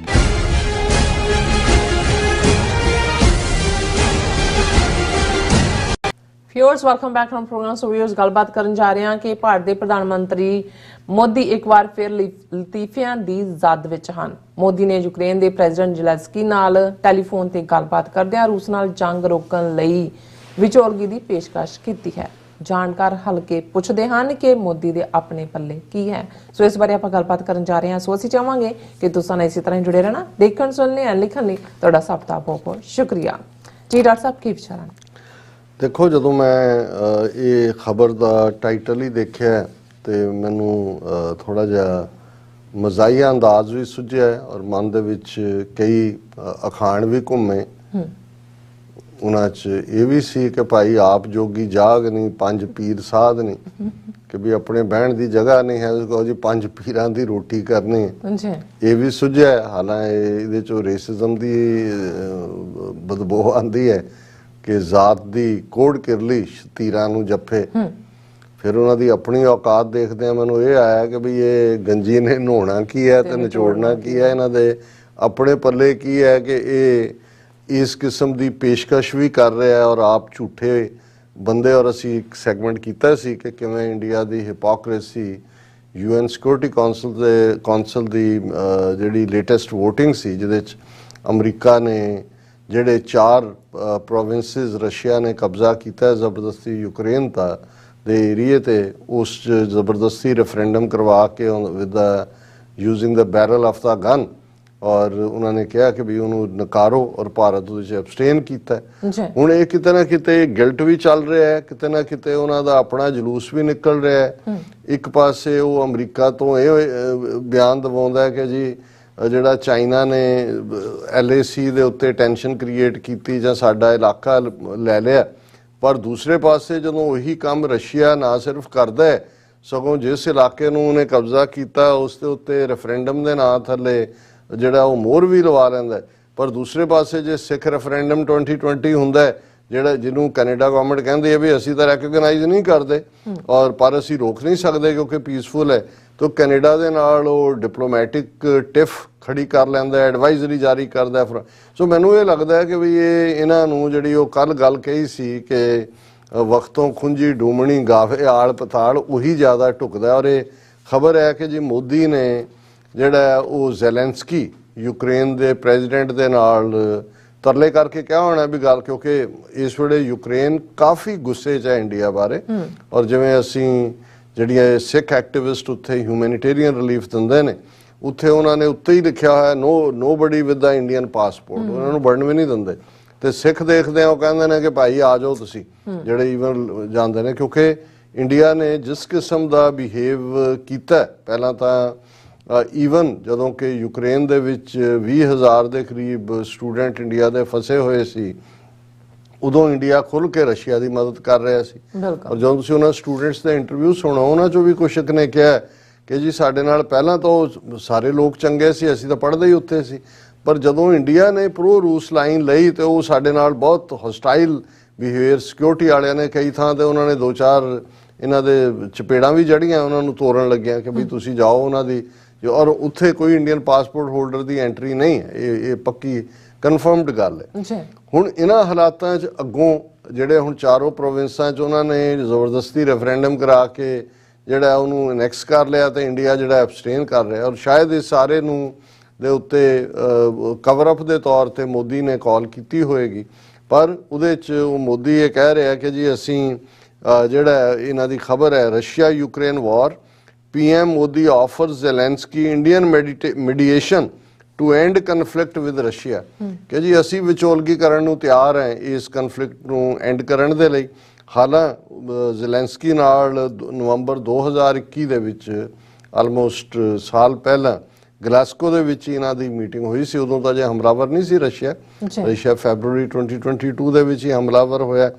Viewers welcome back from program. So viewers ਗੱਲਬਾਤ ਕਰਨ ਜਾ ਰਹੇ ਹਾਂ ਕਿ ਭਾਰਤ ਦੇ ਪ੍ਰਧਾਨ ਮੰਤਰੀ ਮੋਦੀ ਇੱਕ ਵਾਰ ਫਿਰ ਲਤੀਫਿਆਂ ਦੀ ਜ਼ਦ ਵਿੱਚ ਹਨ। ਮੋਦੀ ਨੇ ਯੂਕਰੇਨ ਦੇ ਪ੍ਰੈਜ਼ੀਡੈਂਟ ਜ਼ੈਲੈਂਸਕੀ ਨਾਲ ਟੈਲੀਫੋਨ ਤੇ ਗੱਲਬਾਤ ਕਰਦਿਆਂ ਰੂਸ ਨਾਲ ਜੰਗ ਰੋਕਣ ਲਈ ਵਿਚੋਲਗੀ ਦੀ ਪੇਸ਼ਕਸ਼ ਕੀਤੀ ਹੈ। ਜਾਣਕਾਰ ਹਲਕੇ ਪੁੱਛਦੇ ਹਨ ਕਿ ਮੋਦੀ ਦੇ ਆਪਣੇ ਪੱਲੇ ਕੀ ਹੈ। ਸੋ ਇਸ ਬਾਰੇ ਆਪਾਂ ਗੱਲਬਾਤ ਕਰਨ ਜਾ ਰਹੇ ਹਾਂ। ਸੋ ਅਸੀਂ ਚਾਹਾਂਗੇ ਕਿ ਤੁਸੀਂ ਨਾਲ ਇਸੇ ਤਰ੍ਹਾਂ ਜੁੜੇ ਰਹਿਣਾ। ਦੇਖਣ ਸੁਣਨੇ ਐਂਡ ਲਿਖਣ ਲਈ ਤੁਹਾਡਾ ਸਭ ਦਾ ਬਹੁਤ ਬਹੁਤ ਸ਼ੁਕਰੀਆ। ਜੀ ਡਾਕਟਰ ਸਾਹਿਬ ਕੀ ਵਿਚਾਰ ਹਨ? ਦੇਖੋ, ਜਦੋਂ ਮੈਂ ਇਹ ਖਬਰ ਦਾ ਟਾਈਟਲ ਹੀ ਦੇਖਿਆ ਤੇ ਮੈਨੂੰ ਥੋੜਾ ਜਿਹਾ ਮਜ਼ਾਹੀਆ ਅੰਦਾਜ਼ ਵੀ ਸੁਝਿਆ ਔਰ ਮਨ ਦੇ ਵਿੱਚ ਕਈ ਅਖਾਣ ਵੀ ਘੁੰਮੇ। ਉਹਨਾਂ 'ਚ ਇਹ ਵੀ ਸੀ ਕਿ ਭਾਈ ਆਪ ਜੋਗੀ ਜਾਗ ਨਹੀਂ, ਪੰਜ ਪੀਰ ਸਾਧ ਨਹੀਂ, ਕਿ ਵੀ ਆਪਣੇ ਬਹਿਣ ਦੀ ਜਗ੍ਹਾ ਨਹੀਂ ਹੈ, ਕਹੋ ਜੀ ਪੰਜ ਪੀਰਾਂ ਦੀ ਰੋਟੀ ਕਰਨੀ ਹੈ। ਇਹ ਵੀ ਸੁਝਿਆ। ਹਾਲਾਂਕਿ ਇਹਦੇ 'ਚੋਂ ਰੇਸਿਜ਼ਮ ਦੀ ਬਦਬੂ ਆਉਂਦੀ ਹੈ ਕਿ ਜ਼ਾਤ ਦੀ ਕੋੜ ਕਿਰਲੀ ਤੀਰਾਂ ਨੂੰ ਜੱਫੇ। ਫਿਰ ਉਹਨਾਂ ਦੀ ਆਪਣੀ ਔਕਾਤ ਦੇਖਦੇ ਆ ਮੈਨੂੰ ਇਹ ਆਇਆ ਕਿ ਵੀ ਇਹ ਗੰਜੀ ਨੇ ਨਹਾਉਣਾ ਕੀ ਹੈ ਤੇ ਨਿਚੋੜਨਾ ਕੀ ਹੈ, ਇਹਨਾਂ ਦੇ ਆਪਣੇ ਪੱਲੇ ਕੀ ਹੈ ਕਿ ਇਹ ਇਸ ਕਿਸਮ ਦੀ ਪੇਸ਼ਕਸ਼ ਵੀ ਕਰ ਰਿਹਾ ਔਰ ਆਪ ਝੂਠੇ ਬੰਦੇ। ਔਰ ਅਸੀਂ ਇੱਕ ਸੈਗਮੈਂਟ ਕੀਤਾ ਸੀ ਕਿ ਕਿਵੇਂ ਇੰਡੀਆ ਦੀ ਹਿਪੋਕ੍ਰੇਸੀ UN ਸਿਕਿਉਰਿਟੀ ਕੌਂਸਲ ਦੀ ਜਿਹੜੀ ਲੇਟੈਸਟ ਵੋਟਿੰਗ ਸੀ ਜਿਹਦੇ 'ਚ ਅਮਰੀਕਾ ਨੇ ਜਿਹੜੇ 4 ਪ੍ਰੋਵਿੰਸਿਸ ਰਸ਼ੀਆ ਨੇ ਕਬਜ਼ਾ ਕੀਤਾ ਜ਼ਬਰਦਸਤੀ ਯੂਕਰੇਨ ਦੇ ਏਰੀਏ ਤੇ, ਉਸ 'ਚ ਜ਼ਬਰਦਸਤੀ ਰੈਫਰੈਂਡਮ ਕਰਵਾ ਕੇ with using the barrel of the gun ਔਰ ਉਹਨਾਂ ਨੇ ਕਿਹਾ ਕਿ ਵੀ ਉਹਨੂੰ ਨਕਾਰੋ ਔਰ ਭਾਰਤ ਉਹਦੇ 'ਚ ਐਬਸਟੇਨ ਕੀਤਾ ਜੀ ਹੁਣ ਇਹ ਕਿਤੇ ਨਾ ਕਿਤੇ ਗਿਲਟ ਵੀ ਚੱਲ ਰਿਹਾ ਹੈ, ਕਿਤੇ ਨਾ ਕਿਤੇ ਉਹਨਾਂ ਦਾ ਆਪਣਾ ਜਲੂਸ ਵੀ ਨਿਕਲ ਰਿਹਾ ਹੈ। ਇੱਕ ਪਾਸੇ ਉਹ ਅਮਰੀਕਾ ਤੋਂ ਇਹ ਬਿਆਨ ਦਿਵਾਉਂਦਾ ਹੈ ਕਿ ਜੀ ਜਿਹੜਾ ਚਾਈਨਾ ਨੇ LAC ਦੇ ਉੱਤੇ ਟੈਨਸ਼ਨ ਕ੍ਰੀਏਟ ਕੀਤੀ ਜਾਂ ਸਾਡਾ ਇਲਾਕਾ ਲੈ ਲਿਆ, ਪਰ ਦੂਸਰੇ ਪਾਸੇ ਜਦੋਂ ਉਹੀ ਕੰਮ ਰਸ਼ੀਆ ਨਾ ਸਿਰਫ ਕਰਦਾ ਹੈ ਸਗੋਂ ਜਿਸ ਇਲਾਕੇ ਨੂੰ ਉਹਨੇ ਕਬਜ਼ਾ ਕੀਤਾ ਉਸ ਦੇ ਉੱਤੇ ਰੈਫਰੈਂਡਮ ਦੇ ਨਾਂ ਥੱਲੇ ਜਿਹੜਾ ਉਹ ਮੋਹਰ ਵੀ ਲਵਾ ਲੈਂਦਾ। ਪਰ ਦੂਸਰੇ ਪਾਸੇ ਜੇ ਸਿੱਖ ਰੈਫਰੈਂਡਮ 2020 ਹੁੰਦਾ ਜਿਹੜਾ ਜਿਹਨੂੰ ਕੈਨੇਡਾ ਗਵਰਨਮੈਂਟ ਕਹਿੰਦੀ ਹੈ ਵੀ ਅਸੀਂ ਤਾਂ ਰੈਕਗਨਾਈਜ਼ ਨਹੀਂ ਕਰਦੇ ਔਰ ਪਰ ਅਸੀਂ ਰੋਕ ਨਹੀਂ ਸਕਦੇ ਕਿਉਂਕਿ ਪੀਸਫੁਲ ਹੈ, ਤਾਂ ਕੈਨੇਡਾ ਦੇ ਨਾਲ ਉਹ ਡਿਪਲੋਮੈਟਿਕ ਟਿਫ ਖੜੀ ਕਰ ਲੈਂਦਾ, ਐਡਵਾਈਜ਼ਰੀ ਜਾਰੀ ਕਰਦਾ। ਸੋ ਮੈਨੂੰ ਇਹ ਲੱਗਦਾ ਹੈ ਕਿ ਵੀ ਇਹਨਾਂ ਨੂੰ ਜਿਹੜੀ ਉਹ ਕੱਲ ਗੱਲ ਕਹੀ ਸੀ ਕਿ ਵਕਤੋਂ ਖੁੰਝੀ ਡੂਮਣੀ ਗਾਵੇ ਆਲ ਪਤਾਲ, ਉਹੀ ਜ਼ਿਆਦਾ ਢੁਕਦਾ। ਔਰ ਇਹ ਖਬਰ ਹੈ ਕਿ ਜੀ ਮੋਦੀ ਨੇ ਜਿਹੜਾ ਉਹ ਜ਼ੈਲੈਂਸਕੀ ਯੂਕਰੇਨ ਦੇ ਪ੍ਰੈਜ਼ੀਡੈਂਟ ਦੇ ਨਾਲ ਤਰਲੇ ਕਰਕੇ ਕਿਹਾ ਹੋਣਾ ਵੀ ਗੱਲ, ਕਿਉਂਕਿ ਇਸ ਵੇਲੇ ਯੂਕਰੇਨ ਕਾਫੀ ਗੁੱਸੇ 'ਚ ਹੈ ਇੰਡੀਆ ਬਾਰੇ। ਔਰ ਜਿਵੇਂ ਅਸੀਂ ਜਿਹੜੀਆਂ ਸਿੱਖ ਐਕਟਿਵਿਸਟ ਉੱਥੇ ਹਿਊਮੈਨਿਟੇਰੀਅਨ ਰਿਲੀਫ ਦਿੰਦੇ ਨੇ ਉੱਥੇ ਉਹਨਾਂ ਨੇ ਉੱਤੇ ਹੀ ਲਿਖਿਆ ਹੋਇਆ nobody with the Indian passport, ਉਹਨਾਂ ਨੂੰ ਵੜਨ ਵੀ ਨਹੀਂ ਦਿੰਦੇ। ਤੇ ਸਿੱਖ ਦੇਖਦੇ ਆ ਉਹ ਕਹਿੰਦੇ ਨੇ ਕਿ ਭਾਈ ਆ ਜਾਓ ਤੁਸੀਂ, ਜਿਹੜੇ ਈਵਨ ਜਾਂਦੇ ਨੇ, ਕਿਉਂਕਿ ਇੰਡੀਆ ਨੇ ਜਿਸ ਕਿਸਮ ਦਾ ਬਿਹੇਵ ਕੀਤਾ ਪਹਿਲਾਂ ਤਾਂ ਈਵਨ ਜਦੋਂ ਕਿ ਯੂਕਰੇਨ ਦੇ ਵਿੱਚ 20,000 ਦੇ ਕਰੀਬ ਸਟੂਡੈਂਟ ਇੰਡੀਆ ਦੇ ਫਸੇ ਹੋਏ ਸੀ, ਉਦੋਂ ਇੰਡੀਆ ਖੁੱਲ੍ਹ ਕੇ ਰਸ਼ੀਆ ਦੀ ਮਦਦ ਕਰ ਰਿਹਾ ਸੀ। ਔਰ ਜਦੋਂ ਤੁਸੀਂ ਉਹਨਾਂ ਸਟੂਡੈਂਟਸ ਦੇ ਇੰਟਰਵਿਊ ਸੁਣੋ ਉਹਨਾਂ 'ਚੋਂ ਵੀ ਕੁਛ ਨੇ ਕਿਹਾ ਕਿ ਜੀ ਸਾਡੇ ਨਾਲ ਪਹਿਲਾਂ ਤਾਂ ਸਾਰੇ ਲੋਕ ਚੰਗੇ ਸੀ, ਅਸੀਂ ਤਾਂ ਪੜ੍ਹਦੇ ਹੀ ਉੱਥੇ ਸੀ, ਪਰ ਜਦੋਂ ਇੰਡੀਆ ਨੇ ਪ੍ਰੋ ਰੂਸ ਲਾਈਨ ਲਈ ਤੇ ਉਹ ਸਾਡੇ ਨਾਲ ਬਹੁਤ ਹੋਸਟਾਈਲ ਬਿਹੇਵੀਅਰ, ਸਿਕਿਉਰਿਟੀ ਵਾਲਿਆਂ ਨੇ ਕਈ ਥਾਂ ਤੇ ਉਹਨਾਂ ਨੇ 2-4 ਇਹਨਾਂ ਦੇ ਚਪੇੜਾਂ ਵੀ ਜੜੀਆਂ, ਉਹਨਾਂ ਨੂੰ ਤੋੜਨ ਲੱਗਿਆ ਕਿ ਵੀ ਤੁਸੀਂ ਜਾਓ ਉਹਨਾਂ ਦੀ, ਔਰ ਉੱਥੇ ਕੋਈ ਇੰਡੀਅਨ ਪਾਸਪੋਰਟ ਹੋਲਡਰ ਦੀ ਐਂਟਰੀ ਨਹੀਂ ਹੈ। ਇਹ ਪੱਕੀ ਕਨਫਰਮਡ ਗੱਲ ਹੈ। ਹੁਣ ਇਹਨਾਂ ਹਾਲਾਤਾਂ 'ਚ ਅੱਗੋਂ ਜਿਹੜੇ ਹੁਣ ਚਾਰੋਂ ਪ੍ਰੋਵਿੰਸਾਂ 'ਚ ਉਹਨਾਂ ਨੇ ਜ਼ਬਰਦਸਤੀ ਰੈਫਰੈਂਡਮ ਕਰਾ ਕੇ ਜਿਹੜਾ ਉਹਨੂੰ ਅਨੈਕਸ ਕਰ ਲਿਆ ਤੇ ਇੰਡੀਆ ਜਿਹੜਾ ਐਬਸਟੇਨ ਕਰ ਰਿਹਾ। ਔਰ ਸ਼ਾਇਦ ਇਸ ਸਾਰੇ ਨੂੰ ਦੇ ਉੱਤੇ ਕਵਰ ਅਪ ਦੇ ਤੌਰ ਤੇ ਮੋਦੀ ਨੇ ਕਾਲ ਕੀਤੀ ਹੋਏਗੀ, ਪਰ ਉਹਦੇ 'ਚ ਉਹ ਮੋਦੀ ਇਹ ਕਹਿ ਰਿਹਾ ਕਿ ਜੀ ਅਸੀਂ ਜਿਹੜਾ ਇਹਨਾਂ ਦੀ ਖਬਰ ਹੈ Russia Ukraine war, PM Modi offers Zelensky Indian mediation to end conflict with Russia, ਕਿ ਜੀ ਅਸੀਂ ਵਿਚੋਲਗੀ ਕਰਨ ਨੂੰ ਤਿਆਰ ਹੈ ਇਸ ਕਨਫਲਿਕਟ ਨੂੰ ਐਂਡ ਕਰਨ ਦੇ ਲਈ। ਹਾਲਾਂ ਜ਼ੈਲੈਂਸਕੀ ਨਾਲ ਨਵੰਬਰ 2021 ਦੇ ਵਿੱਚ ਆਲਮੋਸਟ ਸਾਲ ਪਹਿਲਾਂ ਗਲਾਸਕੋ ਦੇ ਵਿੱਚ ਇਹਨਾਂ ਦੀ ਮੀਟਿੰਗ ਹੋਈ ਸੀ। ਉਦੋਂ ਤਾਂ ਜੇ ਹਮਲਾਵਰ ਨਹੀਂ ਸੀ ਰਸ਼ੀਆ ਫੈਬਰੂਰੀ 2022 ਦੇ ਵਿੱਚ ਹੀ ਹਮਲਾਵਰ ਹੋਇਆ।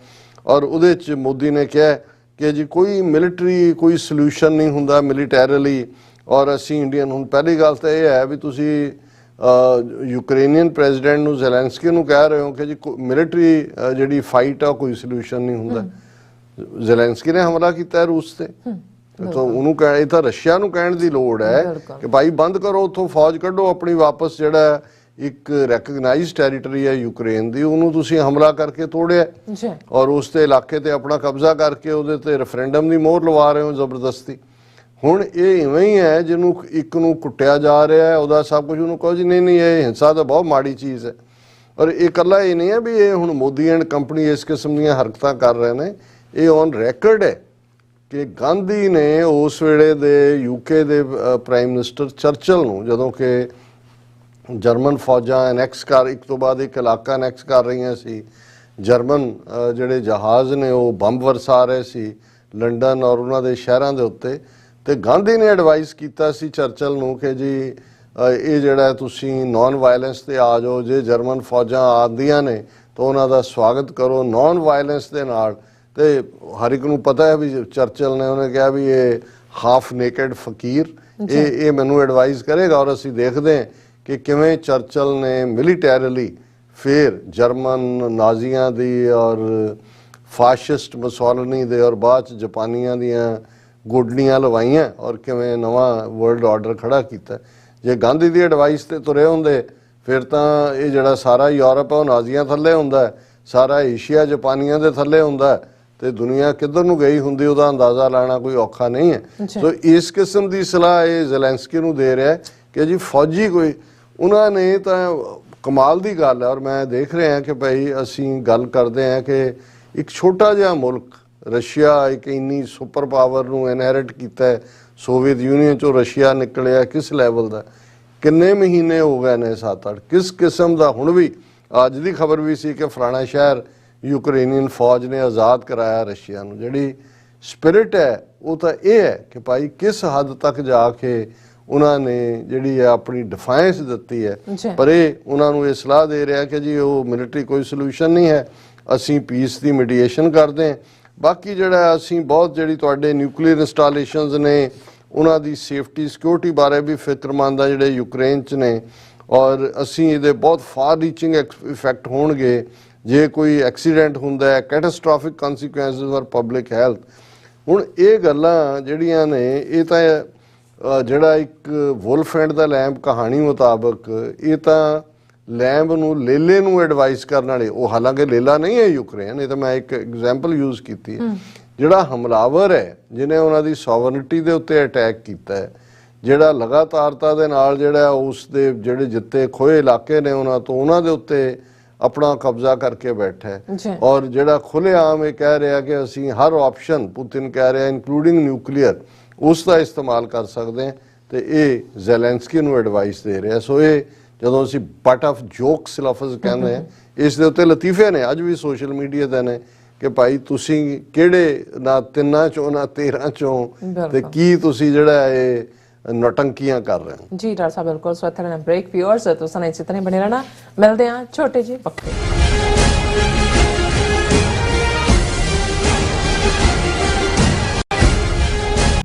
ਔਰ ਉਹਦੇ 'ਚ ਮੋਦੀ ਨੇ ਕਿਹਾ ਕਿ ਜੀ ਕੋਈ ਮਿਲਟਰੀ ਕੋਈ ਸੋਲੂਸ਼ਨ ਨਹੀਂ ਹੁੰਦਾ ਮਿਲੀਟੈਰਲੀ, ਔਰ ਅਸੀਂ ਇੰਡੀਅਨ, ਹੁਣ ਪਹਿਲੀ ਗੱਲ ਤਾਂ ਇਹ ਹੈ ਵੀ ਤੁਸੀਂ ਯੂਕਰੇਨੀਅਨ ਪ੍ਰੈਜ਼ੀਡੈਂਟ ਨੂੰ ਜ਼ੈਲੈਂਸਕੀ ਨੂੰ ਕਹਿ ਰਹੇ ਹੋ ਕਿ ਜੀ ਮਿਲਟਰੀ ਜਿਹੜੀ ਫਾਈਟ ਆ ਕੋਈ ਸੋਲੂਸ਼ਨ ਨਹੀਂ ਹੁੰਦਾ। ਜ਼ੈਲੈਂਸਕੀ ਨੇ ਹਮਲਾ ਕੀਤਾ ਹੈ ਰੂਸ ਤੇ, ਤਾਂ ਉਹਨੂੰ ਇਹ ਤਾਂ ਰਸ਼ੀਆ ਨੂੰ ਕਹਿਣ ਦੀ ਲੋੜ ਹੈ ਕਿ ਭਾਈ ਬੰਦ ਕਰੋ, ਉੱਥੋਂ ਫੌਜ ਕੱਢੋ ਆਪਣੀ ਵਾਪਸ, ਜਿਹੜਾ ਇੱਕ ਰੈਕਗਨਾਈਜ਼ਡ ਟੈਰੀਟਰੀ ਹੈ ਯੂਕਰੇਨ ਦੀ, ਉਹਨੂੰ ਤੁਸੀਂ ਹਮਲਾ ਕਰਕੇ ਤੋੜਿਆ ਔਰ ਉਸ ਤੇ ਇਲਾਕੇ ਤੇ ਆਪਣਾ ਕਬਜ਼ਾ ਕਰਕੇ ਉਹਦੇ ਤੇ ਰੈਫਰੈਂਡਮ ਦੀ ਮੋਹਰ ਲਵਾ ਰਹੇ ਹੋ ਜ਼ਬਰਦਸਤੀ। ਹੁਣ ਇਹ ਇਵੇਂ ਹੀ ਹੈ ਜਿਹਨੂੰ ਇੱਕ ਨੂੰ ਕੁੱਟਿਆ ਜਾ ਰਿਹਾ ਹੈ, ਉਹਦਾ ਸਭ ਕੁਝ ਉਹਨੂੰ ਕਹੋ ਜੀ ਨਹੀਂ ਇਹ ਹਿੰਸਾ ਤਾਂ ਬਹੁਤ ਮਾੜੀ ਚੀਜ਼ ਹੈ। ਔਰ ਇਹ ਇਕੱਲਾ ਇਹ ਨਹੀਂ ਹੈ ਵੀ ਇਹ ਹੁਣ ਮੋਦੀ ਐਂਡ ਕੰਪਨੀ ਇਸ ਕਿਸਮ ਦੀਆਂ ਹਰਕਤਾਂ ਕਰ ਰਹੇ ਨੇ, ਇਹ ਔਨ ਰੈਕਰਡ ਹੈ ਕਿ ਗਾਂਧੀ ਨੇ ਉਸ ਵੇਲੇ ਦੇ UK ਦੇ ਪ੍ਰਾਈਮ ਮਿਨਿਸਟਰ ਚਰਚਲ ਨੂੰ, ਜਦੋਂ ਕਿ ਜਰਮਨ ਫੌਜਾਂ ਅਨੈਕਸ ਕਰ ਇੱਕ ਤੋਂ ਬਾਅਦ ਇੱਕ ਇਲਾਕਾ ਅਨੈਕਸ ਕਰ ਰਹੀਆਂ ਸੀ, ਜਰਮਨ ਜਿਹੜੇ ਜਹਾਜ਼ ਨੇ ਉਹ ਬੰਬ ਵਰਸਾ ਰਹੇ ਸੀ ਲੰਡਨ ਔਰ ਉਹਨਾਂ ਦੇ ਸ਼ਹਿਰਾਂ ਦੇ ਉੱਤੇ, ਤੇ ਗਾਂਧੀ ਨੇ ਐਡਵਾਈਸ ਕੀਤਾ ਸੀ ਚਰਚਲ ਨੂੰ ਕਿ ਜੀ ਇਹ ਜਿਹੜਾ ਤੁਸੀਂ ਨੌਨ ਵਾਇਲੈਂਸ ਤੇ ਆ ਜਾਓ, ਜੇ ਜਰਮਨ ਫੌਜਾਂ ਆਉਂਦੀਆਂ ਨੇ ਤਾਂ ਉਹਨਾਂ ਦਾ ਸਵਾਗਤ ਕਰੋ ਨੌਨ ਵਾਇਲੈਂਸ ਦੇ ਨਾਲ। ਤੇ ਹਰ ਇੱਕ ਨੂੰ ਪਤਾ ਹੈ ਵੀ ਚਰਚਲ ਨੇ ਉਹਨੇ ਕਿਹਾ ਵੀ ਇਹ ਹਾਫ ਨੇਕਡ ਫਕੀਰ ਇਹ ਮੈਨੂੰ ਐਡਵਾਈਸ ਕਰੇਗਾ, ਔਰ ਅਸੀਂ ਦੇਖਦੇ ਹਾਂ ਕਿ ਕਿਵੇਂ ਚਰਚਲ ਨੇ ਮਿਲੀਟੈਰਲੀ ਫਿਰ ਜਰਮਨ ਨਾਜ਼ੀਆਂ ਦੀ ਔਰ ਫਾਸ਼ਿਸਟ ਮੁਸੋਲਿਨੀ ਦੇ ਔਰ ਬਾਅਦ 'ਚ ਜਾਪਾਨੀਆਂ ਦੀਆਂ ਗੋਡਨੀਆਂ ਲਵਾਈਆਂ ਔਰ ਕਿਵੇਂ ਨਵਾਂ ਵਰਲਡ ਆਰਡਰ ਖੜਾ ਕੀਤਾ। ਜੇ ਗਾਂਧੀ ਦੀ ਐਡਵਾਈਸ ਤੇ ਤੁਰੇ ਹੁੰਦੇ ਫਿਰ ਤਾਂ ਇਹ ਜਿਹੜਾ ਸਾਰਾ ਯੂਰਪ ਹੈ ਉਹ ਨਾਜ਼ੀਆਂ ਥੱਲੇ ਹੁੰਦਾ, ਸਾਰਾ ਏਸ਼ੀਆ ਜਾਪਾਨੀਆਂ ਦੇ ਥੱਲੇ ਹੁੰਦਾ, ਤੇ ਦੁਨੀਆ ਕਿੱਧਰ ਨੂੰ ਗਈ ਹੁੰਦੀ ਉਹਦਾ ਅੰਦਾਜ਼ਾ ਲਾਣਾ ਕੋਈ ਔਖਾ ਨਹੀਂ ਹੈ। ਸੋ ਇਸ ਕਿਸਮ ਦੀ ਸਲਾਹ ਇਹ ਜ਼ੈਲੈਂਸਕੀ ਨੂੰ ਦੇ ਰਿਹਾ ਕਿ ਜੀ ਫੌਜੀ ਕੋਈ, ਉਹਨਾਂ ਨੇ ਤਾਂ ਕਮਾਲ ਦੀ ਗੱਲ ਹੈ। ਔਰ ਮੈਂ ਦੇਖ ਰਿਹਾ ਕਿ ਭਾਈ ਅਸੀਂ ਗੱਲ ਕਰਦੇ ਹਾਂ ਕਿ ਇੱਕ ਛੋਟਾ ਜਿਹਾ ਮੁਲਕ ਰਸ਼ੀਆ ਇੱਕ ਇੰਨੀ ਸੁਪਰ ਪਾਵਰ ਨੂੰ ਇਨਹੈਰਿਟ ਕੀਤਾ ਹੈ, ਸੋਵੀਅਤ ਯੂਨੀਅਨ ਚੋਂ ਰਸ਼ੀਆ ਨਿਕਲਿਆ ਕਿਸ ਲੈਵਲ ਦਾ, ਕਿੰਨੇ ਮਹੀਨੇ ਹੋ ਗਏ ਨੇ 7-8 ਕਿਸ ਕਿਸਮ ਦਾ ਹੁਣ ਵੀ ਅੱਜ ਦੀ ਖਬਰ ਵੀ ਸੀ ਕਿ ਫਲਾਣਾ ਸ਼ਹਿਰ ਯੂਕਰੇਨੀਅਨ ਫੌਜ ਨੇ ਆਜ਼ਾਦ ਕਰਾਇਆ ਰਸ਼ੀਆ ਨੂੰ। ਜਿਹੜੀ ਸਪਿਰਿਟ ਹੈ ਉਹ ਤਾਂ ਇਹ ਹੈ ਕਿ ਭਾਈ ਕਿਸ ਹੱਦ ਤੱਕ ਜਾ ਕੇ ਉਹਨਾਂ ਨੇ ਜਿਹੜੀ ਹੈ ਆਪਣੀ ਡਿਫਾਇੰਸ ਦਿੱਤੀ ਹੈ, ਪਰ ਇਹ ਉਹਨਾਂ ਨੂੰ ਇਹ ਸਲਾਹ ਦੇ ਰਿਹਾ ਕਿ ਜੀ ਉਹ ਮਿਲਟਰੀ ਕੋਈ ਸੋਲੂਸ਼ਨ ਨਹੀਂ ਹੈ, ਅਸੀਂ ਪੀਸ ਦੀ ਮੀਡੀਏਸ਼ਨ ਕਰਦੇ ਹਾਂ। ਬਾਕੀ ਜਿਹੜਾ ਅਸੀਂ ਬਹੁਤ ਜਿਹੜੀ ਤੁਹਾਡੇ ਨਿਊਕਲੀਅਰ ਇੰਸਟਾਲੇਸ਼ਨਸ ਨੇ ਉਹਨਾਂ ਦੀ ਸੇਫਟੀ ਸਿਕਿਉਰਿਟੀ ਬਾਰੇ ਵੀ ਫਿਕਰਮੰਦ ਆ ਜਿਹੜੇ ਯੂਕਰੇਨ 'ਚ ਨੇ, ਔਰ ਅਸੀਂ ਇਹਦੇ ਬਹੁਤ ਫਾਰ ਰੀਚਿੰਗ ਇਫੈਕਟ ਹੋਣਗੇ ਜੇ ਕੋਈ ਐਕਸੀਡੈਂਟ ਹੁੰਦਾ ਹੈ, ਕੈਟਾਸਟ੍ਰੋਫਿਕ ਕਨਸੀਕੁਐਂਸਿਸ ਫॉर ਪਬਲਿਕ ਹੈਲਥ। ਹੁਣ ਇਹ ਗੱਲਾਂ ਜਿਹੜੀਆਂ ਨੇ ਇਹ ਤਾਂ ਜਿਹੜਾ ਇੱਕ ਵੁਲਫ ਐਂਡ ਦਾ ਲੈਂਬ ਕਹਾਣੀ ਮੁਤਾਬਕ ਇਹ ਤਾਂ ਲੈਂਬ ਨੂੰ ਲੇਲੇ ਨੂੰ ਐਡਵਾਈਸ ਕਰਨ ਵਾਲੇ, ਉਹ ਹਾਲਾਂਕਿ ਲੇਲਾ ਨਹੀਂ ਹੈ ਯੂਕਰੇਨ, ਇਹ ਤਾਂ ਮੈਂ ਇੱਕ ਐਗਜ਼ਾਮਪਲ ਯੂਜ਼ ਕੀਤੀ ਹੈ। ਜਿਹੜਾ ਹਮਲਾਵਰ ਹੈ ਜਿਹਨੇ ਉਹਨਾਂ ਦੀ ਸੋਵਰਨਿਟੀ ਦੇ ਉੱਤੇ ਅਟੈਕ ਕੀਤਾ ਹੈ, ਜਿਹੜਾ ਲਗਾਤਾਰਤਾ ਦੇ ਨਾਲ ਜਿਹੜਾ ਉਸ ਦੇ ਜਿਹੜੇ ਜਿੱਤੇ ਖੋਏ ਇਲਾਕੇ ਨੇ ਉਹਨਾਂ ਦੇ ਉੱਤੇ ਆਪਣਾ ਕਬਜ਼ਾ ਕਰਕੇ ਬੈਠਾ ਹੈ, ਔਰ ਜਿਹੜਾ ਖੁੱਲ੍ਹੇਆਮ ਇਹ ਕਹਿ ਰਿਹਾ ਕਿ ਅਸੀਂ ਹਰ ਆਪਸ਼ਨ, ਪੁਤਿਨ ਕਹਿ ਰਿਹਾ ਇਨਕਲੂਡਿੰਗ ਨਿਊਕਲੀਅਰ, ਉਸ ਦਾ ਇਸਤੇਮਾਲ ਕਰ ਸਕਦੇ ਹਾਂ, ਤੇ ਇਹ ਜ਼ੈਲੈਂਸਕੀ ਨੂੰ ਐਡਵਾਈਸ ਦੇ ਰਿਹਾ। ਸੋ ਇਹ ਜਦੋਂ ਅਸੀਂ ਬਟ ਆਫ ਜੋਕਸ ਲਫ਼ਜ਼ ਕਹਿੰਦੇ ਹਾਂ, ਇਸ ਦੇ ਉੱਤੇ ਲਤੀਫੇ ਨੇ ਅੱਜ ਵੀ ਸੋਸ਼ਲ ਮੀਡੀਆ ਦੇ ਨੇ ਕਿ ਭਾਈ ਤੁਸੀਂ ਕਿਹੜੇ ਨਾ 3 ਚੋਂ ਨਾ 13 ਚੋਂ ਤੇ ਕੀ ਤੁਸੀਂ ਜਿਹੜਾ ਇਹ ਨੌਟੰਕੀਆਂ ਕਰ ਰਹੇ ਹੋ। ਜੀ ਡਾਕਟਰ ਸਾਹਿਬ ਬਿਲਕੁਲ। ਸੋ ਇੱਥੇ ਨਾ ਬ੍ਰੇਕ ਵਿਊਅਰਸ ਤੁਸੀਂ ਇਸੇ ਤਰ੍ਹਾਂ ਬਣੇ ਰਹਿਣਾ, ਮਿਲਦੇ ਹਾਂ ਛੋਟੇ ਜਿਹੇ ਵਕਤ।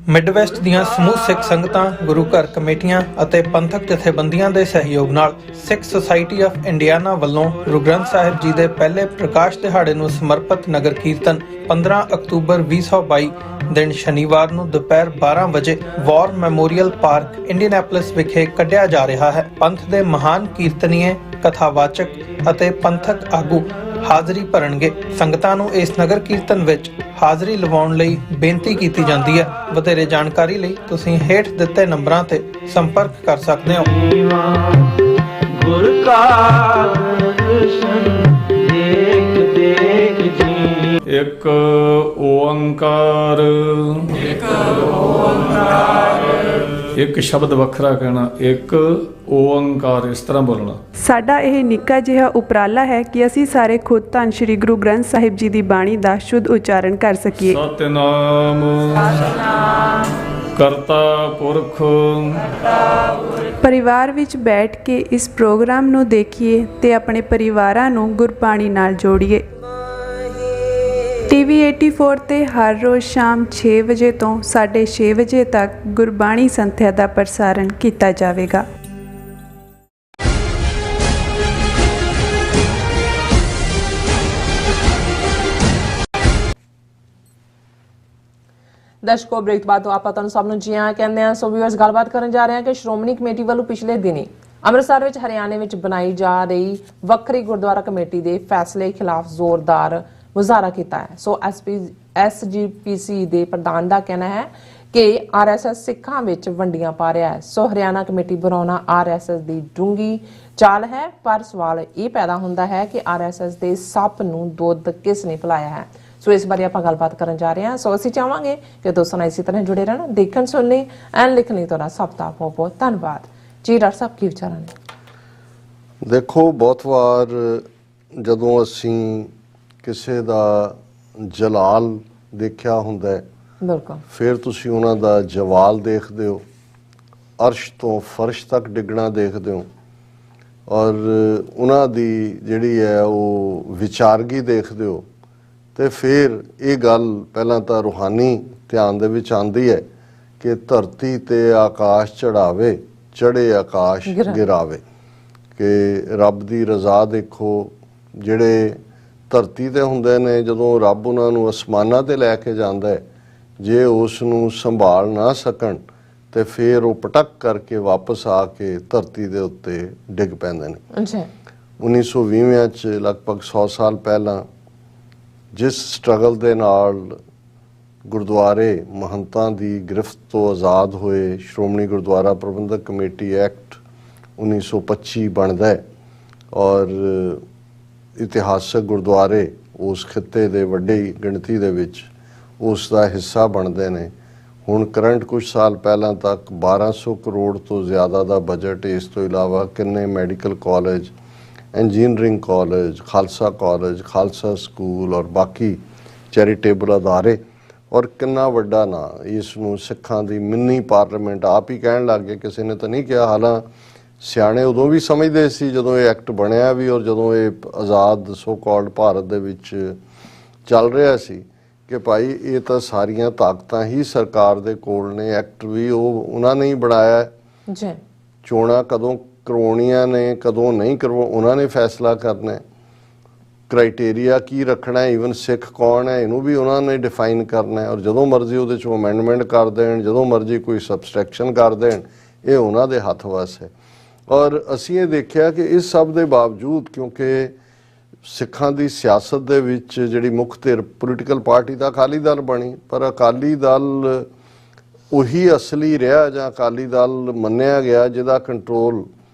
ਮਿਡਵੈਸਟ ਦੀਆਂ ਸਮੂਹ ਸਿੱਖ ਸੰਗਤਾਂ, ਗੁਰੂ ਘਰ ਕਮੇਟੀਆਂ ਅਤੇ ਪੰਥਕ ਜਥੇਬੰਦੀਆਂ ਦੇ ਸਹਿਯੋਗ ਨਾਲ ਸਿੱਖ ਸੁਸਾਇਟੀ ਆਫ ਇੰਡੀਆਨਾ ਵੱਲੋਂ ਗੁਰੂ ਗ੍ਰੰਥ ਸਾਹਿਬ ਜੀ ਦੇ ਪਹਿਲੇ ਪ੍ਰਕਾਸ਼ ਦਿਹਾੜੇ ਨੂੰ ਸਮਰਪਿਤ ਨਗਰ ਕੀਰਤਨ 15 ਅਕਤੂਬਰ 2022 ਦਿਨ ਸ਼ਨੀਵਾਰ ਨੂੰ ਦੁਪਹਿਰ 12 ਵਜੇ ਵਾਰ ਮੈਮੋਰੀਅਲ ਪਾਰਕ ਇੰਡੀਅਨੈਪੋਲਿਸ ਵਿਖੇ ਕੱਢਿਆ ਜਾ ਰਿਹਾ ਹੈ। ਪੰਥ ਦੇ ਮਹਾਨ ਕੀਰਤਨੀਏ, ਕਥਾਵਾਚਕ ਅਤੇ ਪੰਥਕ ਆਗੂ ਹਾਜ਼ਰੀ ਭਰਨਗੇ। ਸੰਗਤਾਂ ਨੂੰ ਇਸ ਨਗਰ ਕੀਰਤਨ ਵਿੱਚ ਹਾਜ਼ਰੀ ਲਵਾਉਣ ਲਈ ਬੇਨਤੀ ਕੀਤੀ ਜਾਂਦੀ ਹੈ। ਵਧੇਰੇ ਜਾਣਕਾਰੀ ਲਈ ਤੁਸੀਂ ਹੇਠ ਦਿੱਤੇ ਨੰਬਰਾਂ ਤੇ ਸੰਪਰਕ ਕਰ ਸਕਦੇ ਹੋ। ਗੁਰ ਕਾ ਦਰਸ਼ਨ ਦੇਖ ਦੇਖ ਜੀ, ਇੱਕ ਓੰਕਾਰ, ਇੱਕ ਸ਼ਬਦ ਵੱਖਰਾ ਕਹਿਣਾ, ਇੱਕ ਓੰਕਾਰ, ਇਸ ਤਰ੍ਹਾਂ ਬੋਲਣਾ। ਸਾਡਾ ਇਹ ਨਿੱਕਾ ਜਿਹਾ ਉਪਰਾਲਾ ਹੈ ਕਿ ਅਸੀਂ ਸਾਰੇ ਖੁਦ ਧੰਨ ਸ਼੍ਰੀ ਗੁਰੂ ਗ੍ਰੰਥ ਸਾਹਿਬ ਜੀ ਦੀ ਬਾਣੀ ਦਾ ਸ਼ੁੱਧ ਉਚਾਰਨ ਕਰ ਸਕੀਏ। ਸਤਿਨਾਮ ਕਰਤਾ ਪੁਰਖ। ਪਰਿਵਾਰ ਵਿੱਚ ਬੈਠ ਕੇ ਇਸ ਪ੍ਰੋਗਰਾਮ ਨੂੰ ਦੇਖੀਏ ਤੇ ਆਪਣੇ ਪਰਿਵਾਰਾਂ ਨੂੰ ਗੁਰਬਾਣੀ ਨਾਲ ਜੋੜੀਏ। TV 84 ਤੇ ਹਰ ਰੋਜ਼ ਸ਼ਾਮ 6 ਵਜੇ ਤੋਂ 6:30 ਵਜੇ ਤੱਕ ਗੁਰਬਾਣੀ ਸੰਥਿਆ ਦਾ ਪ੍ਰਸਾਰਣ ਕੀਤਾ ਜਾਵੇਗਾ। ਦਰਸ਼ਕੋ ਬ੍ਰੇਕ ਬਾਅਦ ਆਪਾਂ ਤੁਹਾਨੂੰ ਸਭ ਨੂੰ ਜੀ ਆਇਆਂ ਕਹਿੰਦੇ ਹਾਂ। ਸੋ ਵੀਅਰਸ ਗੱਲਬਾਤ ਕਰਨ ਜਾ ਰਹੇ ਹਾਂ ਕਿ ਸ਼੍ਰੋਮਣੀ ਕਮੇਟੀ ਵੱਲੋਂ ਪਿਛਲੇ ਦਿਨੀ ਅੰਮ੍ਰਿਤਸਰ ਵਿੱਚ ਹਰਿਆਣੇ ਵਿੱਚ ਬਣਾਈ ਜਾ ਰਹੀ ਵੱਖਰੀ ਗੁਰਦੁਆਰਾ ਕਮੇਟੀ ਦੇ ਫੈਸਲੇ ਖਿਲਾਫ ਜ਼ੋਰਦਾਰ ਮੁਜ਼ਾਹਰਾ ਕੀਤਾ ਹੈ। ਸੋ SGPC ਦੇ ਪ੍ਰਧਾਨ ਦਾ ਕਹਿਣਾ ਹੈ ਕਿ RSS ਸਿੱਖਾਂ ਵਿੱਚ ਵੰਡੀਆਂ ਪਾ ਰਿਹਾ ਹੈ। ਸੋ ਹਰਿਆਣਾ ਕਮੇਟੀ ਬਣਾਉਣਾ RSS ਦੀ ਡੂੰਗੀ ਚਾਲ ਹੈ, ਪਰ ਸਵਾਲ ਇਹ ਪੈਦਾ ਹੁੰਦਾ ਹੈ ਕਿ RSS ਦੇ ਸੱਪ ਨੂੰ ਦੁੱਧ ਕਿਸ ਨੇ ਪਿਲਾਇਆ ਹੈ। ਸੋ ਇਸ ਬਾਰੇ ਆਪਾਂ ਗੱਲਬਾਤ ਕਰਨ ਜਾ ਰਹੇ ਹਾਂ। ਸੋ ਅਸੀਂ ਚਾਹਾਂਗੇ ਕਿ ਦੋਸਤਾਂ ਨਾਲ ਇਸੇ ਤਰ੍ਹਾਂ ਜੁੜੇ ਰਹਿਣਾ, ਦੇਖਣ ਸੁਣਨੇ ਐਂਡ ਲਿਖਣ ਲਈ ਤੁਹਾਡਾ ਸਭ ਦਾ ਬਹੁਤ ਬਹੁਤ ਧੰਨਵਾਦ। ਜੀ ਡਾਕਟਰ ਸਾਹਿਬ ਕੀ ਵਿਚਾਰਾਂ ਨੇ? ਦੇਖੋ, ਬਹੁਤ ਵਾਰ ਜਦੋਂ ਅਸੀਂ ਕਿਸੇ ਦਾ ਜਲਾਲ ਦੇਖਿਆ ਹੁੰਦਾ ਹੈ, ਬਿਲਕੁਲ, ਫਿਰ ਤੁਸੀਂ ਉਹਨਾਂ ਦਾ ਜਵਾਲ ਦੇਖਦੇ ਹੋ, ਅਰਸ਼ ਤੋਂ ਫਰਸ਼ ਤੱਕ ਡਿੱਗਣਾ ਦੇਖਦੇ ਹੋ, ਔਰ ਉਹਨਾਂ ਦੀ ਜਿਹੜੀ ਹੈ ਉਹ ਵਿਚਾਰਗੀ ਦੇਖਦੇ ਹੋ, ਤੇ ਫਿਰ ਇਹ ਗੱਲ ਪਹਿਲਾਂ ਤਾਂ ਰੂਹਾਨੀ ਧਿਆਨ ਦੇ ਵਿੱਚ ਆਉਂਦੀ ਹੈ ਕਿ ਧਰਤੀ ਤੇ ਆਕਾਸ਼ ਚੜਾਵੇ, ਚੜੇ ਆਕਾਸ਼ ਗਿਰਾਵੇ, ਕਿ ਰੱਬ ਦੀ ਰਜ਼ਾ ਦੇਖੋ। ਜਿਹੜੇ ਧਰਤੀ ਤੇ ਹੁੰਦੇ ਨੇ, ਜਦੋਂ ਰੱਬ ਉਹਨਾਂ ਨੂੰ ਅਸਮਾਨਾਂ ਤੇ ਲੈ ਕੇ ਜਾਂਦਾ ਹੈ, ਜੇ ਉਸ ਨੂੰ ਸੰਭਾਲ ਨਾ ਸਕਣ ਤੇ ਫਿਰ ਉਹ ਪਟਕ ਕਰਕੇ ਵਾਪਸ ਆ ਕੇ ਧਰਤੀ ਦੇ ਉੱਤੇ ਡਿੱਗ ਪੈਂਦੇ ਨੇ। 1920 ਚ ਲਗਭਗ 100 ਸਾਲ ਪਹਿਲਾਂ ਜਿਸ ਸਟਰਗਲ ਦੇ ਨਾਲ ਗੁਰਦੁਆਰੇ ਮਹੰਤਾਂ ਦੀ ਗ੍ਰਿਫਤ ਤੋਂ ਆਜ਼ਾਦ ਹੋਏ, ਸ਼੍ਰੋਮਣੀ ਗੁਰਦੁਆਰਾ ਪ੍ਰਬੰਧਕ ਕਮੇਟੀ ਐਕਟ 1925 ਬਣਦਾ ਹੈ, ਔਰ ਇਤਿਹਾਸਕ ਗੁਰਦੁਆਰੇ ਉਸ ਖਿੱਤੇ ਦੇ ਵੱਡੀ ਗਿਣਤੀ ਦੇ ਵਿੱਚ ਉਸ ਦਾ ਹਿੱਸਾ ਬਣਦੇ ਨੇ। ਹੁਣ ਕਰੰਟ ਕੁਝ ਸਾਲ ਪਹਿਲਾਂ ਤੱਕ 1200 ਕਰੋੜ ਤੋਂ ਜ਼ਿਆਦਾ ਦਾ ਬਜਟ, ਇਸ ਤੋਂ ਇਲਾਵਾ ਕਿੰਨੇ medical college, engineering college, Khalsa school ਔਰ ਬਾਕੀ ਚੈਰੀਟੇਬਲ ਅਦਾਰੇ, ਔਰ ਕਿੰਨਾ ਵੱਡਾ ਨਾਂ ਇਸ ਨੂੰ ਸਿੱਖਾਂ ਦੀ ਮਿੰਨੀ ਪਾਰਲੀਮੈਂਟ ਆਪ ਹੀ ਕਹਿਣ ਲੱਗ ਗਏ, ਕਿਸੇ ਨੇ ਤਾਂ ਨਹੀਂ ਕਿਹਾ। ਹਾਲਾਂ ਸਿਆਣੇ ਉਦੋਂ ਵੀ ਸਮਝਦੇ ਸੀ ਜਦੋਂ ਇਹ ਐਕਟ ਬਣਿਆ ਵੀ, ਔਰ ਜਦੋਂ ਇਹ ਆਜ਼ਾਦ ਸੋ ਕਾਲਡ ਭਾਰਤ ਦੇ ਵਿੱਚ ਚੱਲ ਰਿਹਾ ਸੀ ਕਿ ਭਾਈ ਇਹ ਤਾਂ ਸਾਰੀਆਂ ਤਾਕਤਾਂ ਹੀ ਸਰਕਾਰ ਦੇ ਕੋਲ ਨੇ, ਐਕਟ ਵੀ ਉਹਨਾਂ ਨੇ ਹੀ ਬਣਾਇਆ ਜੀ। ਚੋਣਾਂ ਕਦੋਂ ਕਰਵਾਉਣੀਆਂ ਨੇ ਕਦੋਂ ਨਹੀਂ ਉਹਨਾਂ ਨੇ ਫੈਸਲਾ ਕਰਨਾ, ਕ੍ਰਾਈਟੇਰੀਆ ਕੀ ਰੱਖਣਾ, ਈਵਨ ਸਿੱਖ ਕੌਣ ਹੈ ਇਹਨੂੰ ਵੀ ਉਹਨਾਂ ਨੇ ਡਿਫਾਈਨ ਕਰਨਾ, ਔਰ ਜਦੋਂ ਮਰਜ਼ੀ ਉਹਦੇ 'ਚੋਂ ਅਮੈਂਡਮੈਂਟ ਕਰ ਦੇਣ, ਜਦੋਂ ਮਰਜ਼ੀ ਕੋਈ ਸਬਸਟ੍ਰੈਕਸ਼ਨ ਕਰ ਦੇਣ, ਇਹ ਉਹਨਾਂ ਦੇ ਹੱਥ ਵੱਸ ਹੈ। ਔਰ ਅਸੀਂ ਇਹ ਦੇਖਿਆ ਕਿ ਇਸ ਸਭ ਦੇ ਬਾਵਜੂਦ, ਕਿਉਂਕਿ ਸਿੱਖਾਂ ਦੀ ਸਿਆਸਤ ਦੇ ਵਿੱਚ ਜਿਹੜੀ ਮੁੱਖ ਧਿਰ ਪੋਲੀਟੀਕਲ ਪਾਰਟੀ ਤਾਂ ਅਕਾਲੀ ਦਲ ਬਣੀ, ਪਰ ਅਕਾਲੀ ਦਲ ਉਹੀ ਅਸਲੀ ਰਿਹਾ ਜਾਂ ਅਕਾਲੀ ਦਲ ਮੰਨਿਆ ਗਿਆ ਜਿਹਦੇ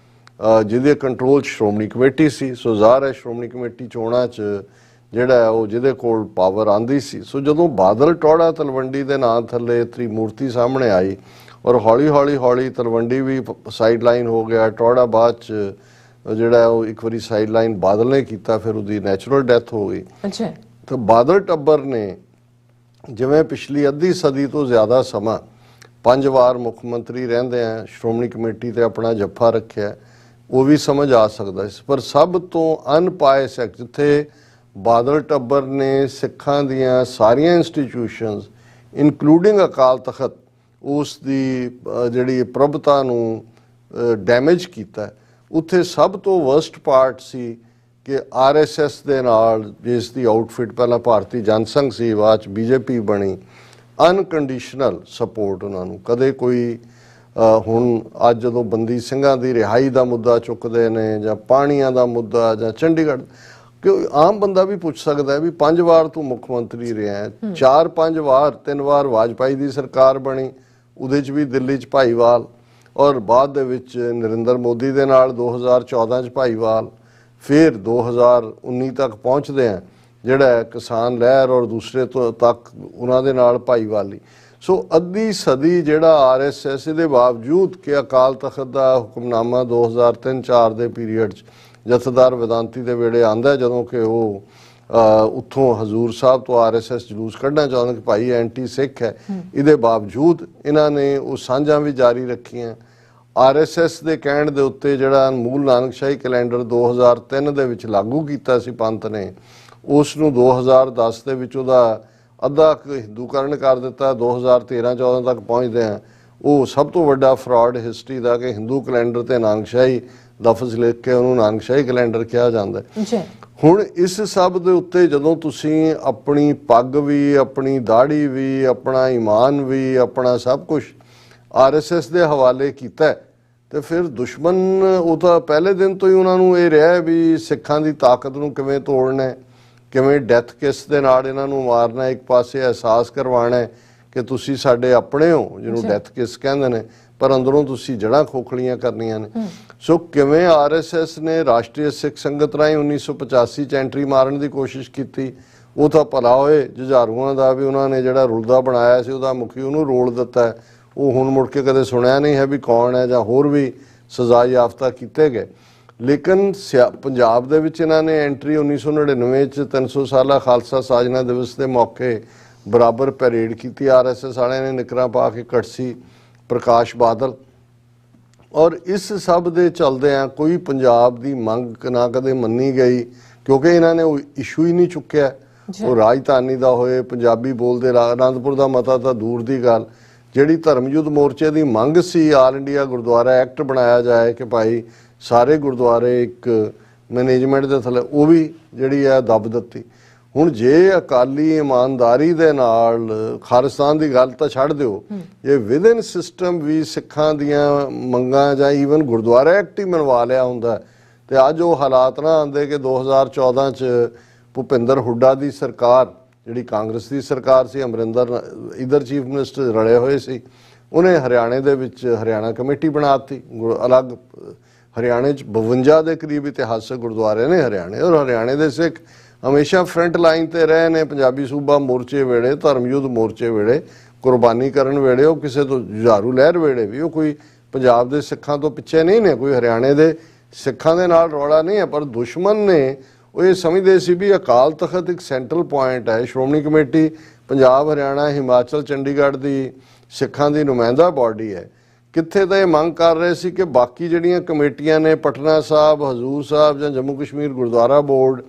ਕੰਟਰੋਲ 'ਚ ਸ਼੍ਰੋਮਣੀ ਕਮੇਟੀ ਸੀ। ਸੋ ਜ਼ਾਹਰ ਹੈ ਸ਼੍ਰੋਮਣੀ ਕਮੇਟੀ ਚੋਣਾਂ 'ਚ ਜਿਹੜਾ ਉਹ ਜਿਹਦੇ ਕੋਲ ਪਾਵਰ ਆਂਦੀ ਸੀ। ਸੋ ਜਦੋਂ ਬਾਦਲ ਟੌੜਾ ਤਲਵੰਡੀ ਦੇ ਨਾਂ ਥੱਲੇ ਤ੍ਰਿਮੂਰਤੀ ਸਾਹਮਣੇ ਆਈ, ਔਰ ਹੌਲੀ ਤਲਵੰਡੀ ਵੀ ਸਾਈਡ ਲਾਈਨ ਹੋ ਗਿਆ, ਟੌੜਾ ਬਾਅਦ 'ਚ ਜਿਹੜਾ ਉਹ ਇੱਕ ਵਾਰੀ ਸਾਈਡ ਲਾਈਨ ਬਾਦਲ ਨੇ ਕੀਤਾ, ਫਿਰ ਉਹਦੀ ਨੈਚੁਰਲ ਡੈਥ ਹੋ ਗਈ। ਅੱਛਾ। ਤਾਂ ਬਾਦਲ ਟੱਬਰ ਨੇ ਜਿਵੇਂ ਪਿਛਲੀ ਅੱਧੀ ਸਦੀ ਤੋਂ ਜ਼ਿਆਦਾ ਸਮਾਂ 5 ਵਾਰ ਮੁੱਖ ਮੰਤਰੀ ਰਹਿੰਦੇ ਆ, ਸ਼੍ਰੋਮਣੀ ਕਮੇਟੀ ਤੇ ਆਪਣਾ ਜੱਫਾ ਰੱਖਿਆ, ਉਹ ਵੀ ਸਮਝ ਆ ਸਕਦਾ ਸੀ। ਪਰ ਸਭ ਤੋਂ ਅਨਪਾਇਸ ਐਕਟ ਜਿੱਥੇ ਬਾਦਲ ਟੱਬਰ ਨੇ ਸਿੱਖਾਂ ਦੀਆਂ ਸਾਰੀਆਂ ਇੰਸਟੀਟਿਊਸ਼ਨਸ ਇਨਕਲੂਡਿੰਗ ਅਕਾਲ ਤਖਤ ਉਸ ਦੀ ਜਿਹੜੀ ਪ੍ਰਭਤਾ ਨੂੰ ਡੈਮੇਜ ਕੀਤਾ, ਉੱਥੇ ਸਭ ਤੋਂ ਵਰਸਟ ਪਾਰਟ ਸੀ ਕਿ RSS ਦੇ ਨਾਲ, ਜਿਸ ਦੀ ਆਊਟਫਿਟ ਪਹਿਲਾਂ ਭਾਰਤੀ ਜਨਸੰਘ ਸੀ, ਬਾਅਦ 'ਚ BJP ਬਣੀ, ਅਨਕੰਡੀਸ਼ਨਲ ਸਪੋਰਟ ਉਹਨਾਂ ਨੂੰ। ਕਦੇ ਕੋਈ ਹੁਣ ਅੱਜ ਜਦੋਂ ਬੰਦੀ ਸਿੰਘਾਂ ਦੀ ਰਿਹਾਈ ਦਾ ਮੁੱਦਾ ਚੁੱਕਦੇ ਨੇ ਜਾਂ ਪਾਣੀਆਂ ਦਾ ਮੁੱਦਾ ਜਾਂ ਚੰਡੀਗੜ੍ਹ, ਕਿ ਆਮ ਬੰਦਾ ਵੀ ਪੁੱਛ ਸਕਦਾ ਵੀ 5 ਵਾਰ ਤੂੰ ਮੁੱਖ ਮੰਤਰੀ ਰਿਹਾ, 4-5 ਵਾਰ 3 ਵਾਰ ਵਾਜਪਾਈ ਦੀ ਸਰਕਾਰ ਬਣੀ, ਉਹਦੇ 'ਚ ਵੀ ਦਿੱਲੀ 'ਚ ਭਾਈਵਾਲ, ਔਰ ਬਾਅਦ ਦੇ ਵਿੱਚ ਨਰਿੰਦਰ ਮੋਦੀ ਦੇ ਨਾਲ 2014 'ਚ ਭਾਈਵਾਲ, ਫਿਰ 2019 ਤੱਕ ਪਹੁੰਚਦੇ ਆ ਜਿਹੜਾ ਕਿਸਾਨ ਲਹਿਰ ਔਰ ਦੂਸਰੇ ਤੋਂ ਤੱਕ ਉਹਨਾਂ ਦੇ ਨਾਲ ਭਾਈਵਾਲੀ। ਸੋ ਅੱਧੀ ਸਦੀ ਜਿਹੜਾ RSS ਦੇ ਬਾਵਜੂਦ ਕਿ ਅਕਾਲ ਤਖਤ ਦਾ ਹੁਕਮਨਾਮਾ 2003-04 ਦੇ ਪੀਰੀਅਡ 'ਚ ਜਥੇਦਾਰ ਵਿਦਾਂਤੀ ਦੇ ਵੇਲੇ ਆਂਦਾ, ਜਦੋਂ ਕਿ ਉਹ ਉੱਥੋਂ ਹਜ਼ੂਰ ਸਾਹਿਬ ਤੋਂ RSS ਜਲੂਸ ਕੱਢਣਾ ਚਾਹੁੰਦੇ ਕਿ ਭਾਈ ਐਂਟੀ ਸਿੱਖ ਹੈ, ਇਹਦੇ ਬਾਵਜੂਦ ਇਹਨਾਂ ਨੇ ਉਹ ਸਾਂਝਾਂ ਵੀ ਜਾਰੀ ਰੱਖੀਆਂ। RSS ਦੇ ਕਹਿਣ ਦੇ ਉੱਤੇ ਜਿਹੜਾ ਮੂਲ ਨਾਨਕਸ਼ਾਹੀ ਕੈਲੰਡਰ 2003 ਦੇ ਵਿੱਚ ਲਾਗੂ ਕੀਤਾ ਸੀ ਪੰਥ ਨੇ, ਉਸ ਨੂੰ 2010 ਦੇ ਵਿੱਚ ਉਹਦਾ ਅੱਧਾ ਹਿੰਦੂਕਰਨ ਕਰ ਦਿੱਤਾ। 2013-14 ਤੱਕ ਪਹੁੰਚਦੇ ਆ, ਉਹ ਸਭ ਤੋਂ ਵੱਡਾ ਫਰਾਡ ਹਿਸਟਰੀ ਦਾ ਕਿ ਹਿੰਦੂ ਕੈਲੰਡਰ ਤੇ ਨਾਨਕਸ਼ਾਹੀ ਲਫ਼ਜ਼ ਲਿਖ ਕੇ ਉਹਨੂੰ ਨਾਨਕਸ਼ਾਹੀ ਕੈਲੰਡਰ ਕਿਹਾ ਜਾਂਦਾ ਹੈ। ਹੁਣ ਇਸ ਸਭ ਦੇ ਉੱਤੇ ਜਦੋਂ ਤੁਸੀਂ ਆਪਣੀ ਪੱਗ ਵੀ, ਆਪਣੀ ਦਾੜੀ ਵੀ, ਆਪਣਾ ਈਮਾਨ ਵੀ, ਆਪਣਾ ਸਭ ਕੁਝ RSS ਦੇ ਹਵਾਲੇ ਕੀਤਾ, ਤੇ ਫਿਰ ਦੁਸ਼ਮਣ ਉਹ ਤਾਂ ਪਹਿਲੇ ਦਿਨ ਤੋਂ ਹੀ ਉਹਨਾਂ ਨੂੰ ਇਹ ਰਿਹਾ ਵੀ ਸਿੱਖਾਂ ਦੀ ਤਾਕਤ ਨੂੰ ਕਿਵੇਂ ਤੋੜਨਾ, ਕਿਵੇਂ ਡੈਥ ਕਿਸ ਦੇ ਨਾਲ ਇਹਨਾਂ ਨੂੰ ਮਾਰਨਾ। ਇੱਕ ਪਾਸੇ ਅਹਿਸਾਸ ਕਰਵਾਉਣਾ ਕਿ ਤੁਸੀਂ ਸਾਡੇ ਆਪਣੇ ਹੋ, ਜਿਹਨੂੰ ਡੈਥ ਕਿਸ ਕਹਿੰਦੇ ਨੇ, ਪਰ ਅੰਦਰੋਂ ਤੁਸੀਂ ਜੜ੍ਹਾਂ ਖੋਖਲੀਆਂ ਕਰਨੀਆਂ ਨੇ। ਸੋ ਕਿਵੇਂ RSS ਨੇ ਰਾਸ਼ਟਰੀ ਸਿੱਖ ਸੰਗਤ ਰਾਹੀਂ 1985 'ਚ ਐਂਟਰੀ ਮਾਰਨ ਦੀ ਕੋਸ਼ਿਸ਼ ਕੀਤੀ, ਉਹ ਤਾਂ ਭਲਾ ਹੋਏ ਜੁਝਾਰੂਆਂ ਦਾ ਵੀ ਉਹਨਾਂ ਨੇ ਜਿਹੜਾ ਰੁਲਦਾ ਬਣਾਇਆ ਸੀ ਉਹਦਾ ਮੁਖੀ ਉਹਨੂੰ ਰੋਲ ਦਿੱਤਾ, ਉਹ ਹੁਣ ਮੁੜ ਕੇ ਕਦੇ ਸੁਣਿਆ ਨਹੀਂ ਹੈ ਵੀ ਕੌਣ ਹੈ, ਜਾਂ ਹੋਰ ਵੀ ਸਜ਼ਾ ਯਾਫਤਾ ਕੀਤੇ ਗਏ। ਲੇਕਿਨ ਪੰਜਾਬ ਦੇ ਵਿੱਚ ਇਹਨਾਂ ਨੇ ਐਂਟਰੀ 1999 'ਚ 300 ਸਾਲਾ ਖਾਲਸਾ ਸਾਜਨਾ ਦਿਵਸ ਦੇ ਮੌਕੇ ਬਰਾਬਰ ਪੈਰੇਡ ਕੀਤੀ RSS ਵਾਲਿਆਂ ਨੇ, ਨਿਕਰਾਂ ਪਾ ਕੇ ਕਟਸੀ ਪ੍ਰਕਾਸ਼ ਬਾਦਲ। ਔਰ ਇਸ ਸਭ ਦੇ ਚਲਦਿਆਂ ਕੋਈ ਪੰਜਾਬ ਦੀ ਮੰਗ ਨਾ ਕਦੇ ਮੰਨੀ ਗਈ, ਕਿਉਂਕਿ ਇਹਨਾਂ ਨੇ ਉਹ ਇਸ਼ੂ ਹੀ ਨਹੀਂ ਚੁੱਕਿਆ। ਉਹ ਰਾਜਧਾਨੀ ਦਾ ਹੋਏ, ਪੰਜਾਬੀ ਬੋਲਦੇ ਅਨੰਦਪੁਰ ਦਾ ਮਤਾ ਤਾਂ ਦੂਰ ਦੀ ਗੱਲ, ਜਿਹੜੀ ਧਰਮਯੁੱਧ ਮੋਰਚੇ ਦੀ ਮੰਗ ਸੀ ਆਲ ਇੰਡੀਆ ਗੁਰਦੁਆਰਾ ਐਕਟ ਬਣਾਇਆ ਜਾਏ ਕਿ ਭਾਈ ਸਾਰੇ ਗੁਰਦੁਆਰੇ ਇੱਕ ਮੈਨੇਜਮੈਂਟ ਦੇ ਥੱਲੇ, ਉਹ ਵੀ ਜਿਹੜੀ ਹੈ ਦੱਬ ਦਿੱਤੀ। ਹੁਣ ਜੇ ਅਕਾਲੀ ਇਮਾਨਦਾਰੀ ਦੇ ਨਾਲ ਖਾਲਿਸਤਾਨ ਦੀ ਗੱਲ ਤਾਂ ਛੱਡ ਦਿਓ, ਜੇ ਵਿਦਨ ਸਿਸਟਮ ਵੀ ਸਿੱਖਾਂ ਦੀਆਂ ਮੰਗਾਂ ਜਾਂ ਈਵਨ ਗੁਰਦੁਆਰਾ ਐਕਟ ਹੀ ਮਨਵਾ ਲਿਆ ਹੁੰਦਾ, ਤੇ ਅੱਜ ਉਹ ਹਾਲਾਤ ਨਾ ਆਉਂਦੇ ਕਿ 2014 'ਚ ਭੁਪਿੰਦਰ ਹੁੱਡਾ ਦੀ ਸਰਕਾਰ, ਜਿਹੜੀ ਕਾਂਗਰਸ ਦੀ ਸਰਕਾਰ ਸੀ, ਅਮਰਿੰਦਰ ਇਧਰ ਚੀਫ ਮਿਨਿਸਟਰ ਰਲੇ ਹੋਏ ਸੀ, ਉਹਨੇ ਹਰਿਆਣੇ ਦੇ ਵਿੱਚ ਹਰਿਆਣਾ ਕਮੇਟੀ ਬਣਾਤੀ ਅਲੱਗ। ਹਰਿਆਣੇ 'ਚ 52 ਦੇ ਕਰੀਬ ਇਤਿਹਾਸਕ ਗੁਰਦੁਆਰੇ ਨੇ ਹਰਿਆਣੇ, ਔਰ ਹਰਿਆਣੇ ਦੇ ਸਿੱਖ ਹਮੇਸ਼ਾ ਫਰੰਟ ਲਾਈਨ ਤੇ ਰਹੇ ਨੇ ਪੰਜਾਬੀ ਸੂਬਾ ਮੋਰਚੇ ਵੇਲੇ, ਧਰਮਯੁੱਧ ਮੋਰਚੇ ਵੇਲੇ। ਕੁਰਬਾਨੀ ਕਰਨ ਵੇਲੇ, ਉਹ ਕਿਸੇ ਤੋਂ ਜੁਝਾਰੂ ਲਹਿਰ ਵੇਲੇ ਵੀ ਉਹ ਕੋਈ ਪੰਜਾਬ ਦੇ ਸਿੱਖਾਂ ਤੋਂ ਪਿੱਛੇ ਨਹੀਂ ਨੇ, ਕੋਈ ਹਰਿਆਣੇ ਦੇ ਸਿੱਖਾਂ ਦੇ ਨਾਲ ਰੌਲਾ ਨਹੀਂ ਹੈ। ਪਰ ਦੁਸ਼ਮਣ ਨੇ ਉਹ ਇਹ ਸਮਝਦੇ ਸੀ ਵੀ ਅਕਾਲ ਤਖਤ ਇੱਕ ਸੈਂਟਰਲ ਪੁਆਇੰਟ ਹੈ, ਸ਼੍ਰੋਮਣੀ ਕਮੇਟੀ ਪੰਜਾਬ, ਹਰਿਆਣਾ, ਹਿਮਾਚਲ, ਚੰਡੀਗੜ੍ਹ ਦੀ ਸਿੱਖਾਂ ਦੀ ਨੁਮਾਇੰਦਾ ਬਾਡੀ ਹੈ। ਕਿੱਥੇ ਤਾਂ ਇਹ ਮੰਗ ਕਰ ਰਹੇ ਸੀ ਕਿ ਬਾਕੀ ਜਿਹੜੀਆਂ ਕਮੇਟੀਆਂ ਨੇ, ਪਟਨਾ ਸਾਹਿਬ, ਹਜ਼ੂਰ ਸਾਹਿਬ ਜਾਂ ਜੰਮੂ ਕਸ਼ਮੀਰ ਗੁਰਦੁਆਰਾ ਬੋਰਡ,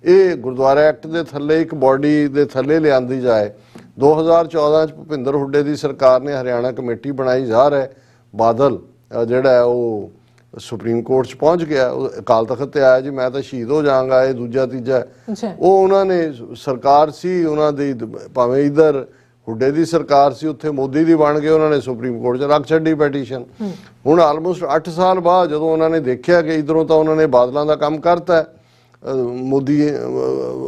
ਇਹ ਗੁਰਦੁਆਰਾ ਐਕਟ ਦੇ ਥੱਲੇ ਇੱਕ ਬਾਡੀ ਦੇ ਥੱਲੇ ਲਿਆਂਦੀ ਜਾਏ। 2014 ਚ ਭੁਪਿੰਦਰ ਹੁੱਡੇ ਦੀ ਸਰਕਾਰ ਨੇ ਹਰਿਆਣਾ ਕਮੇਟੀ ਬਣਾਈ। ਜ਼ਾਹਰ ਹੈ ਬਾਦਲ ਜਿਹੜਾ ਹੈ ਉਹ ਸੁਪਰੀਮ ਕੋਰਟ ਚ ਪਹੁੰਚ ਗਿਆ, ਉਹ ਅਕਾਲ ਤਖਤ ਤੇ ਆਇਆ ਜੀ ਮੈਂ ਤਾਂ ਸ਼ਹੀਦ ਹੋ ਜਾਵਾਂਗਾ, ਇਹ ਦੂਜਾ ਤੀਜਾ। ਉਹ ਉਹਨਾਂ ਨੇ ਸਰਕਾਰ ਸੀ ਉਹਨਾਂ ਦੀ, ਭਾਵੇਂ ਇਧਰ ਹੁੱਡੇ ਦੀ ਸਰਕਾਰ ਸੀ, ਉੱਥੇ ਮੋਦੀ ਦੀ ਬਣ ਗਏ, ਉਹਨਾਂ ਨੇ ਸੁਪਰੀਮ ਕੋਰਟ 'ਚ ਰੱਖ ਛੱਡੀ ਪੈਟੀਸ਼ਨ। ਹੁਣ ਆਲਮੋਸਟ 8 ਸਾਲ ਬਾਅਦ ਜਦੋਂ ਉਹਨਾਂ ਨੇ ਦੇਖਿਆ ਕਿ ਇਧਰੋਂ ਤਾਂ ਉਹਨਾਂ ਨੇ ਬਾਦਲਾਂ ਦਾ ਕੰਮ ਕਰਤਾ ਮੋਦੀ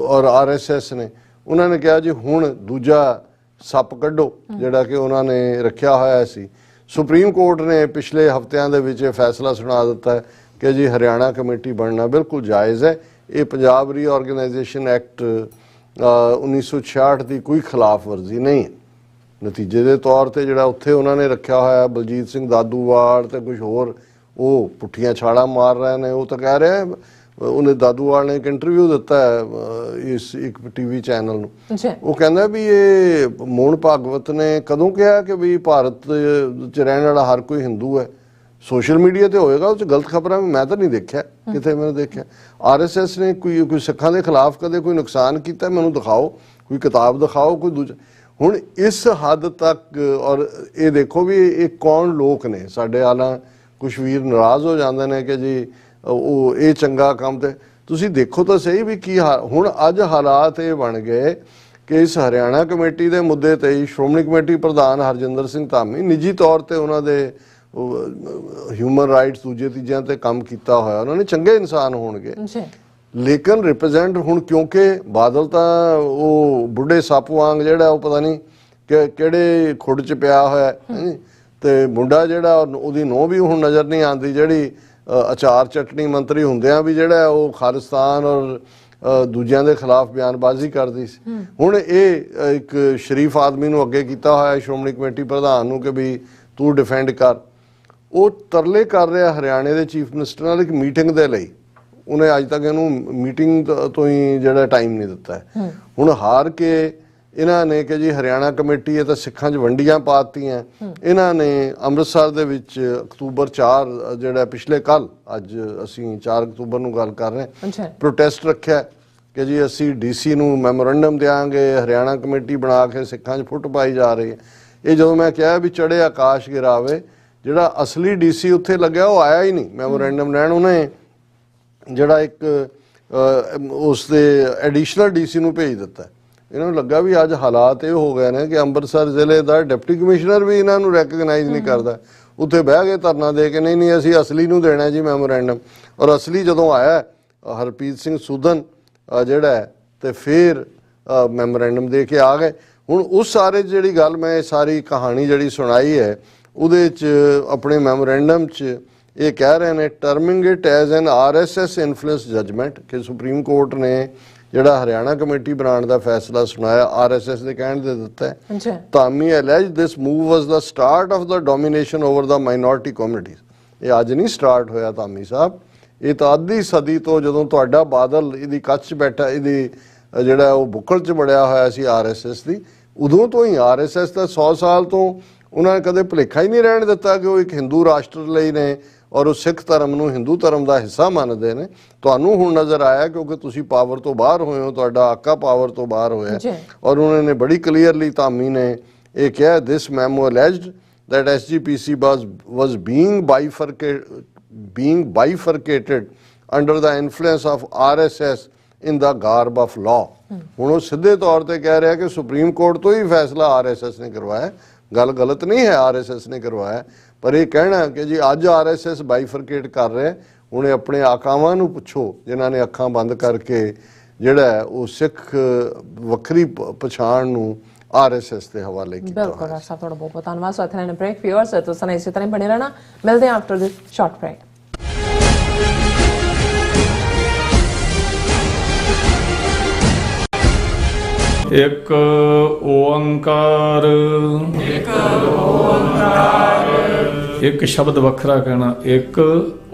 ਔਰ RSS ਨੇ, ਉਹਨਾਂ ਨੇ ਕਿਹਾ ਜੀ ਹੁਣ ਦੂਜਾ ਸੱਪ ਕੱਢੋ ਜਿਹੜਾ ਕਿ ਉਹਨਾਂ ਨੇ ਰੱਖਿਆ ਹੋਇਆ ਸੀ। ਸੁਪਰੀਮ ਕੋਰਟ ਨੇ ਪਿਛਲੇ ਹਫ਼ਤਿਆਂ ਦੇ ਵਿੱਚ ਇਹ ਫੈਸਲਾ ਸੁਣਾ ਦਿੱਤਾ ਹੈ ਕਿ ਜੀ ਹਰਿਆਣਾ ਕਮੇਟੀ ਬਣਨਾ ਬਿਲਕੁਲ ਜਾਇਜ਼ ਹੈ। ਇਹ ਪੰਜਾਬ ਰੀਆਰਗੇਨਾਈਜੇਸ਼ਨ ਐਕਟ 1966 ਦੀ ਕੋਈ ਖਿਲਾਫ ਵਰਜ਼ੀ ਨਹੀਂ ਹੈ। ਨਤੀਜੇ ਦੇ ਤੌਰ ਤੇ ਜਿਹੜਾ ਉੱਥੇ ਉਹਨਾਂ ਨੇ ਰੱਖਿਆ ਹੋਇਆ ਬਲਜੀਤ ਸਿੰਘ ਦਾਦੂਵਾਲ ਤੇ ਕੁਝ ਹੋਰ, ਉਹ ਪੁੱਠੀਆਂ ਛਾਲਾਂ ਮਾਰ ਰਹੇ ਨੇ। ਉਹ ਤਾਂ ਕਹਿ ਰਿਹਾ, ਉਹਨੇ ਦਾਦੂਵਾਲ ਨੇ ਇੱਕ ਇੰਟਰਵਿਊ ਦਿੱਤਾ ਹੈ ਇਸ ਇੱਕ TV ਚੈਨਲ ਨੂੰ, ਉਹ ਕਹਿੰਦਾ ਵੀ ਇਹ ਮੋਹਨ ਭਾਗਵਤ ਨੇ ਕਦੋਂ ਕਿਹਾ ਕਿ ਵੀ ਭਾਰਤ 'ਚ ਰਹਿਣ ਵਾਲਾ ਹਰ ਕੋਈ ਹਿੰਦੂ ਹੈ। ਸੋਸ਼ਲ ਮੀਡੀਆ ਤੇ ਹੋਏਗਾ, ਉਹ 'ਚ ਗਲਤ ਖਬਰਾਂ ਮੈਂ ਤਾਂ ਨਹੀਂ ਦੇਖਿਆ ਕਿਤੇ, ਮੈਨੂੰ ਦੇਖਿਆ। RSS ਨੇ ਕੋਈ ਸਿੱਖਾਂ ਦੇ ਖਿਲਾਫ ਕਦੇ ਕੋਈ ਨੁਕਸਾਨ ਕੀਤਾ ਮੈਨੂੰ ਦਿਖਾਓ, ਕੋਈ ਕਿਤਾਬ ਦਿਖਾਓ, ਕੋਈ ਦੂਜਾ। ਹੁਣ ਇਸ ਹੱਦ ਤੱਕ, ਔਰ ਇਹ ਦੇਖੋ ਵੀ ਇਹ ਕੌਣ ਲੋਕ ਨੇ ਸਾਡੇ ਆਲਾ। ਕੁਛ ਵੀਰ ਨਾਰਾਜ਼ ਹੋ ਜਾਂਦੇ ਨੇ ਕਿ ਜੀ ਉਹ ਇਹ ਚੰਗਾ ਕੰਮ, ਤੇ ਤੁਸੀਂ ਦੇਖੋ ਤਾਂ ਸਹੀ ਵੀ ਕੀ ਹੁਣ ਅੱਜ ਹਾਲਾਤ ਇਹ ਬਣ ਗਏ ਕਿ ਇਸ ਹਰਿਆਣਾ ਕਮੇਟੀ ਦੇ ਮੁੱਦੇ ਤੇ ਹੀ ਸ਼੍ਰੋਮਣੀ ਕਮੇਟੀ ਪ੍ਰਧਾਨ ਹਰਜਿੰਦਰ ਸਿੰਘ ਧਾਮੀ ਨਿੱਜੀ ਤੌਰ ਤੇ ਉਹਨਾਂ ਦੇ ਹਿਊਮਨ ਰਾਈਟਸ ਦੂਜੇ ਤੀਜਿਆਂ ਤੇ ਕੰਮ ਕੀਤਾ ਹੋਇਆ, ਉਹਨਾਂ ਨੇ ਚੰਗੇ ਇਨਸਾਨ ਹੋਣਗੇ, ਲੇਕਿਨ ਰਿਪਰੈਜ਼ੈਂਟ ਹੁਣ ਕਿਉਂਕਿ ਬਾਦਲ ਤਾਂ ਉਹ ਬੁੱਢੇ ਸੱਪ ਵਾਂਗ ਜਿਹੜਾ ਉਹ ਪਤਾ ਨਹੀਂ ਕਿਹੜੇ ਖੁੱਡ 'ਚ ਪਿਆ ਹੋਇਆ, ਤੇ ਮੁੰਡਾ ਜਿਹੜਾ ਉਹਦੀ ਨੂੰਹ ਵੀ ਹੁਣ ਨਜ਼ਰ ਨਹੀਂ ਆਉਂਦੀ, ਜਿਹੜੀ ਅਚਾਰ ਚਟਨੀ ਮੰਤਰੀ ਹੁੰਦਿਆਂ ਵੀ ਜਿਹੜਾ ਉਹ ਖਾਲਿਸਤਾਨ ਔਰ ਦੂਜਿਆਂ ਦੇ ਖਿਲਾਫ ਬਿਆਨਬਾਜ਼ੀ ਕਰਦੀ ਸੀ। ਹੁਣ ਇਹ ਇੱਕ ਸ਼ਰੀਫ ਆਦਮੀ ਨੂੰ ਅੱਗੇ ਕੀਤਾ ਹੋਇਆ ਸ਼੍ਰੋਮਣੀ ਕਮੇਟੀ ਪ੍ਰਧਾਨ ਨੂੰ ਕਿ ਵੀ ਤੂੰ ਡਿਫੈਂਡ ਕਰ। ਉਹ ਤਰਲੇ ਕਰ ਰਿਹਾ ਹਰਿਆਣੇ ਦੇ ਚੀਫ ਮਿਨਿਸਟਰ ਨਾਲ ਇੱਕ ਮੀਟਿੰਗ ਦੇ ਲਈ, ਉਹਨੇ ਅੱਜ ਤੱਕ ਇਹਨੂੰ ਮੀਟਿੰਗ ਤੋਂ ਹੀ ਜਿਹੜਾ ਟਾਈਮ ਨਹੀਂ ਦਿੱਤਾ ਹੈ। ਹੁਣ ਹਾਰ ਕੇ ਇਹਨਾਂ ਨੇ ਕਿ ਜੀ ਹਰਿਆਣਾ ਕਮੇਟੀ ਇਹ ਤਾਂ ਸਿੱਖਾਂ 'ਚ ਵੰਡੀਆਂ ਪਾਤੀਆਂ। ਇਹਨਾਂ ਨੇ ਅੰਮ੍ਰਿਤਸਰ ਦੇ ਵਿੱਚ ਅਕਤੂਬਰ 4 ਜਿਹੜਾ ਪਿਛਲੇ ਕੱਲ, ਅੱਜ ਅਸੀਂ 4 ਅਕਤੂਬਰ ਨੂੰ ਗੱਲ ਕਰ ਰਹੇ ਹਾਂ, ਪ੍ਰੋਟੈਸਟ ਰੱਖਿਆ ਕਿ ਜੀ ਅਸੀਂ DC ਨੂੰ ਮੈਮੋਰੰਡਮ ਦਿਆਂਗੇ, ਹਰਿਆਣਾ ਕਮੇਟੀ ਬਣਾ ਕੇ ਸਿੱਖਾਂ 'ਚ ਫੁੱਟ ਪਾਈ ਜਾ ਰਹੀ ਹੈ। ਇਹ ਜਦੋਂ ਮੈਂ ਕਿਹਾ ਵੀ ਚੜ੍ਹੇ ਆਕਾਸ਼ ਗਿਰਾਵੇ, ਜਿਹੜਾ ਅਸਲੀ DC ਉੱਥੇ ਲੱਗਿਆ ਉਹ ਆਇਆ ਹੀ ਨਹੀਂ ਮੈਮੋਰੰਡਮ ਲੈਣ। ਉਹਨੇ ਜਿਹੜਾ ਇੱਕ ਉਸ ਦੇ ਐਡੀਸ਼ਨਲ DC ਨੂੰ ਭੇਜ ਦਿੱਤਾ। ਇਹਨਾਂ ਨੂੰ ਲੱਗਾ ਵੀ ਅੱਜ ਹਾਲਾਤ ਇਹ ਹੋ ਗਏ ਨੇ ਕਿ ਅੰਮ੍ਰਿਤਸਰ ਜ਼ਿਲ੍ਹੇ ਦਾ ਡਿਪਟੀ ਕਮਿਸ਼ਨਰ ਵੀ ਇਹਨਾਂ ਨੂੰ ਰੈਕਗਨਾਈਜ਼ ਨਹੀਂ ਕਰਦਾ। ਉੱਥੇ ਬਹਿ ਕੇ ਧਰਨਾ ਦੇ ਕੇ ਨਹੀਂ ਅਸੀਂ ਅਸਲੀ ਨੂੰ ਦੇਣਾ ਜੀ ਮੈਮੋਰੰਡਮ। ਔਰ ਅਸਲੀ ਜਦੋਂ ਆਇਆ ਹਰਪ੍ਰੀਤ ਸਿੰਘ ਸੂਦਨ ਜਿਹੜਾ ਹੈ, ਤੇ ਫਿਰ ਮੈਮੋਰੰਡਮ ਦੇ ਕੇ ਆ ਗਏ। ਹੁਣ ਉਸ ਸਾਰੇ ਜਿਹੜੀ ਗੱਲ ਮੈਂ ਸਾਰੀ ਕਹਾਣੀ ਜਿਹੜੀ ਸੁਣਾਈ ਹੈ ਉਹਦੇ 'ਚ ਆਪਣੇ ਮੈਮੋਰੰਡਮ 'ਚ ਇਹ ਕਹਿ ਰਹੇ ਨੇ, terming it as an RSS influence judgement, ਕਿ ਸੁਪਰੀਮ ਕੋਰਟ ਨੇ ਜਿਹੜਾ ਹਰਿਆਣਾ ਕਮੇਟੀ ਬਣਾਉਣ ਦਾ ਫੈਸਲਾ ਸੁਣਾਇਆ RSS ਦੇ ਕਹਿਣ ਦੇ ਦਿੱਤਾ ਹੈ। Dhami allege this move was the start of the domination over the minority communities. ਇਹ ਅੱਜ ਨਹੀਂ ਸਟਾਰਟ ਹੋਇਆ ਧਾਮੀ ਸਾਹਿਬ, ਇਹ ਤਾਂ ਅੱਧੀ ਸਦੀ ਤੋਂ ਜਦੋਂ ਤੁਹਾਡਾ ਬਾਦਲ ਇਹਦੀ ਕੱਛ 'ਚ ਬੈਠਾ, ਇਹਦੀ ਜਿਹੜਾ ਉਹ ਬੁੱਕਲ 'ਚ ਬੜਿਆ ਹੋਇਆ ਸੀ RSS ਦੀ, ਉਦੋਂ ਤੋਂ ਹੀ RSS ਦਾ 100 ਸਾਲ ਤੋਂ ਉਹਨਾਂ ਨੇ ਕਦੇ ਭੁਲੇਖਾ ਹੀ ਨਹੀਂ ਰਹਿਣ ਦਿੱਤਾ ਕਿ ਉਹ ਇੱਕ ਹਿੰਦੂ ਰਾਸ਼ਟਰ ਲਈ ਨੇ ਔਰ ਉਹ ਸਿੱਖ ਧਰਮ ਨੂੰ ਹਿੰਦੂ ਧਰਮ ਦਾ ਹਿੱਸਾ ਮੰਨਦੇ ਨੇ। ਤੁਹਾਨੂੰ ਹੁਣ ਨਜ਼ਰ ਆਇਆ ਕਿਉਂਕਿ ਤੁਸੀਂ ਪਾਵਰ ਤੋਂ ਬਾਹਰ ਹੋਏ ਹੋ, ਤੁਹਾਡਾ ਆਕਾ ਪਾਵਰ ਤੋਂ ਬਾਹਰ ਹੋਇਆ, ਔਰ ਉਹਨਾਂ ਨੇ ਬੜੀ ਕਲੀਅਰਲੀ ਧਾਮੀ ਨੇ ਇਹ ਕਿਹਾ, this memo alleged that SGPC was being bifurcated under the influence of RSS in the garb of law। ਹੁਣ ਉਹ ਸਿੱਧੇ ਤੌਰ ਤੇ ਕਹਿ ਰਿਹਾ ਕਿ ਸੁਪਰੀਮ ਕੋਰਟ ਤੋਂ ਹੀ ਫੈਸਲਾ RSS ਨੇ ਕਰਵਾਇਆ। ਗੱਲ ਗਲਤ ਨਹੀਂ ਹੈ, RSS ਨੇ ਕਰਵਾਇਆ, ਪਰ ਇਹ ਕਹਿਣਾ ਕਿ ਜੀ ਅੱਜ RSS ਬਾਈਫਰਕੇਟ ਕਰ ਰਿਹਾ, ਹੁਣ ਇਹ ਆਪਣੇ ਆਕਾਵਾਂ ਨੂੰ ਪੁੱਛੋ ਜਿਨ੍ਹਾਂ ਨੇ ਅੱਖਾਂ ਬੰਦ ਕਰਕੇ ਜਿਹੜਾ ਉਹ ਸਿੱਖ ਵੱਖਰੀ ਪਛਾਣ ਨੂੰ RSS ਦੇ ਹਵਾਲੇ ਕੀਤਾ। ਬਿਲਕੁਲ ਡਾਕਟਰ ਸਾਹਿਬ, ਤੁਹਾਡਾ ਬਹੁਤ ਬਹੁਤ ਧੰਨਵਾਦ। ਸੋ ਇਥੇ ਬ੍ਰੇਕ ਵਿਊਅਰਸ ਤੁਸੀਂ ਇਸੇ ਤਰ੍ਹਾਂ ਬਣੇ ਰਹਿਣਾ, ਮਿਲਦੇ ਹਾਂ ਆਫਟਰ ਦਿਸ ਸ਼ਾਰਟ ਬ੍ਰੇਕ। ਇੱਕ ਓੰਕਾਰ ਇੱਕ ਸ਼ਬਦ ਵੱਖਰਾ ਕਹਿਣਾ, ਇੱਕ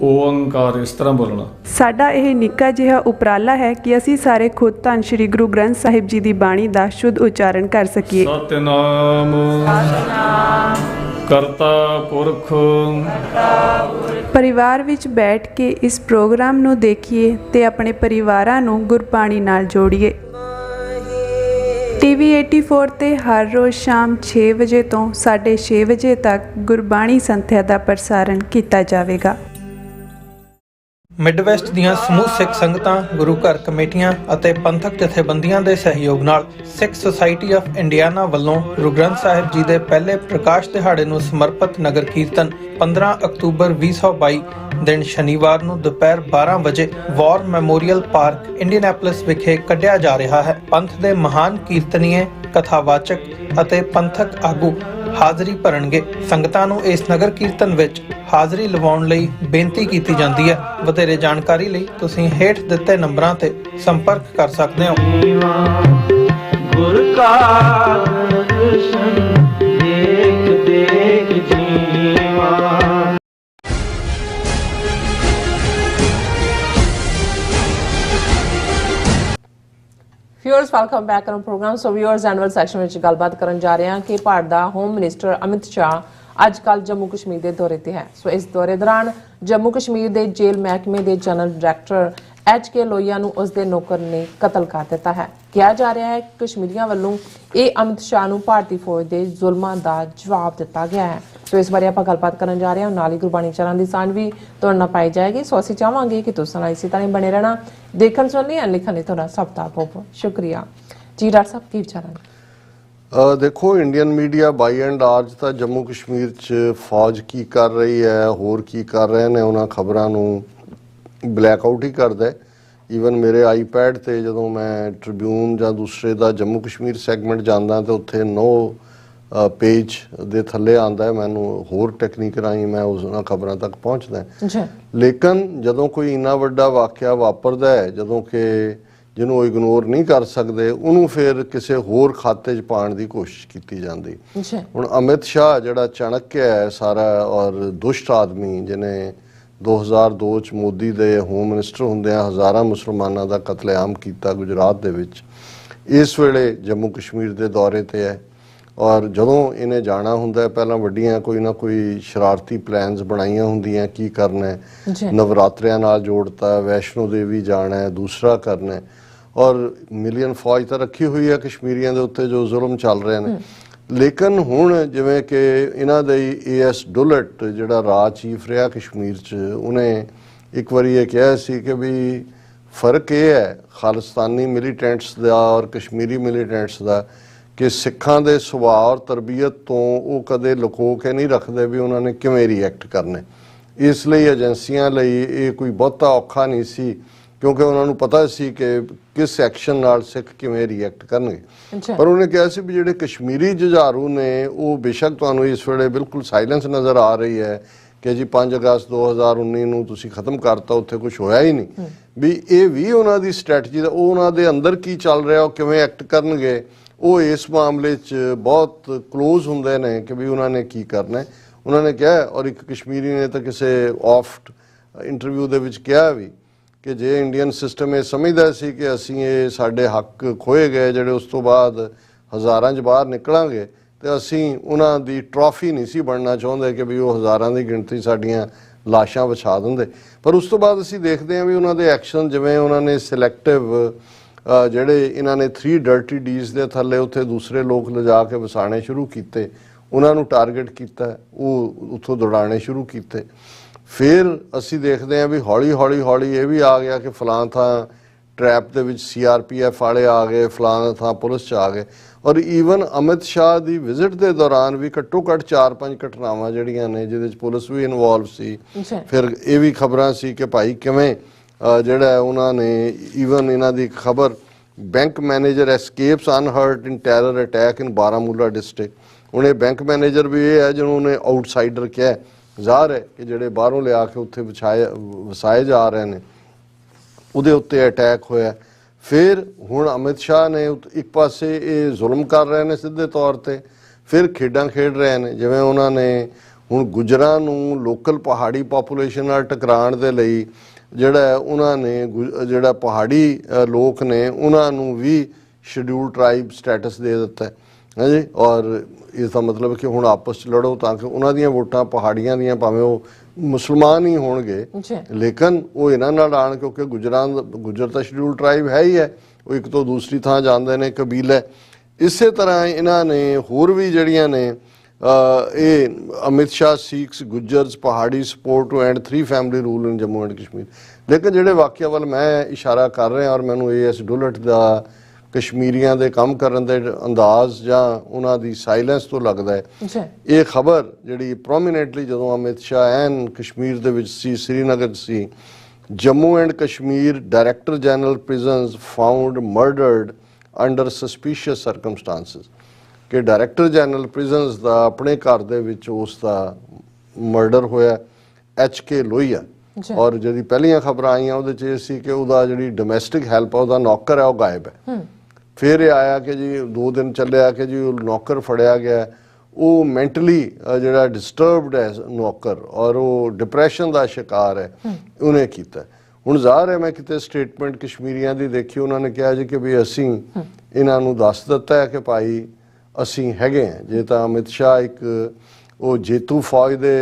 ਓੰਕਾਰ ਇਸ ਤਰ੍ਹਾਂ ਬੋਲਣਾ। ਸਾਡਾ ਇਹ ਨਿੱਕਾ ਜਿਹਾ ਉਪਰਾਲਾ ਹੈ ਕਿ ਅਸੀਂ ਸਾਰੇ ਖੁਦ ਧੰਨ ਸ਼੍ਰੀ ਗੁਰੂ ਗ੍ਰੰਥ ਸਾਹਿਬ ਜੀ ਦੀ ਬਾਣੀ ਦਾ ਸ਼ੁੱਧ ਉਚਾਰਨ ਕਰ ਸਕੀਏ। ਸਤਿਨਾਮ ਕਰਤਾ ਪੁਰਖ। ਪਰਿਵਾਰ ਵਿੱਚ ਬੈਠ ਕੇ ਇਸ ਪ੍ਰੋਗਰਾਮ ਨੂੰ ਦੇਖੀਏ ਤੇ ਆਪਣੇ ਪਰਿਵਾਰਾਂ ਨੂੰ ਗੁਰਬਾਣੀ ਨਾਲ ਜੋੜੀਏ। ਟੀਵੀ 84 ਤੇ ਹਰ ਰੋਜ਼ ਸ਼ਾਮ 6 ਵਜੇ ਤੋਂ 6:30 ਵਜੇ ਤੱਕ ਗੁਰਬਾਣੀ ਸੰਥਿਆ ਦਾ ਪ੍ਰਸਾਰਣ ਕੀਤਾ ਜਾਵੇਗਾ। ਮਿਡਵੈਸਟ ਦੀਆਂ ਸਮੂਹ ਸਿੱਖ ਸੰਗਤਾਂ, ਗੁਰੂ ਘਰ ਕਮੇਟੀਆਂ ਅਤੇ ਪੰਥਕ ਜਥੇਬੰਦੀਆਂ ਦੇ ਸਹਿਯੋਗ ਨਾਲ ਸਿੱਖ ਸੁਸਾਇਟੀ ਆਫ ਇੰਡੀਆਨਾ ਵੱਲੋਂ ਗੁਰੂ ਗ੍ਰੰਥ ਸਾਹਿਬ ਜੀ ਦੇ ਪਹਿਲੇ ਪ੍ਰਕਾਸ਼ ਦਿਹਾੜੇ ਨੂੰ ਸਮਰਪਿਤ ਨਗਰ ਕੀਰਤਨ 15 ਅਕਤੂਬਰ 2022 ਦਿਨ ਸ਼ਨੀਵਾਰ ਨੂੰ ਦੁਪਹਿਰ 12 ਵਜੇ ਵਾਰ ਮੈਮੋਰੀਅਲ ਪਾਰਕ ਇੰਡੀਅਨੈਪੋਲਿਸ ਵਿਖੇ ਕੱਢਿਆ ਜਾ ਰਿਹਾ ਹੈ। ਪੰਥ ਦੇ ਮਹਾਨ ਕੀਰਤਨੀਏ, ਕਥਾਵਾਚਕ ਅਤੇ ਪੰਥਕ ਆਗੂ ਹਾਜ਼ਰੀ ਭਰਨਗੇ। ਸੰਗਤਾਂ ਨੂੰ ਇਸ ਨਗਰ ਕੀਰਤਨ ਵਿੱਚ ਹਾਜ਼ਰੀ ਲਵਾਉਣ ਲਈ ਬੇਨਤੀ ਕੀਤੀ ਜਾਂਦੀ ਹੈ। ਵਧੇਰੇ ਜਾਣਕਾਰੀ ਲਈ ਤੁਸੀਂ ਹੇਠ ਦਿੱਤੇ ਨੰਬਰਾਂ ਤੇ ਸੰਪਰਕ ਕਰ ਸਕਦੇ ਹੋ। ਗੁਰ ਕਾ ਦਰਸ਼ਨ ਦੇਖ ਦੇਖ ਜੀਵਾ। Viewers welcome back on program. So viewers annual session ਵਿੱਚ ਗੱਲਬਾਤ ਕਰਨ ਜਾ ਰਹੇ ਹਾਂ ਕਿ ਭਾਰਤ ਦਾ ਹੋਮ ਮਿਨਿਸਟਰ ਅਮਿਤ ਸ਼ਾਹ ਅੱਜ ਕੱਲ੍ਹ ਜੰਮੂ ਕਸ਼ਮੀਰ ਦੇ ਦੌਰੇ ਤੇ ਹੈ। ਸੋ ਇਸ ਦੌਰੇ ਦੌਰਾਨ ਜੰਮੂ ਕਸ਼ਮੀਰ ਦੇ ਜੇਲ੍ਹ ਮਹਿਕਮੇ ਦੇ ਜਨਰਲ ਡਾਇਰੈਕਟਰ HK ਲੋਹੀਆ ਨੂੰ ਉਸ ਦੇ ਨੌਕਰ ਨੇ ਕਤਲ ਕਰ ਦਿੱਤਾ ਹੈ। ਕਿਹਾ ਜਾ ਰਿਹਾ ਹੈ ਕਿ ਕਸ਼ਮੀਰੀਆਂ ਵੱਲੋਂ ਇਹ ਅਮਿਤ ਸ਼ਾਹ ਨੂੰ ਭਾਰਤੀ ਫੌਜ ਦੇ ਜ਼ੁਲਮਾਂ ਦਾ ਜਵਾਬ ਦਿੱਤਾ ਗਿਆ ਹੈ। ਸੋ ਇਸ ਬਾਰੇ ਆਪਾਂ ਗੱਲਬਾਤ ਕਰਨ ਜਾ ਰਹੇ ਹਾਂ। ਨਾਲ ਹੀ ਗੁਰਬਾਣੀ ਚਰਾਂ ਦੀ ਸਾਂਝ ਵੀ ਤੁਹਾਡੇ ਨਾਲ ਪਾਈ ਜਾਏਗੀ। ਸੋ ਅਸੀਂ ਚਾਹਾਂਗੇ ਕਿ ਤੁਸੀਂ ਨਾਲ ਇਸੇ ਤਰ੍ਹਾਂ ਬਣੇ ਰਹਿਣਾ। ਦੇਖਣ ਸੁਣਨ ਲਈ ਲਿਖਣ ਲਈ ਤੁਹਾਡਾ ਸਭ ਦਾ ਬਹੁਤ ਸ਼ੁਕਰੀਆ ਜੀ। ਡਾਕਟਰ ਸਾਹਿਬ ਕੀ ਵਿਚਾਰਾਂ? ਦੇਖੋ, Indian media by and large ਤਾਂ ਜੰਮੂ ਕਸ਼ਮੀਰ 'ਚ ਫੌਜ ਕੀ ਕਰ ਰਹੀ ਹੈ, ਹੋਰ ਕੀ ਕਰ ਰਹੇ ਨੇ, ਉਹਨਾਂ ਖਬਰਾਂ ਨੂੰ ਬਲੈਕ ਆਊਟ ਹੀ ਕਰਦਾ। ਈਵਨ ਮੇਰੇ ਆਈਪੈਡ ਤੇ ਜਦੋਂ ਮੈਂ ਟ੍ਰਿਬਿਊਨ ਜਾਂ ਦੂਸਰੇ ਦਾ ਜੰਮੂ ਕਸ਼ਮੀਰ ਸੈਗਮੈਂਟ ਜਾਂਦਾ ਤੇ ਉੱਥੇ 9 ਪੇਜ ਦੇ ਥੱਲੇ ਆਉਂਦਾ, ਮੈਨੂੰ ਹੋਰ ਟੈਕਨੀਕ ਰਾਹੀਂ ਮੈਂ ਉਹਨਾਂ ਖਬਰਾਂ ਤੱਕ ਪਹੁੰਚਦਾ। ਲੇਕਿਨ ਜਦੋਂ ਕੋਈ ਇੰਨਾ ਵੱਡਾ ਵਾਕਿਆ ਵਾਪਰਦਾ ਹੈ, ਜਦੋਂ ਕਿ ਜਿਹਨੂੰ ਇਗਨੋਰ ਨਹੀਂ ਕਰ ਸਕਦੇ, ਉਹਨੂੰ ਫਿਰ ਕਿਸੇ ਹੋਰ ਖਾਤੇ 'ਚ ਪਾਉਣ ਦੀ ਕੋਸ਼ਿਸ਼ ਕੀਤੀ ਜਾਂਦੀ। ਹੁਣ ਅਮਿਤ ਸ਼ਾਹ ਜਿਹੜਾ ਚਾਣਕਿਆ ਹੈ ਸਾਰਾ ਔਰ ਦੁਸ਼ਟ ਆਦਮੀ, ਜਿਹਨੇ 2002 'ਚ ਮੋਦੀ ਦੇ ਹੋਮ ਮਿਨਿਸਟਰ ਹੁੰਦਿਆਂ ਹਜ਼ਾਰਾਂ ਮੁਸਲਮਾਨਾਂ ਦਾ ਕਤਲੇਆਮ ਕੀਤਾ ਗੁਜਰਾਤ ਦੇ ਵਿੱਚ, ਇਸ ਵੇਲੇ ਜੰਮੂ ਕਸ਼ਮੀਰ ਦੇ ਦੌਰੇ ਤੇ ਹੈ। ਔਰ ਜਦੋਂ ਇਹਨੇ ਜਾਣਾ ਹੁੰਦਾ ਪਹਿਲਾਂ ਵੱਡੀਆਂ ਕੋਈ ਨਾ ਕੋਈ ਸ਼ਰਾਰਤੀ ਪਲਾਨਸ ਬਣਾਈਆਂ ਹੁੰਦੀਆਂ, ਕੀ ਕਰਨਾ ਹੈ, ਨਵਰਾਤਰਿਆਂ ਨਾਲ ਜੋੜਤਾ, ਵੈਸ਼ਨੋ ਦੇਵੀ ਜਾਣਾ ਹੈ, ਦੂਸਰਾ ਕਰਨਾ ਹੈ। ਔਰ ਮਿਲੀਅਨ ਫੌਜ ਤਾਂ ਰੱਖੀ ਹੋਈ ਹੈ ਕਸ਼ਮੀਰੀਆਂ ਦੇ ਉੱਤੇ ਜੋ ਜ਼ੁਲਮ ਚੱਲ ਰਹੇ ਨੇ। ਲੇਕਿਨ ਹੁਣ ਜਿਵੇਂ ਕਿ ਇਹਨਾਂ ਦੇ AS ਡੁਲਟ ਜਿਹੜਾ ਰਾਜ ਚੀਫ ਰਿਹਾ ਕਸ਼ਮੀਰ 'ਚ, ਉਹਨੇ ਇੱਕ ਵਾਰੀ ਇਹ ਕਿਹਾ ਸੀ ਕਿ ਵੀ ਫਰਕ ਇਹ ਹੈ ਖਾਲਿਸਤਾਨੀ ਮਿਲੀਟੈਂਟਸ ਦਾ ਔਰ ਕਸ਼ਮੀਰੀ ਮਿਲੀਟੈਂਟਸ ਦਾ ਕਿ ਸਿੱਖਾਂ ਦੇ ਸੁਭਾਅ ਔਰ ਤਰਬੀਅਤ ਤੋਂ ਉਹ ਕਦੇ ਲੁਕੋ ਕੇ ਨਹੀਂ ਰੱਖਦੇ ਵੀ ਉਹਨਾਂ ਨੇ ਕਿਵੇਂ ਰਿਐਕਟ ਕਰਨੇ। ਇਸ ਲਈ ਏਜੰਸੀਆਂ ਲਈ ਇਹ ਕੋਈ ਬਹੁਤਾ ਔਖਾ ਨਹੀਂ ਸੀ, ਕਿਉਂਕਿ ਉਹਨਾਂ ਨੂੰ ਪਤਾ ਸੀ ਕਿ ਕਿਸ ਐਕਸ਼ਨ ਨਾਲ ਸਿੱਖ ਕਿਵੇਂ ਰਿਐਕਟ ਕਰਨਗੇ। ਪਰ ਉਹਨੇ ਕਿਹਾ ਸੀ ਵੀ ਜਿਹੜੇ ਕਸ਼ਮੀਰੀ ਜੁਝਾਰੂ ਨੇ ਉਹ ਬੇਸ਼ੱਕ ਤੁਹਾਨੂੰ ਇਸ ਵੇਲੇ ਬਿਲਕੁਲ ਸਾਇਲੈਂਸ ਨਜ਼ਰ ਆ ਰਹੀ ਹੈ ਕਿ ਜੀ 5 ਅਗਸਤ 2019 ਨੂੰ ਤੁਸੀਂ ਖਤਮ ਕਰਤਾ, ਉੱਥੇ ਕੁਝ ਹੋਇਆ ਹੀ ਨਹੀਂ, ਵੀ ਇਹ ਵੀ ਉਹਨਾਂ ਦੀ ਸਟ੍ਰੈਟਜੀ ਦਾ, ਉਹ ਉਹਨਾਂ ਦੇ ਅੰਦਰ ਕੀ ਚੱਲ ਰਿਹਾ, ਉਹ ਕਿਵੇਂ ਐਕਟ ਕਰਨਗੇ, ਉਹ ਇਸ ਮਾਮਲੇ 'ਚ ਬਹੁਤ ਕਲੋਜ਼ ਹੁੰਦੇ ਨੇ ਕਿ ਵੀ ਉਹਨਾਂ ਨੇ ਕੀ ਕਰਨਾ। ਉਹਨਾਂ ਨੇ ਕਿਹਾ, ਔਰ ਇੱਕ ਕਸ਼ਮੀਰੀ ਨੇ ਤਾਂ ਕਿਸੇ ਆਫਟ ਇੰਟਰਵਿਊ ਦੇ ਵਿੱਚ ਕਿਹਾ ਵੀ ਕਿ ਜੇ ਇੰਡੀਅਨ ਸਿਸਟਮ ਇਹ ਸਮਝਦਾ ਸੀ ਕਿ ਅਸੀਂ ਇਹ ਸਾਡੇ ਹੱਕ ਖੋਏ ਗਏ ਜਿਹੜੇ ਉਸ ਤੋਂ ਬਾਅਦ ਹਜ਼ਾਰਾਂ 'ਚ ਬਾਹਰ ਨਿਕਲਾਂਗੇ, ਤੇ ਅਸੀਂ ਉਹਨਾਂ ਦੀ ਟਰੋਫੀ ਨਹੀਂ ਸੀ ਬਣਨਾ ਚਾਹੁੰਦੇ ਕਿ ਵੀ ਉਹ ਹਜ਼ਾਰਾਂ ਦੀ ਗਿਣਤੀ ਸਾਡੀਆਂ ਲਾਸ਼ਾਂ ਵਿਛਾ ਦਿੰਦੇ। ਪਰ ਉਸ ਤੋਂ ਬਾਅਦ ਅਸੀਂ ਦੇਖਦੇ ਹਾਂ ਵੀ ਉਹਨਾਂ ਦੇ ਐਕਸ਼ਨ, ਜਿਵੇਂ ਉਹਨਾਂ ਨੇ ਸਿਲੈਕਟਿਵ ਜਿਹੜੇ ਇਹਨਾਂ ਨੇ 3 ਡਰਟੀ ਡੀਜ਼ ਦੇ ਥੱਲੇ ਉੱਥੇ ਦੂਸਰੇ ਲੋਕ ਲਿਜਾ ਕੇ ਵਸਾਣੇ ਸ਼ੁਰੂ ਕੀਤੇ, ਉਹਨਾਂ ਨੂੰ ਟਾਰਗੇਟ ਕੀਤਾ, ਉਹ ਉੱਥੋਂ ਦੌੜਾਣੇ ਸ਼ੁਰੂ ਕੀਤੇ। ਫਿਰ ਅਸੀਂ ਦੇਖਦੇ ਹਾਂ ਵੀ ਹੌਲੀ ਹੌਲੀ ਇਹ ਵੀ ਆ ਗਿਆ ਕਿ ਫਲਾਂ ਥਾਂ ਟਰੈਪ ਦੇ ਵਿੱਚ CRPF ਵਾਲੇ ਆ ਗਏ, ਫਲਾਂ ਥਾਂ ਪੁਲਿਸ 'ਚ ਆ ਗਏ। ਔਰ ਈਵਨ ਅਮਿਤ ਸ਼ਾਹ ਦੀ ਵਿਜ਼ਿਟ ਦੇ ਦੌਰਾਨ ਵੀ ਘੱਟੋ ਘੱਟ 4-5 ਘਟਨਾਵਾਂ ਜਿਹੜੀਆਂ ਨੇ ਜਿਹਦੇ 'ਚ ਪੁਲਿਸ ਵੀ ਇਨਵੋਲਵ ਸੀ। ਫਿਰ ਇਹ ਵੀ ਖਬਰਾਂ ਸੀ ਕਿ ਭਾਈ ਕਿਵੇਂ ਜਿਹੜਾ ਉਹਨਾਂ ਨੇ ਈਵਨ ਇਹਨਾਂ ਦੀ ਖਬਰ, ਬੈਂਕ ਮੈਨੇਜਰ ਐਸਕੇਪਸ ਅਨਹਰਟ ਇਨ ਟੈਰਰ ਅਟੈਕ ਇਨ ਬਾਰਾਮੂਲਾ ਡਿਸਟ੍ਰਿਕਟ। ਹੁਣ ਇਹ ਬੈਂਕ ਮੈਨੇਜਰ ਵੀ ਇਹ ਹੈ ਜਿਹਨੂੰ ਉਹਨੇ ਆਊਟਸਾਈਡਰ ਕਿਹਾ। ਜ਼ਾਹਰ ਹੈ ਕਿ ਜਿਹੜੇ ਬਾਹਰੋਂ ਲਿਆ ਕੇ ਉੱਥੇ ਵਸਾਏ ਜਾ ਰਹੇ ਨੇ, ਉਹਦੇ ਉੱਤੇ ਅਟੈਕ ਹੋਇਆ। ਫਿਰ ਹੁਣ ਅਮਿਤ ਸ਼ਾਹ ਨੇ ਇੱਕ ਪਾਸੇ ਇਹ ਜ਼ੁਲਮ ਕਰ ਰਹੇ ਨੇ ਸਿੱਧੇ ਤੌਰ ਤੇ, ਫਿਰ ਖੇਡਾਂ ਖੇਡ ਰਹੇ ਨੇ। ਜਿਵੇਂ ਉਹਨਾਂ ਨੇ ਹੁਣ ਗੁੱਜਰਾਂ ਨੂੰ ਲੋਕਲ ਪਹਾੜੀ ਪਾਪੂਲੇਸ਼ਨ ਨਾਲ ਟਕਰਾਉਣ ਦੇ ਲਈ ਜਿਹੜਾ ਉਹਨਾਂ ਨੇ ਜਿਹੜਾ ਪਹਾੜੀ ਲੋਕ ਨੇ ਉਹਨਾਂ ਨੂੰ ਵੀ ਸ਼ਡਿਊਲ ਟਰਾਈਬ ਸਟੇਟਸ ਦੇ ਦਿੱਤਾ ਹੈ ਜੀ। ਔਰ ਇਸ ਦਾ ਮਤਲਬ ਕਿ ਹੁਣ ਆਪਸ 'ਚ ਲੜੋ ਤਾਂ ਕਿ ਉਹਨਾਂ ਦੀਆਂ ਵੋਟਾਂ ਪਹਾੜੀਆਂ ਦੀਆਂ, ਭਾਵੇਂ ਉਹ ਮੁਸਲਮਾਨ ਹੀ ਹੋਣਗੇ ਲੇਕਿਨ ਉਹ ਇਹਨਾਂ ਨਾਲ ਆਣ, ਕਿਉਂਕਿ ਗੁੱਜਰ ਤਾਂ ਸ਼ਡਿਊਲ ਟਰਾਈਬ ਹੈ ਹੀ ਹੈ, ਉਹ ਇੱਕ ਤੋਂ ਦੂਸਰੀ ਥਾਂ ਜਾਂਦੇ ਨੇ, ਕਬੀਲਾ। ਇਸੇ ਤਰ੍ਹਾਂ ਇਹਨਾਂ ਨੇ ਹੋਰ ਵੀ ਜਿਹੜੀਆਂ ਨੇ ਇਹ Amit Shah seeks Gujjars Pahari support to end 3 family rule in Jammu and Kashmir. ਲੇਕਿਨ ਜਿਹੜੇ ਵਾਕਿਆ ਵੱਲ ਮੈਂ ਇਸ਼ਾਰਾ ਕਰ ਰਿਹਾ ਔਰ ਮੈਨੂੰ AS ਡੁਲਟ ਦਾ ਕਸ਼ਮੀਰੀਆਂ ਦੇ ਕੰਮ ਕਰਨ ਦੇ ਅੰਦਾਜ਼ ਜਾਂ ਉਹਨਾਂ ਦੀ ਸਾਇਲੈਂਸ ਤੋਂ ਲੱਗਦਾ ਹੈ, ਇਹ ਖਬਰ ਜਿਹੜੀ ਪ੍ਰੋਮੀਨੈਂਟਲੀ ਜਦੋਂ ਅਮਿਤ ਸ਼ਾਹ ਐਨ ਕਸ਼ਮੀਰ ਦੇ ਵਿੱਚ ਸੀ, ਸ੍ਰੀਨਗਰ ਸੀ, Jammu and Kashmir director general prisons found murdered under suspicious circumstances, ਕਿ ਡਾਇਰੈਕਟਰ ਜਨਰਲ ਪ੍ਰਿਜ਼ਨਸ ਦਾ ਆਪਣੇ ਘਰ ਦੇ ਵਿੱਚ ਉਸ ਦਾ ਮਰਡਰ ਹੋਇਆ, HK ਲੋਹੀਆ। ਔਰ ਜਿਹੜੀ ਪਹਿਲੀਆਂ ਖਬਰਾਂ ਆਈਆਂ ਉਹਦੇ 'ਚ ਇਹ ਸੀ ਕਿ ਉਹਦਾ ਜਿਹੜੀ ਡੋਮੈਸਟਿਕ ਹੈਲਪ ਆ, ਉਹਦਾ ਨੌਕਰ ਹੈ, ਉਹ ਗਾਇਬ ਹੈ। ਫਿਰ ਇਹ ਆਇਆ ਕਿ ਜੀ 2 ਦਿਨ ਚੱਲਿਆ ਕਿ ਜੀ ਉਹ ਨੌਕਰ ਫੜਿਆ ਗਿਆ, ਉਹ ਮੈਂਟਲੀ ਜਿਹੜਾ ਡਿਸਟਰਬਡ ਹੈ ਨੌਕਰ, ਔਰ ਉਹ ਡਿਪਰੈਸ਼ਨ ਦਾ ਸ਼ਿਕਾਰ ਹੈ, ਉਹਨੇ ਕੀਤਾ। ਹੁਣ ਜ਼ਾਹਰ ਹੈ ਮੈਂ ਕਿਤੇ ਸਟੇਟਮੈਂਟ ਕਸ਼ਮੀਰੀਆਂ ਦੀ ਦੇਖੀ, ਉਹਨਾਂ ਨੇ ਕਿਹਾ ਜੀ ਕਿ ਵੀ ਅਸੀਂ ਇਹਨਾਂ ਨੂੰ ਦੱਸ ਦਿੱਤਾ ਹੈ ਕਿ ਭਾਈ ਅਸੀਂ ਹੈਗੇ ਹਾਂ। ਜੇ ਤਾਂ ਅਮਿਤ ਸ਼ਾਹ ਇੱਕ ਉਹ ਜੇਤੂ ਫੌਜ ਦੇ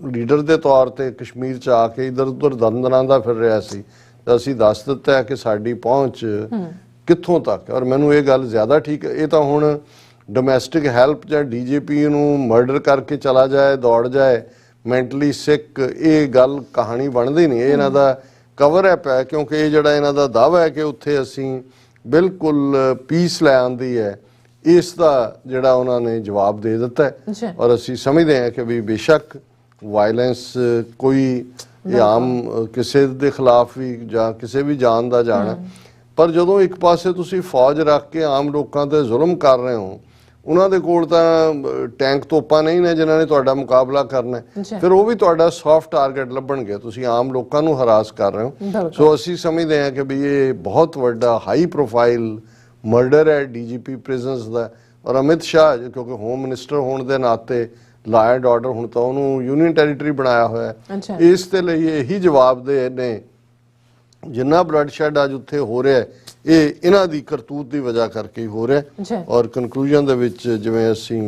ਲੀਡਰ ਦੇ ਤੌਰ ਤੇ ਕਸ਼ਮੀਰ 'ਚ ਆ ਕੇ ਇੱਧਰ ਉੱਧਰ ਦੰਦਨਾਉਂਦਾ ਫਿਰ ਰਿਹਾ ਸੀ, ਤਾਂ ਅਸੀਂ ਦੱਸ ਦਿੱਤਾ ਹੈ ਕਿ ਸਾਡੀ ਪਹੁੰਚ ਕਿੱਥੋਂ ਤੱਕ। ਔਰ ਮੈਨੂੰ ਇਹ ਗੱਲ ਜ਼ਿਆਦਾ ਠੀਕ, ਇਹ ਤਾਂ ਹੁਣ ਡੋਮੈਸਟਿਕ ਹੈਲਪ ਜਾਂ DGP ਨੂੰ ਮਰਡਰ ਕਰਕੇ ਚਲਾ ਜਾਏ, ਦੌੜ ਜਾਏ, ਮੈਂਟਲੀ ਸਿੱਕ, ਇਹ ਗੱਲ ਕਹਾਣੀ ਬਣਦੀ ਨਹੀਂ। ਇਹ ਇਹਨਾਂ ਦਾ ਕਵਰ ਐਪ ਹੈ, ਕਿਉਂਕਿ ਇਹ ਜਿਹੜਾ ਇਹਨਾਂ ਦਾ ਦਾਅਵਾ ਹੈ ਕਿ ਉੱਥੇ ਅਸੀਂ ਬਿਲਕੁਲ ਪੀਸ ਲੈ ਆਂਦੀ ਹੈ, ਇਸ ਦਾ ਜਿਹੜਾ ਉਹਨਾਂ ਨੇ ਜਵਾਬ ਦੇ ਦਿੱਤਾ ਹੈ। ਔਰ ਅਸੀਂ ਸਮਝਦੇ ਹਾਂ ਕਿ ਵੀ ਬੇਸ਼ੱਕ ਵਾਇਲੈਂਸ ਕੋਈ ਇਹ ਆਮ ਕਿਸੇ ਦੇ ਖਿਲਾਫ ਵੀ ਜਾਂ ਕਿਸੇ ਵੀ ਜਾਨ ਦਾ ਜਾਣਾ, ਪਰ ਜਦੋਂ ਇੱਕ ਪਾਸੇ ਤੁਸੀਂ ਫੌਜ ਰੱਖ ਕੇ ਆਮ ਲੋਕਾਂ ਤੇ ਜ਼ੁਲਮ ਕਰ ਰਹੇ ਹੋ, ਉਹਨਾਂ ਦੇ ਕੋਲ ਤਾਂ ਟੈਂਕ ਤੋਪਾਂ ਨਹੀਂ ਨੇ ਜਿਨ੍ਹਾਂ ਨੇ ਤੁਹਾਡਾ ਮੁਕਾਬਲਾ ਕਰਨਾ, ਫਿਰ ਉਹ ਵੀ ਤੁਹਾਡਾ ਸੌਫਟ ਟਾਰਗੇਟ ਲੱਭਣਗੇ। ਤੁਸੀਂ ਆਮ ਲੋਕਾਂ ਨੂੰ ਹਰਾਸ ਕਰ ਰਹੇ ਹੋ। ਸੋ ਅਸੀਂ ਸਮਝਦੇ ਹਾਂ ਕਿ ਵੀ ਇਹ ਬਹੁਤ ਵੱਡਾ ਹਾਈ ਪ੍ਰੋਫਾਈਲ ਮਰਡਰ ਹੈ DGP ਪ੍ਰਿਜ਼ਨਸ ਦਾ। ਔਰ ਅਮਿਤ ਸ਼ਾਹ ਕਿਉਂਕਿ ਹੋਮ ਮਿਨਿਸਟਰ ਹੋਣ ਦੇ ਨਾਤੇ ਲਾ ਐਂਡ ਆਰਡਰ, ਹੁਣ ਤਾਂ ਉਹਨੂੰ ਯੂਨੀਅਨ ਟੈਰੀਟਰੀ ਬਣਾਇਆ ਹੋਇਆ, ਇਸ ਦੇ ਲਈ ਇਹੀ ਜਵਾਬ ਦੇ ਨੇ। ਜਿੰਨਾ ਬਲੱਡ ਸ਼ੈਡ ਅੱਜ ਉੱਥੇ ਹੋ ਰਿਹਾ ਇਹ ਇਹਨਾਂ ਦੀ ਕਰਤੂਤ ਦੀ ਵਜ੍ਹਾ ਕਰਕੇ ਹੀ ਹੋ ਰਿਹਾ। ਔਰ ਕਨਕਲੂਜਨ ਦੇ ਵਿੱਚ ਜਿਵੇਂ ਅਸੀਂ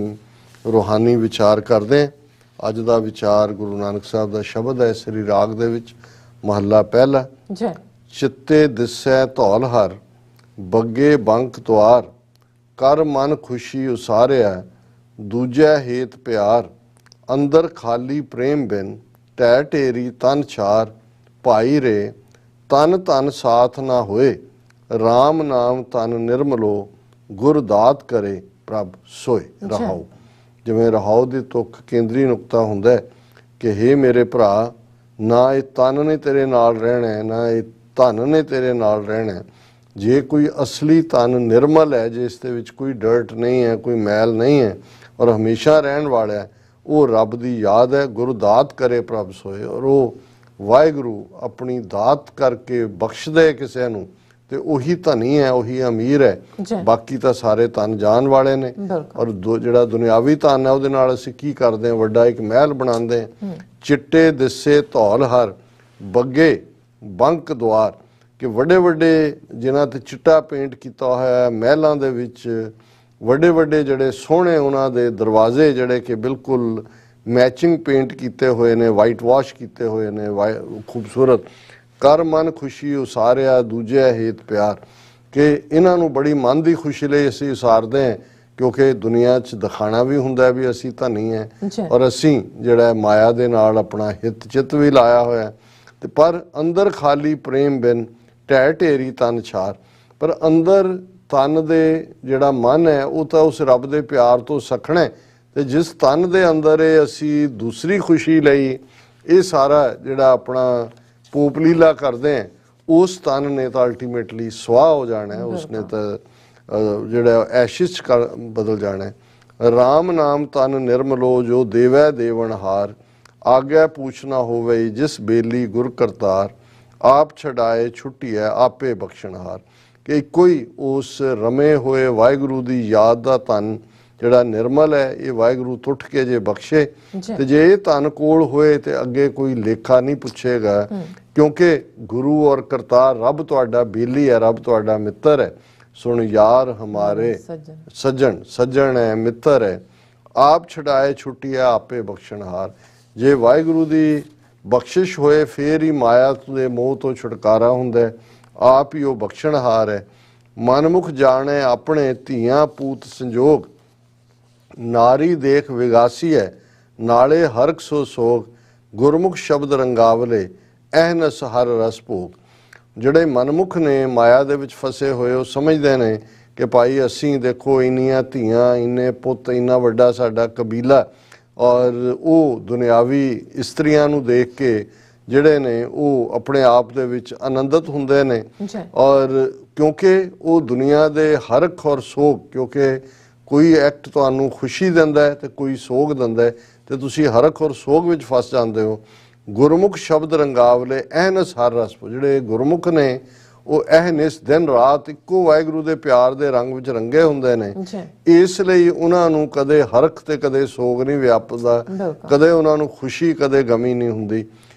ਰੂਹਾਨੀ ਵਿਚਾਰ ਕਰਦੇ ਹਾਂ, ਅੱਜ ਦਾ ਵਿਚਾਰ ਗੁਰੂ ਨਾਨਕ ਸਾਹਿਬ ਦਾ ਸ਼ਬਦ ਹੈ ਸ੍ਰੀ ਰਾਗ ਦੇ ਵਿੱਚ, ਮਹੱਲਾ ਪਹਿਲਾ। ਚਿੱਤੇ ਦਿਸੈ ਧੌਲ ਹਰ, ਬੱਗੇ ਬੰਕ ਦੁਆਰ, ਕਰ ਮਨ ਖੁਸ਼ੀ ਉਸਾਰਿਆ, ਦੂਜੈ ਹੇਤ ਪਿਆਰ, ਅੰਦਰ ਖਾਲੀ ਪ੍ਰੇਮ ਬਿਨ, ਟੈ ਢੇਰੀ ਤਨ ਛਾਰ, ਭਾਈ ਰੇ ਤਨ ਤਨ ਸਾਥ ਨਾ ਹੋਏ, ਰਾਮ ਨਾਮ ਤਨ ਨਿਰਮਲੋ, ਗੁਰ ਦਾਤ ਕਰੇ ਪ੍ਰਭ ਸੋਏ। ਰਹਾਉ, ਜਿਵੇਂ ਰਹਾਉ ਦੀ ਤੁਕ ਕੇਂਦਰੀ ਨੁਕਤਾ ਹੁੰਦਾ ਹੈ ਕਿ ਹੇ ਮੇਰੇ ਭਰਾ, ਨਾ ਇਹ ਤਨ ਨੇ ਤੇਰੇ ਨਾਲ ਰਹਿਣਾ, ਨਾ ਇਹ ਧਨ ਨੇ ਤੇਰੇ ਨਾਲ ਰਹਿਣਾ। ਜੇ ਕੋਈ ਅਸਲੀ ਤਨ ਨਿਰਮਲ ਹੈ, ਜਿਸ ਦੇ ਵਿੱਚ ਕੋਈ ਡਰਟ ਨਹੀਂ ਹੈ, ਕੋਈ ਮੈਲ ਨਹੀਂ ਹੈ, ਔਰ ਹਮੇਸ਼ਾ ਰਹਿਣ ਵਾਲਾ ਹੈ, ਉਹ ਰੱਬ ਦੀ ਯਾਦ ਹੈ। ਗੁਰੂ ਦਾਤ ਕਰੇ ਪ੍ਰਭ ਸੋਏ, ਔਰ ਉਹ ਵਾਹਿਗੁਰੂ ਆਪਣੀ ਦਾਤ ਕਰਕੇ ਬਖਸ਼ਦੇ ਕਿਸੇ ਨੂੰ, ਤੇ ਉਹੀ ਧਨੀ ਹੈ, ਉਹੀ ਅਮੀਰ ਹੈ। ਬਾਕੀ ਤਾਂ ਸਾਰੇ ਧਨ ਜਾਣ ਵਾਲੇ ਨੇ। ਔਰ ਜਿਹੜਾ ਦੁਨਿਆਵੀ ਧਨ ਹੈ ਉਹਦੇ ਨਾਲ ਅਸੀਂ ਕੀ ਕਰਦੇ ਹਾਂ, ਵੱਡਾ ਇੱਕ ਮਹਿਲ ਬਣਾਉਂਦੇ ਹਾਂ। ਚਿੱਟੇ ਦਿਸੇ ਧੌਲ ਹਰ, ਬੱਗੇ ਬੰਕ ਦੁਆਰ, ਕਿ ਵੱਡੇ ਵੱਡੇ ਜਿਨ੍ਹਾਂ ਤੇ ਚਿੱਟਾ ਪੇਂਟ ਕੀਤਾ ਹੋਇਆ ਮਹਿਲਾਂ ਦੇ ਵਿੱਚ, ਵੱਡੇ ਵੱਡੇ ਜਿਹੜੇ ਸੋਹਣੇ ਉਹਨਾਂ ਦੇ ਦਰਵਾਜ਼ੇ ਜਿਹੜੇ ਕਿ ਬਿਲਕੁਲ ਮੈਚਿੰਗ ਪੇਂਟ ਕੀਤੇ ਹੋਏ ਨੇ, ਵਾਈਟ ਵਾਸ਼ ਕੀਤੇ ਹੋਏ ਨੇ, ਖੂਬਸੂਰਤ। ਕਰ ਮਨ ਖੁਸ਼ੀ ਉਸਾਰਿਆ, ਦੂਜੇ ਹੇਤ ਪਿਆਰ, ਕਿ ਇਹਨਾਂ ਨੂੰ ਬੜੀ ਮਨ ਦੀ ਖੁਸ਼ੀ ਲਈ ਅਸੀਂ ਉਸਾਰਦੇ ਹਾਂ, ਕਿਉਂਕਿ ਦੁਨੀਆ 'ਚ ਦਿਖਾਣਾ ਵੀ ਹੁੰਦਾ ਵੀ ਅਸੀਂ ਧਨੀ ਹੈ, ਔਰ ਅਸੀਂ ਜਿਹੜਾ ਮਾਇਆ ਦੇ ਨਾਲ ਆਪਣਾ ਹਿੱਤ ਚਿੱਤ ਵੀ ਲਾਇਆ ਹੋਇਆ। ਤੇ ਪਰ ਅੰਦਰ ਖਾਲੀ ਪ੍ਰੇਮ ਬਿਨ, ਢਹਿ ਢੇਰੀ ਤਨ ਛਾਰ, ਪਰ ਅੰਦਰ ਤਨ ਦੇ ਜਿਹੜਾ ਮਨ ਹੈ ਉਹ ਤਾਂ ਉਸ ਰੱਬ ਦੇ ਪਿਆਰ ਤੋਂ ਸਖਣਾ। ਤੇ ਜਿਸ ਤਨ ਦੇ ਅੰਦਰ ਇਹ ਅਸੀਂ ਦੂਸਰੀ ਖੁਸ਼ੀ ਲਈ ਇਹ ਸਾਰਾ ਜਿਹੜਾ ਆਪਣਾ ਪੋਪ ਲੀਲਾ ਕਰਦੇ ਹਾਂ, ਉਸ ਤਨ ਨੇ ਤਾਂ ਅਲਟੀਮੇਟਲੀ ਸੁਆਹ ਹੋ ਜਾਣਾ ਹੈ, ਉਸਨੇ ਤਾਂ ਜਿਹੜਾ ਐਸ਼ਿਸ਼ ਬਦਲ ਜਾਣਾ ਹੈ। ਰਾਮ ਨਾਮ ਤਨ ਨਿਰਮਲੋ, ਜੋ ਦੇਵੈ ਦੇਵਨਹਾਰ, ਆਗਿਆ ਪੂਛਣਾ ਹੋਵੇ ਜਿਸ ਬੇਲੀ ਗੁਰ ਕਰਤਾਰ, ਆਪ ਛਡਾਏ ਛੁੱਟੀ ਹੈ ਆਪੇ ਬਖਸ਼ਣਹਾਰ। ਕਿ ਇੱਕੋ ਹੀ ਉਸ ਰਮੇ ਹੋਏ ਵਾਹਿਗੁਰੂ ਦੀ ਯਾਦ ਦਾ ਧਨ ਜਿਹੜਾ ਨਿਰਮਲ ਹੈ, ਇਹ ਵਾਹਿਗੁਰੂ ਟੁੱਟ ਕੇ ਜੇ ਬਖਸ਼ੇ ਤੇ ਜੇ ਇਹ ਧਨ ਕੋਲ ਹੋਏ ਤੇ ਅੱਗੇ ਕੋਈ ਲੇਖਾ ਨਹੀਂ ਪੁੱਛੇਗਾ, ਕਿਉਂਕਿ ਗੁਰੂ ਔਰ ਕਰਤਾਰ ਰੱਬ ਤੁਹਾਡਾ ਬੇਲੀ ਹੈ, ਰੱਬ ਤੁਹਾਡਾ ਮਿੱਤਰ ਹੈ। ਸੁਣ ਯਾਰ ਹਮਾਰੇ ਸੱਜਣ ਹੈ, ਮਿੱਤਰ ਹੈ, ਆਪ ਛਡਾਏ ਛੁੱਟੀਆ ਆਪੇ ਬਖਸ਼ਣਹਾਰ। ਜੇ ਵਾਹਿਗੁਰੂ ਦੀ ਬਖਸ਼ਿਸ਼ ਹੋਏ ਫੇਰ ਹੀ ਮਾਇਆ ਦੇ ਮੋਹ ਤੋਂ ਛੁਟਕਾਰਾ ਹੁੰਦਾ, ਆਪ ਹੀ ਉਹ ਬਖਸ਼ਣਹਾਰ ਹੈ। ਮਨਮੁਖ ਜਾਣੇ ਆਪਣੇ ਧੀਆਂ ਪੂਤ ਸੰਜੋਗ, ਨਾਰੀ ਦੇਖ ਵਿਗਾਸੀ ਹੈ, ਨਾਲੇ ਹਰਕ ਸੋ ਸੋਗ। ਗੁਰਮੁਖ ਸ਼ਬਦ ਰੰਗਾਵਲੇ, ਅਹਨਸ ਹਰ ਰਸ ਭੋਗ। ਜਿਹੜੇ ਮਨਮੁਖ ਨੇ ਮਾਇਆ ਦੇ ਵਿੱਚ ਫਸੇ ਹੋਏ, ਉਹ ਸਮਝਦੇ ਨੇ ਕਿ ਭਾਈ ਅਸੀਂ ਦੇਖੋ ਇੰਨੀਆਂ ਧੀਆਂ, ਇੰਨੇ ਪੁੱਤ, ਇੰਨਾ ਵੱਡਾ ਸਾਡਾ ਕਬੀਲਾ, ਔਰ ਉਹ ਦੁਨਿਆਵੀ ਇਸਤਰੀਆਂ ਨੂੰ ਦੇਖ ਕੇ ਜਿਹੜੇ ਨੇ ਉਹ ਆਪਣੇ ਆਪ ਦੇ ਵਿੱਚ ਆਨੰਦਿਤ ਹੁੰਦੇ ਨੇ। ਔਰ ਕਿਉਂਕਿ ਉਹ ਦੁਨੀਆ ਦੇ ਹਰਖ ਔਰ ਸੋਗ, ਕਿਉਂਕਿ ਕੋਈ ਐਕਟ ਤੁਹਾਨੂੰ ਖੁਸ਼ੀ ਦਿੰਦਾ ਹੈ ਤੇ ਕੋਈ ਸੋਗ ਦਿੰਦਾ ਹੈ, ਤੇ ਤੁਸੀਂ ਹਰਖ ਔਰ ਸੋਗ ਵਿੱਚ ਫਸ ਜਾਂਦੇ ਹੋ। ਗੁਰਮੁਖ ਸ਼ਬਦ ਰੰਗਾਵਲੇ, ਅਹਨਸ ਹਰ ਰਸ। ਜਿਹੜੇ ਗੁਰਮੁਖ ਨੇ ਉਹ ਅਹਨਿਸ ਦਿਨ ਰਾਤ ਇੱਕੋ ਵਾਹਿਗੁਰੂ ਦੇ ਪਿਆਰ ਦੇ ਰੰਗ ਵਿੱਚ ਰੰਗੇ ਹੁੰਦੇ ਨੇ। ਇਸ ਲਈ ਉਹਨਾਂ ਨੂੰ ਕਦੇ ਹਰਖ ਤੇ ਕਦੇ ਸੋਗ ਨਹੀਂ ਵਿਆਪਦਾ, ਕਦੇ ਉਹਨਾਂ ਨੂੰ ਖੁਸ਼ੀ ਕਦੇ ਗਮੀ ਨਹੀਂ ਹੁੰਦੀ।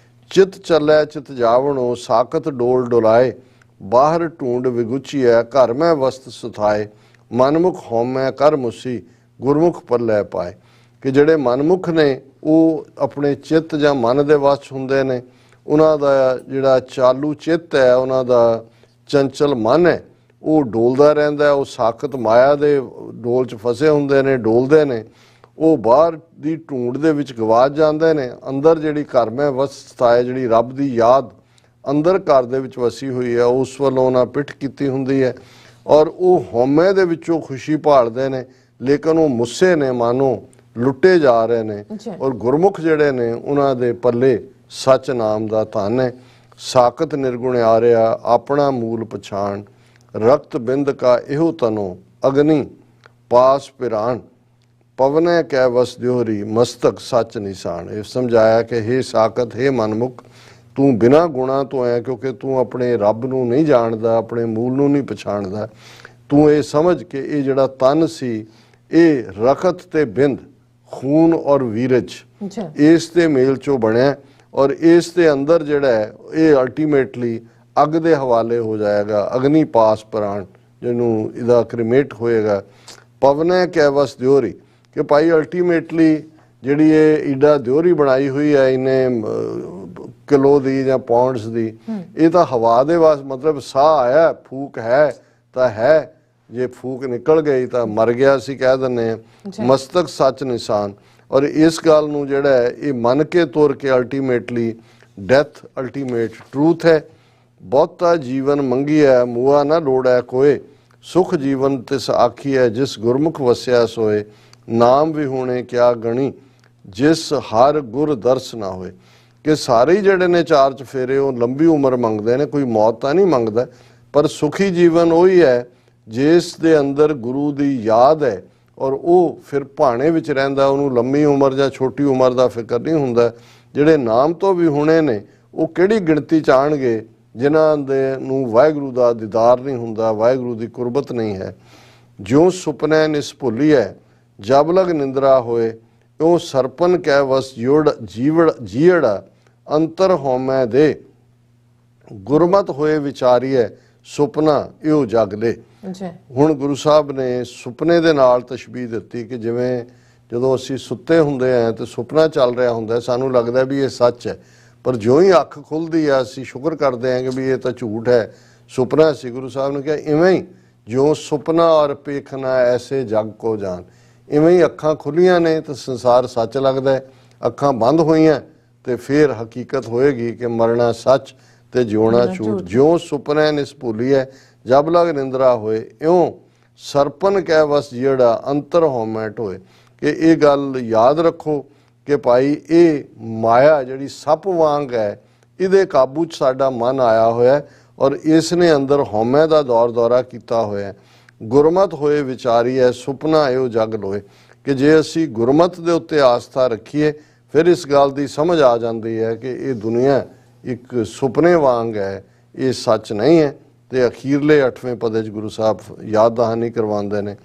ਚਿਤ ਚੱਲੈ ਚਿਤ ਜਾਵਣੋ, ਸਾਕਤ ਡੋਲ ਡੁਲਾਏ, ਬਾਹਰ ਢੂੰਡ ਵਿਗੁਚੀਐ, ਘਰ ਮੈਂ ਵਸਤ ਸੁਥਾਏ। ਮਨਮੁਖ ਹਉਮੈ ਕਰ ਮੁਸੀ, ਗੁਰਮੁਖ ਪੱਲੇ ਪਾਏ। ਕਿ ਜਿਹੜੇ ਮਨਮੁਖ ਨੇ ਉਹ ਆਪਣੇ ਚਿੱਤ ਜਾਂ ਮਨ ਦੇ ਵਸ ਹੁੰਦੇ ਨੇ, ਉਹਨਾਂ ਦਾ ਜਿਹੜਾ ਚਾਲੂ ਚਿੱਤ ਹੈ, ਉਹਨਾਂ ਦਾ ਚੰਚਲ ਮਨ ਹੈ, ਉਹ ਡੋਲਦਾ ਰਹਿੰਦਾ, ਉਹ ਸਾਖਤ ਮਾਇਆ ਦੇ ਡੋਲ 'ਚ ਫਸੇ ਹੁੰਦੇ ਨੇ, ਡੋਲਦੇ ਨੇ। ਉਹ ਬਾਹਰ ਦੀ ਢੂੰਡ ਦੇ ਵਿੱਚ ਗਵਾਚ ਜਾਂਦੇ ਨੇ। ਅੰਦਰ ਜਿਹੜੀ ਘਰ ਮੈਂ ਵਸਤਾ ਹੈ, ਜਿਹੜੀ ਰੱਬ ਦੀ ਯਾਦ ਅੰਦਰ ਘਰ ਦੇ ਵਿੱਚ ਵਸੀ ਹੋਈ ਹੈ, ਉਸ ਵੱਲੋਂ ਉਹਨਾਂ ਪਿੱਠ ਕੀਤੀ ਹੁੰਦੀ ਹੈ। ਔਰ ਉਹ ਹਉਮੈ ਦੇ ਵਿੱਚੋਂ ਖੁਸ਼ੀ ਭਾਲਦੇ ਨੇ, ਲੇਕਿਨ ਉਹ ਮੁੱਸੇ ਨੇ, ਮਾਨੋ ਲੁੱਟੇ ਜਾ ਰਹੇ ਨੇ। ਔਰ ਗੁਰਮੁਖ ਜਿਹੜੇ ਨੇ ਉਹਨਾਂ ਦੇ ਪੱਲੇ ਸੱਚ ਨਾਮ ਦਾ ਧਨ ਹੈ। ਸਾਕਤ ਨਿਰਗੁਣ ਆਰਿਆ, ਆਪਣਾ ਮੂਲ ਪਛਾਣ, ਰਕਤ ਬਿੰਦ ਕਾ ਇਹੋ ਤਨੋ, ਅਗਨੀ ਪਾਸ ਪਿਰਾਣ। ਪਵਨੈ ਕੈ ਵਸ ਦਿਓਰੀ, ਮਸਤਕ ਸੱਚ ਨਿਸ਼ਾਨ। ਇਹ ਸਮਝਾਇਆ ਕਿ ਹੇ ਸਾਕਤ, ਹੇ ਮਨਮੁਖ, ਤੂੰ ਬਿਨਾਂ ਗੁਣਾ ਤੋਂ ਹੈ, ਕਿਉਂਕਿ ਤੂੰ ਆਪਣੇ ਰੱਬ ਨੂੰ ਨਹੀਂ ਜਾਣਦਾ, ਆਪਣੇ ਮੂਲ ਨੂੰ ਨਹੀਂ ਪਛਾਣਦਾ। ਤੂੰ ਇਹ ਸਮਝ ਕਿ ਇਹ ਜਿਹੜਾ ਤਨ ਸੀ, ਇਹ ਰਖਤ ਤੇ ਬਿੰਦ, ਖੂਨ ਔਰ ਵੀਰਜ, ਇਸ ਦੇ ਮੇਲ ਚੋਂ ਬਣਿਆ। ਔਰ ਇਸ ਦੇ ਅੰਦਰ ਜਿਹੜਾ ਹੈ, ਇਹ ਅਲਟੀਮੇਟਲੀ ਅੱਗ ਦੇ ਹਵਾਲੇ ਹੋ ਜਾਏਗਾ, ਅਗਨੀ ਪਾਸ ਪ੍ਰਾਣ, ਜਿਹਨੂੰ ਇਹਦਾ ਕ੍ਰਿਮੇਟ ਹੋਏਗਾ। ਪਵਨੈ ਕੈ ਵਸ ਦਿਓਰੀ, ਕਿ ਭਾਈ ਅਲਟੀਮੇਟਲੀ ਜਿਹੜੀ ਇਹ ਈਡਾ ਦਿਓਰੀ ਬਣਾਈ ਹੋਈ ਹੈ ਇੰਨੇ ਕਿਲੋ ਦੀ ਜਾਂ ਪਾਉਂਡਸ ਦੀ, ਇਹ ਤਾਂ ਹਵਾ ਦੇ ਵਾਸ, ਮਤਲਬ ਸਾਹ ਆਇਆ, ਫੂਕ ਹੈ ਤਾਂ ਹੈ, ਜੇ ਫੂਕ ਨਿਕਲ ਗਈ ਤਾਂ ਮਰ ਗਿਆ, ਅਸੀਂ ਕਹਿ ਦਿੰਦੇ ਹਾਂ। ਮਸਤਕ ਸੱਚ ਨਿਸ਼ਾਨ। ਔਰ ਇਸ ਗੱਲ ਨੂੰ ਜਿਹੜਾ ਹੈ ਇਹ ਮੰਨ ਕੇ ਤੁਰ ਕੇ ਅਲਟੀਮੇਟਲੀ ਡੈਥ ਅਲਟੀਮੇਟ ਟਰੂਥ ਹੈ। ਬਹੁਤਾ ਜੀਵਨ ਮੰਗੀਐ, ਮੂਆ ਨਾ ਲੋੜੈ ਕੋਏ, ਸੁਖ ਜੀਵਨ ਤਿਸ ਆਖੀਐ, ਜਿਸ ਗੁਰਮੁਖ ਵਸਿਆ ਸੋਏ। ਨਾਮ ਵੀ ਹੋਣੇ ਕਿਆ ਗਣੀ, ਜਿਸ ਹਰ ਗੁਰ ਦਰਸ ਨਾ ਹੋਏ। ਕਿ ਸਾਰੇ ਜਿਹੜੇ ਨੇ ਚਾਰ ਚਫੇਰੇ ਉਹ ਲੰਬੀ ਉਮਰ ਮੰਗਦੇ ਨੇ, ਕੋਈ ਮੌਤ ਤਾਂ ਨਹੀਂ ਮੰਗਦਾ, ਪਰ ਸੁਖੀ ਜੀਵਨ ਉਹੀ ਹੈ ਜਿਸ ਦੇ ਅੰਦਰ ਗੁਰੂ ਦੀ ਯਾਦ ਹੈ, ਔਰ ਉਹ ਫਿਰ ਭਾਣੇ ਵਿੱਚ ਰਹਿੰਦਾ, ਉਹਨੂੰ ਲੰਮੀ ਉਮਰ ਜਾਂ ਛੋਟੀ ਉਮਰ ਦਾ ਫਿਕਰ ਨਹੀਂ ਹੁੰਦਾ। ਜਿਹੜੇ ਨਾਮ ਤੋਂ ਵੀ ਹੁਣੇ ਨੇ ਉਹ ਕਿਹੜੀ ਗਿਣਤੀ ਚ ਆਣਗੇ ਜਿਨ੍ਹਾਂ ਦੇ ਨੂੰ ਵਾਹਿਗੁਰੂ ਦਾ ਦੀਦਾਰ ਨਹੀਂ ਹੁੰਦਾ, ਵਾਹਿਗੁਰੂ ਦੀ ਕੁਰਬਤ ਨਹੀਂ ਹੈ। ਜਿਉਂ ਸੁਪਨੇ ਨਿਸ ਭੁੱਲੀਐ, ਜਬ ਲਗ ਨਿੰਦਰਾ ਹੋਏ, ਇਉਂ ਸਰਪਨ ਕੈ ਵਸ ਜੀਵੜਾ, ਅੰਤਰ ਹਉਮੈ ਦੇ। ਗੁਰਮਤ ਹੋਏ ਵਿਚਾਰੀਐ, ਸੁਪਨਾ ਇਉ ਜਗ ਲੈ। ਹੁਣ ਗੁਰੂ ਸਾਹਿਬ ਨੇ ਸੁਪਨੇ ਦੇ ਨਾਲ ਤਸ਼ਬੀਹ ਦਿੱਤੀ ਕਿ ਜਿਵੇਂ ਜਦੋਂ ਅਸੀਂ ਸੁੱਤੇ ਹੁੰਦੇ ਆ ਤੇ ਸੁਪਨਾ ਚੱਲ ਰਿਹਾ ਹੁੰਦਾ, ਸਾਨੂੰ ਲੱਗਦਾ ਵੀ ਇਹ ਸੱਚ ਹੈ, ਪਰ ਜਿਉਂ ਹੀ ਅੱਖ ਖੁੱਲਦੀ ਆ ਅਸੀਂ ਸ਼ੁਕਰ ਕਰਦੇ ਹਾਂ ਕਿ ਵੀ ਇਹ ਤਾਂ ਝੂਠ ਹੈ, ਸੁਪਨਾ ਸੀ। ਗੁਰੂ ਸਾਹਿਬ ਨੇ ਕਿਹਾ ਇਵੇਂ ਹੀ ਜਿਉਂ ਸੁਪਨਾ ਔਰ ਪੇਖਣਾ ਐਸੇ ਜਗ ਕੋ ਜਾਣ। ਇਵੇਂ ਹੀ ਅੱਖਾਂ ਖੁੱਲੀਆਂ ਨੇ ਤਾਂ ਸੰਸਾਰ ਸੱਚ ਲੱਗਦਾ, ਅੱਖਾਂ ਬੰਦ ਹੋਈਆਂ ਤੇ ਫਿਰ ਹਕੀਕਤ ਹੋਏਗੀ ਕਿ ਮਰਨਾ ਸੱਚ ਤੇ ਜਿਉਣਾ ਝੂਠ। ਜਿਉਂ ਸੁਪਨੇ ਨਿਸ ਭੁੱਲੀਐ, ਜਬ ਲਗ ਨਿੰਦਰਾ ਹੋਏ, ਇਉਂ ਸਰਪਨ ਕੈ ਵਸ ਜਿਹੜਾ ਅੰਤਰ ਹਉਮੈ ਢੋਏ। ਕਿ ਇਹ ਗੱਲ ਯਾਦ ਰੱਖੋ ਕਿ ਭਾਈ ਇਹ ਮਾਇਆ ਜਿਹੜੀ ਸੱਪ ਵਾਂਗ ਹੈ, ਇਹਦੇ ਕਾਬੂ 'ਚ ਸਾਡਾ ਮਨ ਆਇਆ ਹੋਇਆ ਔਰ ਇਸ ਨੇ ਅੰਦਰ ਹਉਮੈ ਦਾ ਦੌਰ ਦੌਰਾ ਕੀਤਾ ਹੋਇਆ। ਗੁਰਮਤ ਹੋਏ ਵਿਚਾਰੀਐ, ਸੁਪਨਾ ਇਹੋ ਜਗ ਲੋਏ। ਕਿ ਜੇ ਅਸੀਂ ਗੁਰਮਤ ਦੇ ਉੱਤੇ ਆਸਥਾ ਰੱਖੀਏ ਫਿਰ ਇਸ ਗੱਲ ਦੀ ਸਮਝ ਆ ਜਾਂਦੀ ਹੈ ਕਿ ਇਹ ਦੁਨੀਆ ਇੱਕ ਸੁਪਨੇ ਵਾਂਗ ਹੈ, ਇਹ ਸੱਚ ਨਹੀਂ ਹੈ। ਤੇ ਅਖੀਰਲੇ 8ਵੇਂ ਪਦੇ 'ਚ ਗੁਰੂ ਸਾਹਿਬ ਯਾਦ ਦਹਾਨੀ ਕਰਵਾਉਂਦੇ ਨੇ,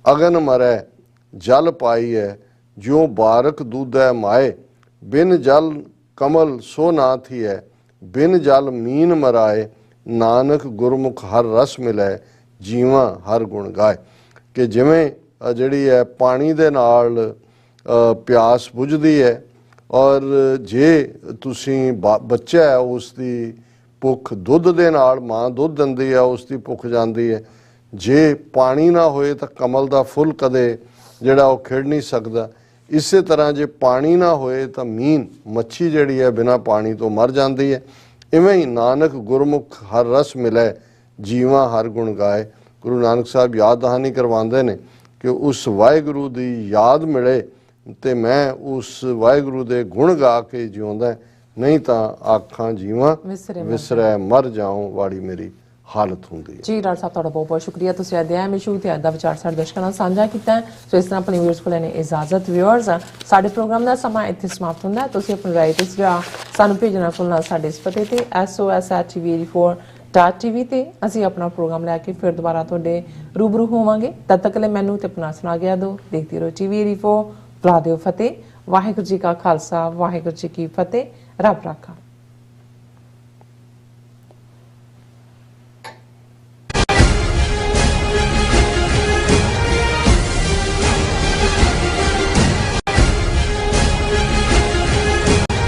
ਅਗਨ ਮਰੈ ਜਲ ਪਾਈਐ ਜਿਉ ਬਾਰਕ ਦੂਧੈ ਮਾਏ, ਬਿਨ ਜਲ ਕਮਲ ਸੋ ਨਾ ਥੀਐ, ਬਿਨ ਜਲ ਮੀਨ ਮਰਾਏ, ਨਾਨਕ ਗੁਰਮੁਖ ਹਰ ਰਸ ਮਿਲੈ, ਜੀਵਾਂ ਹਰ ਗੁਣ ਗਾਏ। ਕਿ ਜਿਵੇਂ ਜਿਹੜੀ ਹੈ ਪਾਣੀ ਦੇ ਨਾਲ ਪਿਆਸ ਬੁਝਦੀ ਹੈ, ਔਰ ਜੇ ਤੁਸੀਂ ਬੱਚਾ ਹੈ ਉਸ ਦੀ ਭੁੱਖ ਦੁੱਧ ਦੇ ਨਾਲ, ਮਾਂ ਦੁੱਧ ਦਿੰਦੀ ਹੈ ਉਸ ਦੀ ਭੁੱਖ ਜਾਂਦੀ ਹੈ। ਜੇ ਪਾਣੀ ਨਾ ਹੋਏ ਤਾਂ ਕਮਲ ਦਾ ਫੁੱਲ ਕਦੇ ਜਿਹੜਾ ਉਹ ਖਿੜ ਨਹੀਂ ਸਕਦਾ। ਇਸੇ ਤਰ੍ਹਾਂ ਜੇ ਪਾਣੀ ਨਾ ਹੋਏ ਤਾਂ ਮੀਨ ਮੱਛੀ ਜਿਹੜੀ ਹੈ ਬਿਨਾਂ ਪਾਣੀ ਤੋਂ ਮਰ ਜਾਂਦੀ ਹੈ। ਇਵੇਂ ਹੀ ਨਾਨਕ ਗੁਰਮੁਖ ਹਰ ਰਸ ਮਿਲੈ, ਜੀਵਾਂ ਹਰ ਗੁਣ ਗਾਏ। ਗੁਰੂ ਨਾਨਕ ਸਾਹਿਬ ਯਾਦ ਦਹਾਨੀ ਕਰਵਾਉਂਦੇ ਨੇ ਕਿ ਉਸ ਵਾਹਿਗੁਰੂ ਦੀ ਯਾਦ ਮਿਲੇ ਤੇ ਮੈਂ ਉਸ ਵਾਹਿਗੁਰੂ ਦੇ ਗੁਣ ਗਾ ਕੇ ਜਿਉਂਦਾ, ਨਹੀਂ ਤਾਂ ਆਖਾਂ ਜੀਵਾਂ ਵਿਸਰੈ ਮਰ ਜਾਉ, ਵਾੜੀ ਮੇਰੀ ਹਾਲਤ ਹੁੰਦੀ ਹੈ। ਜੀ ਡਾਕਟਰ ਸਾਹਿਬ, ਤੁਹਾਡਾ ਬਹੁਤ ਬਹੁਤ ਸ਼ੁਕਰੀਆ। ਤੁਸੀਂ ਅਧਿਆਇ ਮਿਸ਼ੂ ਤੇ ਦਾ ਵਿਚਾਰ ਸਾਡੇ ਦਰਸ਼ਕਾਂ ਨਾਲ ਸਾਂਝਾ ਕੀਤਾ। ਸੋ ਇਸ ਤਰ੍ਹਾਂ ਆਪਣੇ ਵਿਊਅਰਸ ਕੋਲ ਲੈਣੇ ਇਜਾਜ਼ਤ। ਵਿਊਅਰਸ, ਸਾਡੇ ਪ੍ਰੋਗਰਾਮ ਦਾ ਸਮਾਂ ਇੱਥੇ ਸਮਾਪਤ ਹੁੰਦਾ। ਤੁਸੀਂ ਆਪਣੀ ਰਾਏ ਤੇ ਸੁਝਾਅ ਸਾਨੂੰ ਭੇਜਣਾ ਭੁੱਲਣਾ ਸਾਡੇ ਇਸ ਪਤੇ ਤੇ sos@tv84.tv ਤੇ। ਅਸੀਂ ਆਪਣਾ ਪ੍ਰੋਗਰਾਮ ਲੈ ਕੇ ਫਿਰ ਦੁਬਾਰਾ ਤੁਹਾਡੇ ਰੂਬਰੂ ਹੋਵਾਂਗੇ। ਤਦ ਤੱਕ ਲਈ ਮੈਨੂੰ ਤੇ ਆਪਣਾ ਸੁਣਾ ਗਿਆ ਦੋ। ਦੇਖਦੇ ਰਹੋ TV84। ਬੁਲਾ ਦਿਓ ਫਤਿਹ। ਵਾਹਿਗੁਰੂ ਜੀ ਕਾ ਖਾਲਸਾ, ਵਾਹਿਗੁਰੂ ਜੀ ਕੀ ਫਤਿਹ। ਰੱਬ ਰਾਖਾ।